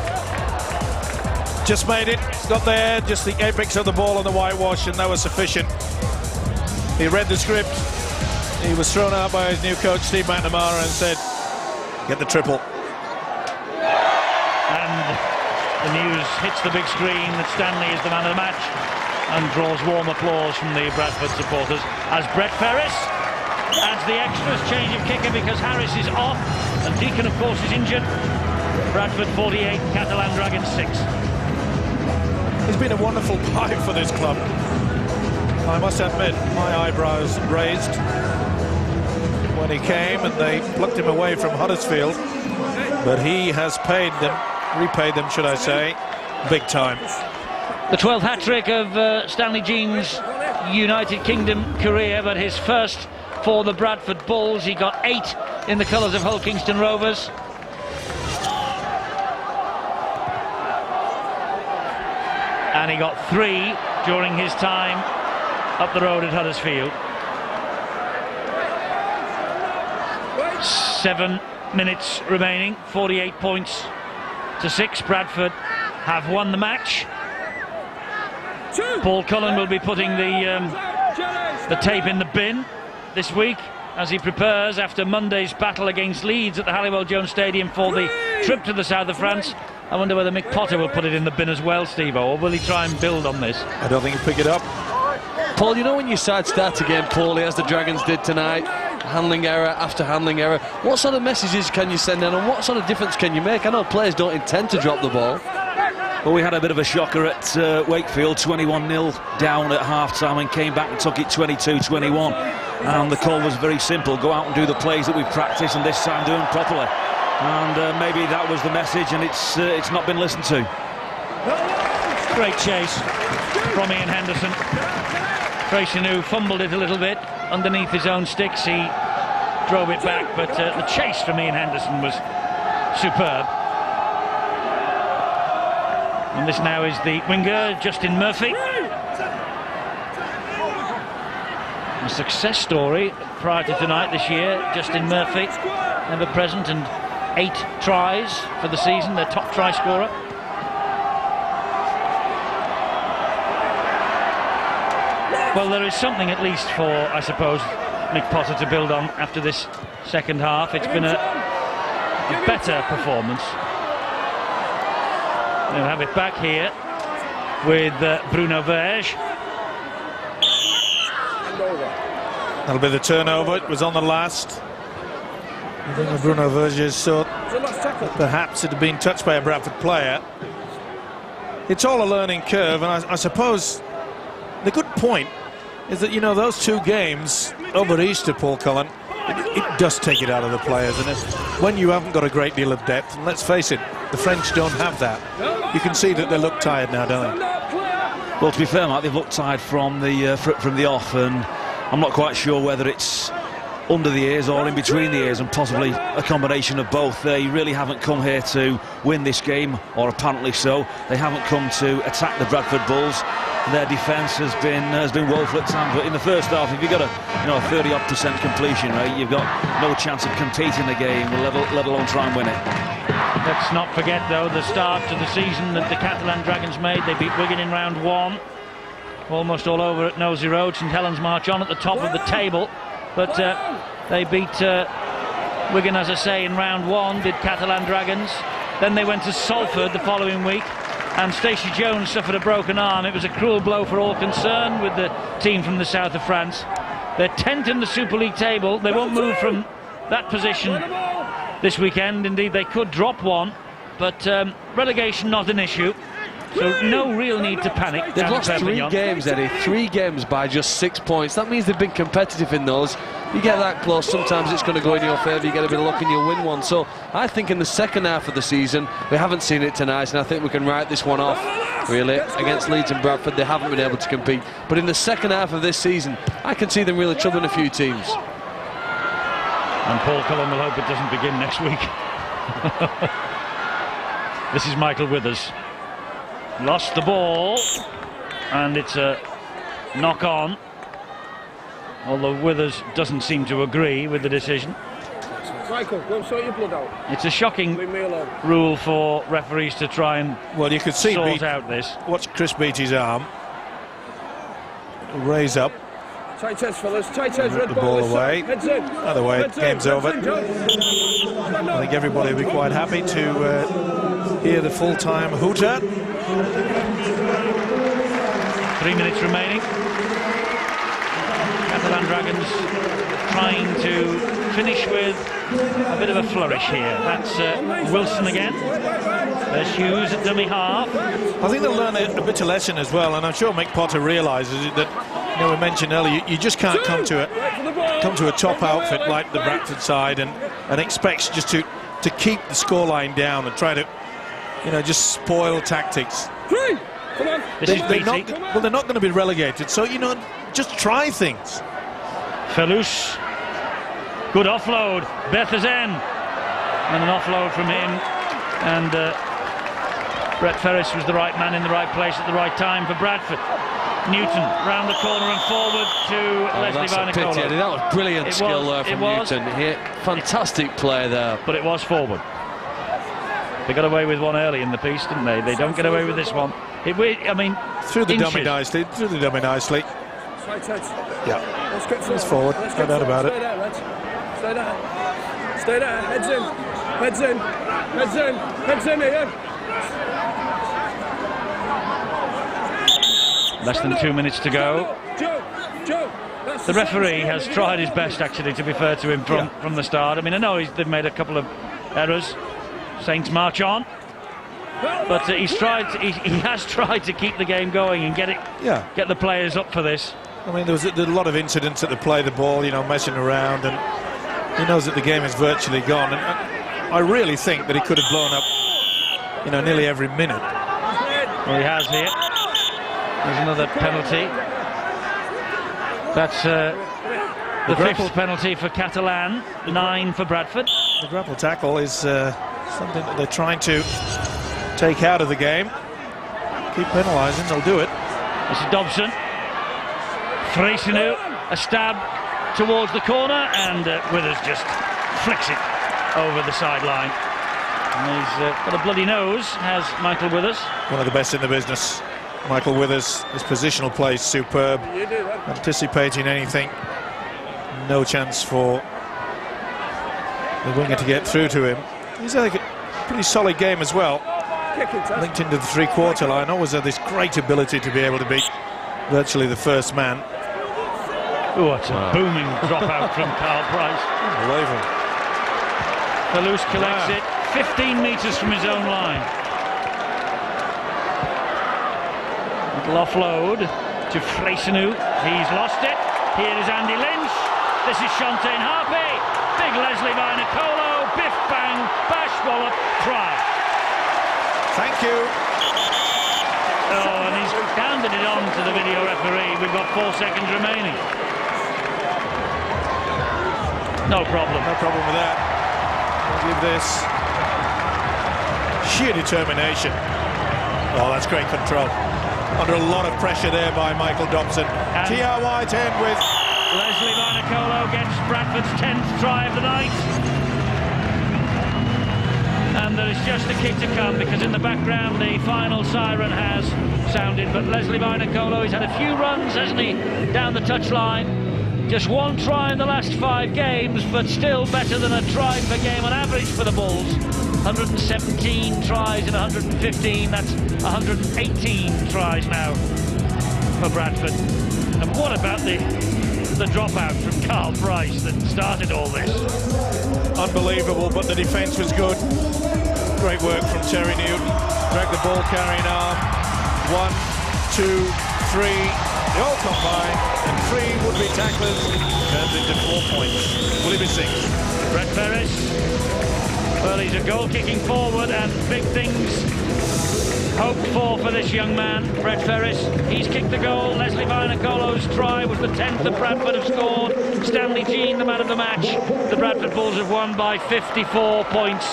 Just made it, got there, just the apex of the ball on the whitewash, and that was sufficient. He read the script. He was thrown out by his new coach, Steve McNamara, and said, get the triple. And the news hits the big screen that Stanley is the man of the match and draws warm applause from the Bradford supporters as Brett Ferris adds the extras, change of kicker because Harris is off and Deacon, of course, is injured. Bradford 48, Catalan Dragons 6. He's been a wonderful pipe for this club. I must admit, my eyebrows raised when he came and they plucked him away from Huddersfield. But he has paid them, repaid them, should I say, big time. The 12th hat-trick of Stanley Jean's United Kingdom career, but his first for the Bradford Bulls. He got 8 in the colours of Hull Kingston Rovers. And he got 3 during his time up the road at Huddersfield. 7 minutes remaining, 48 points to 6. Bradford have won the match. Paul Cullen will be putting the tape in the bin this week as he prepares after Monday's battle against Leeds at the Halliwell Jones Stadium for the trip to the south of France. I wonder whether Mick Potter will put it in the bin as well, Steve-O, or will he try and build on this? I don't think he'll pick it up. Paul, you know when your side starts again poorly, as the Dragons did tonight, handling error after handling error, what sort of messages can you send in and what sort of difference can you make? I know players don't intend to drop the ball. Well, we had a bit of a shocker at Wakefield, 21-0 down at half-time, and came back and took it 22-21. And the call was very simple: go out and do the plays that we've practiced, and this time do them properly. And maybe that was the message, and it's not been listened to. Great chase from Ian Henderson. Freysinou fumbled it a little bit underneath his own sticks. He drove it back, but the chase from Ian Henderson was superb. And this now is the winger, Justin Murphy. A success story prior to tonight this year. Justin Murphy, ever present, and 8 tries for the season, their top try scorer. Well, there is something at least for, I suppose, Mick Potter to build on after this second half. It's been a better performance. They'll have it back here with Bruno Verge. That'll be the turnover. It was on the last. I think Bruno Verge thought that perhaps it had been touched by a Bradford player. It's all a learning curve, and I suppose the good point is that, you know, those 2 games over Easter, Paul Cullen, it does take it out of the players, and when you haven't got a great deal of depth, and let's face it, the French don't have that. You can see that they look tired now, don't they? Well, to be fair, Mark, they've looked tired from the off, and I'm not quite sure whether it's under the ears or in between the ears, and possibly a combination of both. They really haven't come here to win this game, or apparently so. They haven't come to attack the Bradford Bulls. Their defence has been woeful at times, but in the first half, if you've got a 30-odd% completion rate, you've got no chance of competing the game, let alone try and win it. Let's not forget, though, the start to the season that the Catalan Dragons made. They beat Wigan in round 1, almost all over at Nosey Road. St Helens march on at the top of the table, but they beat Wigan, as I say, in round 1, did Catalan Dragons. Then they went to Salford the following week, and Stacey Jones suffered a broken arm. It was a cruel blow for all concerned with the team from the south of France. They're 10th in the Super League table. They won't move from that position this weekend. Indeed, they could drop one, but relegation not an issue, so no real need to panic. They've lost 3 games, Eddie. 3 games by just 6 points. That means they've been competitive in those. You get that close, sometimes it's going to go in your favour. You get a bit of luck and you'll win one. So I think in the second half of the season, we haven't seen it tonight, and I think we can write this one off, really. Against Leeds and Bradford, they haven't been able to compete. But in the second half of this season, I can see them really troubling a few teams. And Paul Cullen will hope it doesn't begin next week. This is Michael Withers. Lost the ball, and it's a knock-on. Although Withers doesn't seem to agree with the decision. Michael, go and sort your blood out. It's a shocking rule for referees to try and you could see sort out this. Watch Chris Beattie's arm. Raise up. Tight heads, fellas. Tight heads. Rip the ball away. Heads in. Either way, game's over. I think everybody will be quite happy to hear the full-time hooter. 3 minutes remaining. Catalan Dragons trying to finish with a bit of a flourish here. That's Wilson again. There's Hughes at dummy half. I think they'll learn a bit of lesson as well, and I'm sure Mick Potter realises that, you know, we mentioned earlier, you just can't come to a top outfit like the Bradford side and expect just to keep the scoreline down and try to, you know, just spoil tactics. Come on. They're not going to be relegated, so, you know, just try things. Felous, good offload. Bethazen, and an offload from him, and Brett Ferris was the right man in the right place at the right time for Bradford. Newton round the corner and forward to Leslie Vainicolo. That was brilliant skill there from Newton. Fantastic play there. But it was forward. They got away with one early in the piece, didn't they? They don't get away with this one. I mean, through the dummy nicely. Yeah. Let's get it's forward. No doubt about it. Stay there. Stay there. Heads in. Heads in. Heads in. Heads in here. Less than 2 minutes to go. The referee has tried his best, actually, to be fair to him from the start. I mean, I know they've made a couple of errors. Saints march on. but he has tried to keep the game going and get the players up for this. I mean, there was a lot of incidents at the play the ball, you know, messing around, and he knows that the game is virtually gone. And I really think that he could have blown up, you know, nearly every minute. Well, he has here. There's another penalty. That's the fifth penalty for Catalan, 9 for Bradford. The grapple tackle is something that they're trying to take out of the game. Keep penalising, they'll do it. This is Dobson. Freysenou, a stab towards the corner, and Withers just flicks it over the sideline. And he's got a bloody nose, has Michael Withers. One of the best in the business. Michael Withers, his positional play is superb. Anticipating anything. No chance for the winger to get through to him. He's had a pretty solid game as well. Linked into the three-quarter line. Always had this great ability to be able to beat virtually the first man. What a booming dropout from Carl Price. Unbelievable. Toulouse collects it 15 metres from his own line. Little offload to Freysenou. He's lost it. Here is Andy Lynch. This is Shontaine Harpy. Big Leslie Vainicolo. Biff bang. Bash wallop. Try. Thank you. Oh, and he's handed it on to the video referee. We've got 4 seconds remaining. No problem. No problem with that. I'll give this sheer determination. Oh, that's great control. Under a lot of pressure there by Michael Dobson. TRY 10 with... Leslie Vainicolo gets Bradford's 10th try of the night. And there is just a kick to come, because in the background the final siren has sounded. But Leslie Vainicolo, he's had a few runs, hasn't he, down the touchline. Just 1 try in the last 5 games, but still better than a try per game on average for the Bulls. 117 tries in 115, that's 118 tries now for Bradford. And what about the dropout from Carl Price that started all this? Unbelievable, but the defence was good. Great work from Terry Newton. Dragged the ball carrying arm. 1, 2, 3. They all combine, and 3 would-be tacklers turns into 4 points. Will he be 6? Brett Ferris. Well, he's a goal-kicking forward, and big things hoped for this young man, Brett Ferris. He's kicked the goal. Leslie Vainicolo's try was the 10th that Bradford have scored. Stanley Jean, the man of the match. The Bradford Bulls have won by 54 points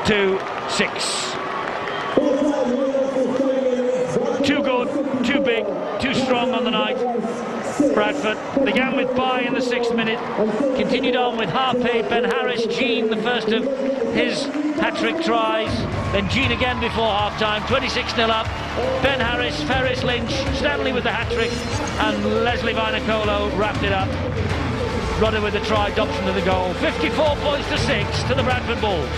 to 6. Too good, too big, too strong on the night. Bradford began with Bye in the 6th minute, continued on with Harpy, Ben Harris, Jean, the first of his hat-trick tries, then Jean again before half-time, 26-0 up. Ben Harris, Ferris, Lynch, Stanley with the hat-trick, and Leslie Vainicolo wrapped it up. Rudder with the try, Dobson to the goal. 54 points to 6 to the Bradford Bulls.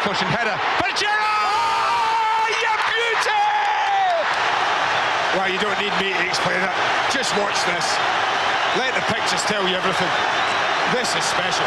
Cushion header, but Gerard! You beauty! Well, you don't need me to explain that. Just watch this. Let the pictures tell you everything. This is special.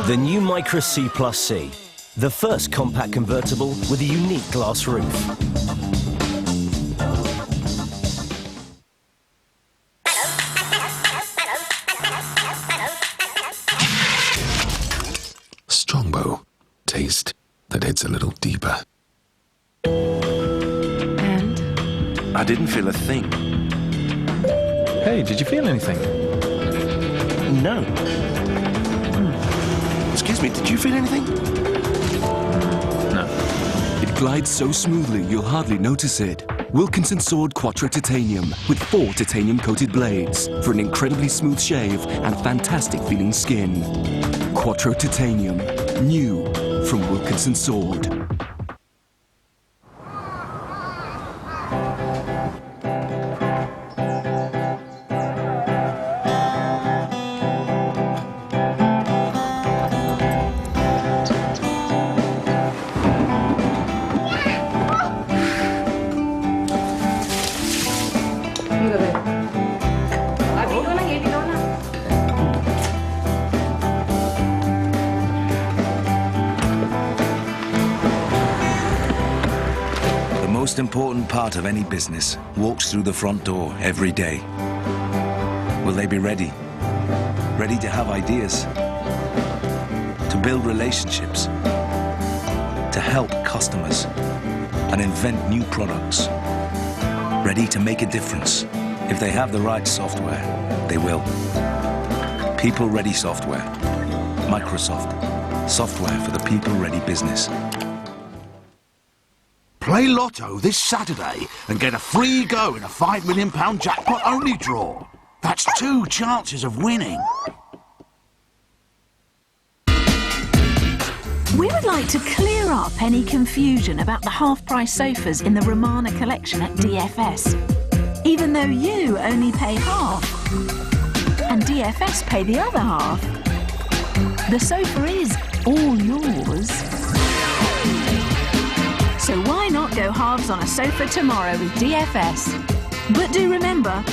The new Micra C Plus C, the first compact convertible with a unique glass roof. Strongbow. Taste that hits a little deeper. And? I didn't feel a thing. Hey, did you feel anything? No. It's Excuse me, did you feel anything? No. It glides so smoothly you'll hardly notice it. Wilkinson Sword Quattro Titanium with 4 titanium-coated blades for an incredibly smooth shave and fantastic feeling skin. Quattro Titanium, new from Wilkinson Sword. The most important part of any business walks through the front door every day. Will they be ready? Ready to have ideas, to build relationships, to help customers, and invent new products. Ready to make a difference. If they have the right software, they will. People-ready software. Microsoft. Software for the people-ready business. Play Lotto this Saturday and get a free go in a £5 million jackpot-only draw. That's 2 chances of winning. We would like to clear up any confusion about the half-price sofas in the Romana collection at DFS. Even though you only pay half, and DFS pay the other half, the sofa is all yours. So why not go halves on a sofa tomorrow with DFS? But do remember,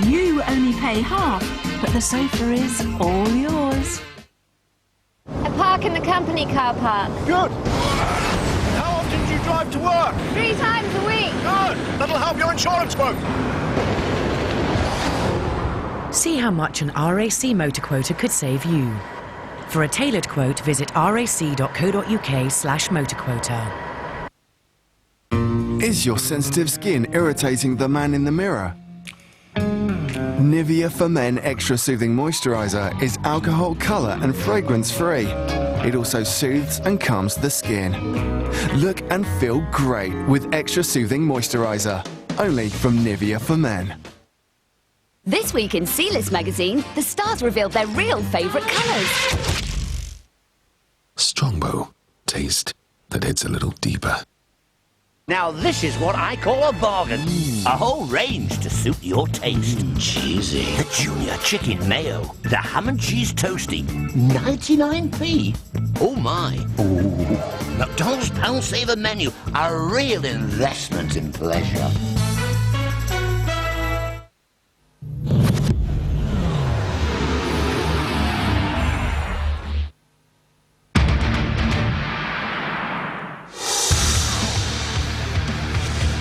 you only pay half, but the sofa is all yours. I park in the company car park. Good. How often do you drive to work? 3 times a week. Good. That'll help your insurance quote. See how much an RAC motor quota could save you. For a tailored quote, visit rac.co.uk/motorquota. Is your sensitive skin irritating the man in the mirror? Nivea for Men Extra Soothing Moisturiser is alcohol, colour and fragrance free. It also soothes and calms the skin. Look and feel great with Extra Soothing Moisturiser. Only from Nivea for Men. This week in C-List magazine, the stars revealed their real favourite colours. Strongbow. Taste that hits a little deeper. Now this is what I call a bargain. A whole range to suit your taste. Cheesy. The Junior Chicken Mayo. The Ham and Cheese Toasty. 99p. Oh my. Ooh. McDonald's Pound Saver Menu. A real investment in pleasure.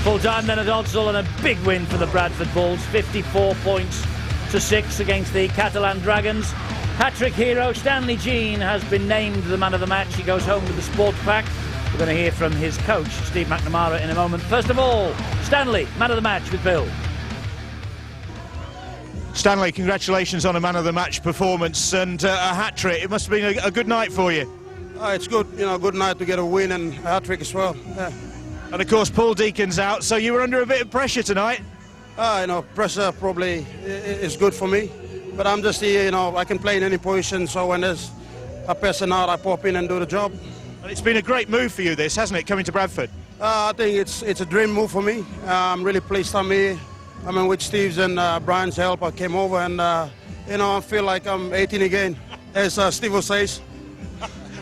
Full time then at Oddsall, and a big win for the Bradford Bulls, 54 points to 6 against the Catalan Dragons. Hat-trick hero Stanley Jean has been named the man of the match. He goes home with the sports pack. We're going to hear from his coach, Steve McNamara, in a moment. First of all, Stanley, man of the match with Bill. Stanley, congratulations on a man of the match performance and a hat-trick. It must have been a good night for you. It's good, good night to get a win and a hat-trick as well. Yeah. And of course Paul Deacon's out, so you were under a bit of pressure tonight. Pressure probably is good for me, but I'm just here, I can play in any position, so when there's a person out, I pop in and do the job. And it's been a great move for you, this, hasn't it, coming to Bradford? I think it's a dream move for me. I'm really pleased I'm here. With Steve's and Brian's help, I came over and, I feel like I'm 18 again, as Steve will say.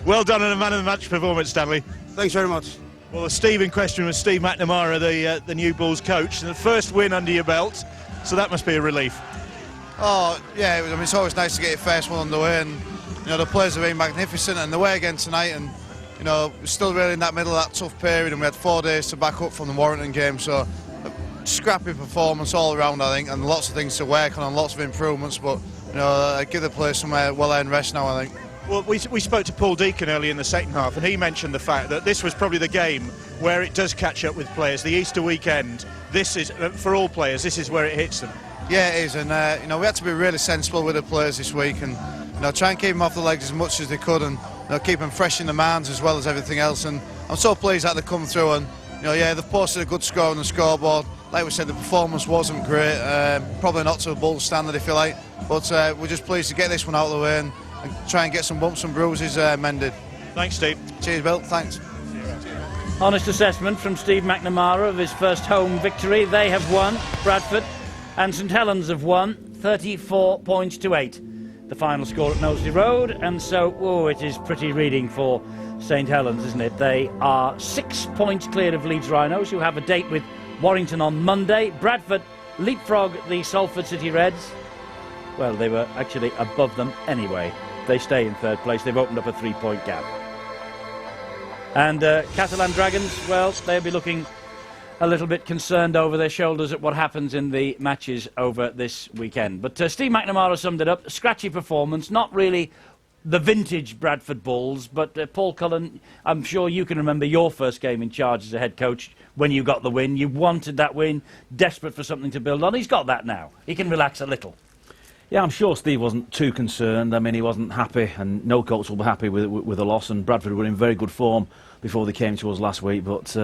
Well done on a man of the match performance, Stanley. Thanks very much. Well, the Steve in question was Steve McNamara, the new Bulls coach, and the first win under your belt, so that must be a relief. Oh, yeah, it's always nice to get your first one underway, and, the players have been magnificent, and the way again tonight, and, we're still really in that middle of that tough period, and we had 4 days to back up from the Warrington game, so a scrappy performance all around, I think, and lots of things to work on and lots of improvements, but, give the players some well-earned rest now, I think. Well, we spoke to Paul Deacon early in the second half, and he mentioned the fact that this was probably the game where it does catch up with players. The Easter weekend, this is, for all players, this is where it hits them. Yeah, it is, and we had to be really sensible with the players this week, and try and keep them off the legs as much as they could, and keep them fresh in the minds as well as everything else. And I'm so pleased that they come through, and yeah, they've posted a good score on the scoreboard. Like we said, the performance wasn't great, probably not to a Bulls standard if you like, but we're just pleased to get this one out of the way and try and get some bumps and bruises mended. Thanks, Steve. Cheers, Bill. Thanks. Honest assessment from Steve McNamara of his first home victory. They have won, Bradford, and St Helens have won 34 points to 8. The final score at Knowsley Road, and so, it is pretty reading for St Helens, isn't it? They are 6 points clear of Leeds Rhinos, who have a date with Warrington on Monday. Bradford leapfrog the Salford City Reds. Well, they were actually above them anyway. They stay in third place. They've opened up a 3-point gap. And Catalan Dragons, well, they'll be looking a little bit concerned over their shoulders at what happens in the matches over this weekend. But Steve McNamara summed it up. A scratchy performance, not really the vintage Bradford Bulls, but Paul Cullen, I'm sure you can remember your first game in charge as a head coach when you got the win. You wanted that win, desperate for something to build on. He's got that now. He can relax a little. Yeah, I'm sure Steve wasn't too concerned. I mean, he wasn't happy, and no coach will be happy with a loss, and Bradford were in very good form before they came to us last week, but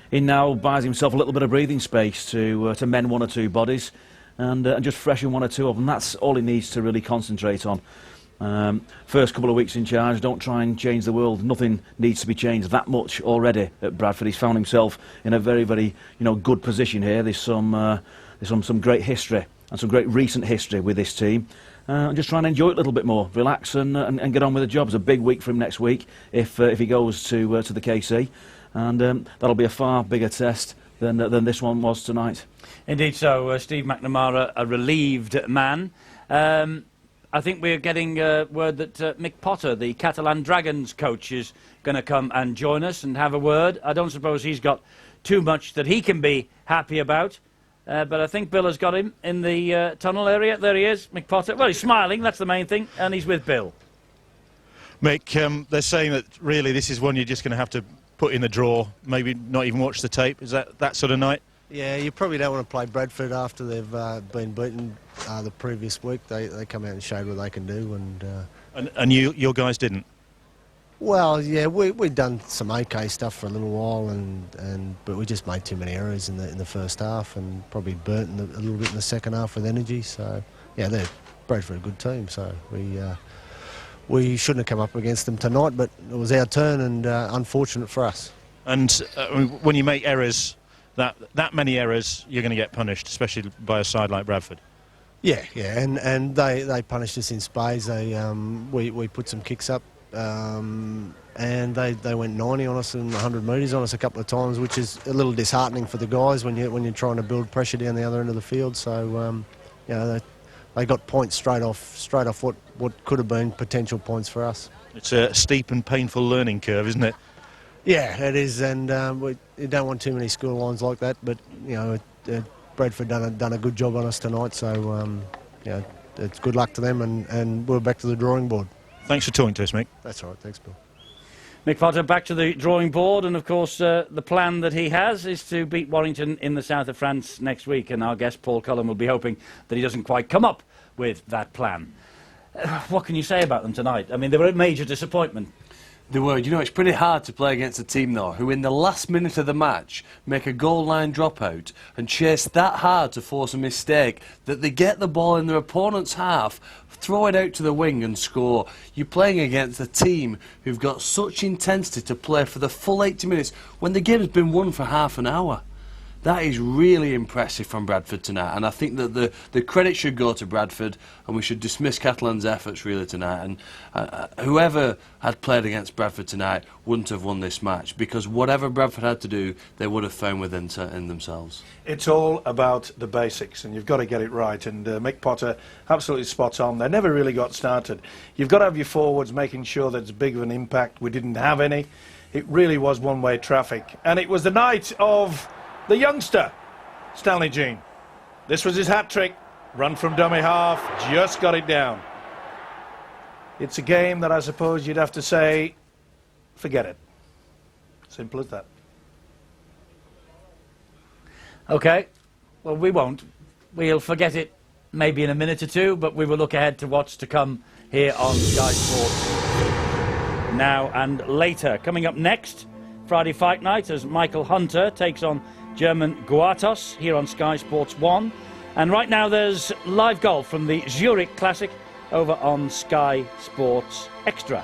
he now buys himself a little bit of breathing space to mend one or two bodies and just freshen one or two of them. That's all he needs to really concentrate on. First couple of weeks in charge, don't try and change the world. Nothing needs to be changed that much already at Bradford. He's found himself in a very, very good position here. There's some great history and some great recent history with this team. Just try and enjoy it a little bit more, relax and get on with the job. It's a big week for him next week if he goes to the KC, and that'll be a far bigger test than this one was tonight. Indeed so. Steve McNamara, a relieved man. I think we're getting word that Mick Potter, the Catalan Dragons coach, is going to come and join us and have a word. I don't suppose he's got too much that he can be happy about. But I think Bill has got him in the tunnel area. There he is, Mick Potter. Well, he's smiling, that's the main thing, and he's with Bill. Mick, they're saying that really this is one you're just going to have to put in the drawer, maybe not even watch the tape. Is that sort of night? Yeah, you probably don't want to play Bradford after they've been beaten the previous week. They come out and showed what they can do. And your guys didn't? Well, yeah, we'd done some okay stuff for a little while, but we just made too many errors in the first half and probably burnt a little bit in the second half with energy. So, yeah, they're Bradford a good team, so we shouldn't have come up against them tonight, but it was our turn and unfortunate for us. And when you make errors, that many errors, you're going to get punished, especially by a side like Bradford. Yeah, and they punished us in spades. We put some kicks up. And they went 90 on us and 100 metres on us a couple of times, which is a little disheartening for the guys when you're trying to build pressure down the other end of the field. So they got points straight off what could have been potential points for us. It's a steep and painful learning curve, isn't it? Yeah, it is, and you don't want too many school lines like that. But Bradford done a good job on us tonight, so it's good luck to them, and we're back to the drawing board. Thanks for talking to us, Mick. That's all right. Thanks, Bill. Mick Potter back to the drawing board, and of course the plan that he has is to beat Warrington in the south of France next week, and our guest Paul Cullen will be hoping that he doesn't quite come up with that plan. What can you say about them tonight? I mean, they were a major disappointment. They were. You know, it's pretty hard to play against a team, though, who in the last minute of the match make a goal line dropout and chase that hard to force a mistake that they get the ball in their opponent's half, throw it out to the wing and score. You're playing against a team who've got such intensity to play for the full 80 minutes when the game's been won for half an hour. That is really impressive from Bradford tonight, and I think that the credit should go to Bradford, and we should dismiss Catalan's efforts really tonight. And whoever had played against Bradford tonight wouldn't have won this match, because whatever Bradford had to do, they would have found within in themselves. It's all about the basics, and you've got to get it right. And Mick Potter, absolutely spot on. They never really got started. You've got to have your forwards making sure that it's big of an impact. We didn't have any. It really was one-way traffic, and it was the night of the youngster, Stanley Jean. This was his hat-trick. Run from dummy half, just got it down. It's a game that I suppose you'd have to say, forget it. Simple as that. OK, well, we won't. We'll forget it maybe in a minute or two, but we will look ahead to what's to come here on Sky Sports now and later. Coming up next, Friday Fight Night, as Michael Hunter takes on German Guatos here on Sky Sports 1. And right now there's live golf from the Zurich Classic over on Sky Sports Extra.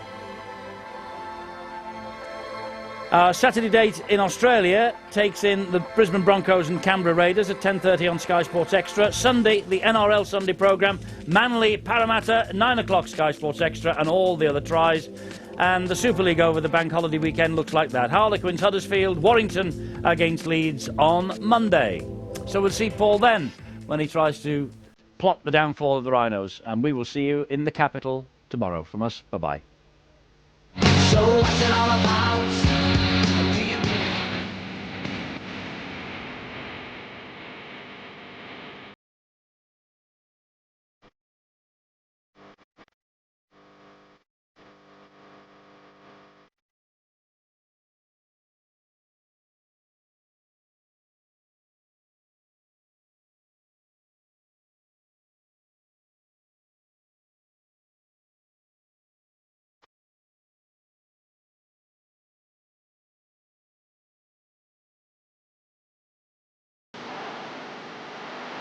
Our Saturday date in Australia takes in the Brisbane Broncos and Canberra Raiders at 10:30 on Sky Sports Extra. Sunday, the NRL Sunday programme, Manly, Parramatta, 9 o'clock Sky Sports Extra, and all the other tries. And the Super League over the bank holiday weekend looks like that. Harlequins, Huddersfield, Warrington against Leeds on Monday. So we'll see Paul then when he tries to plot the downfall of the Rhinos. And we will see you in the capital tomorrow. From us, bye-bye. So what's it all about?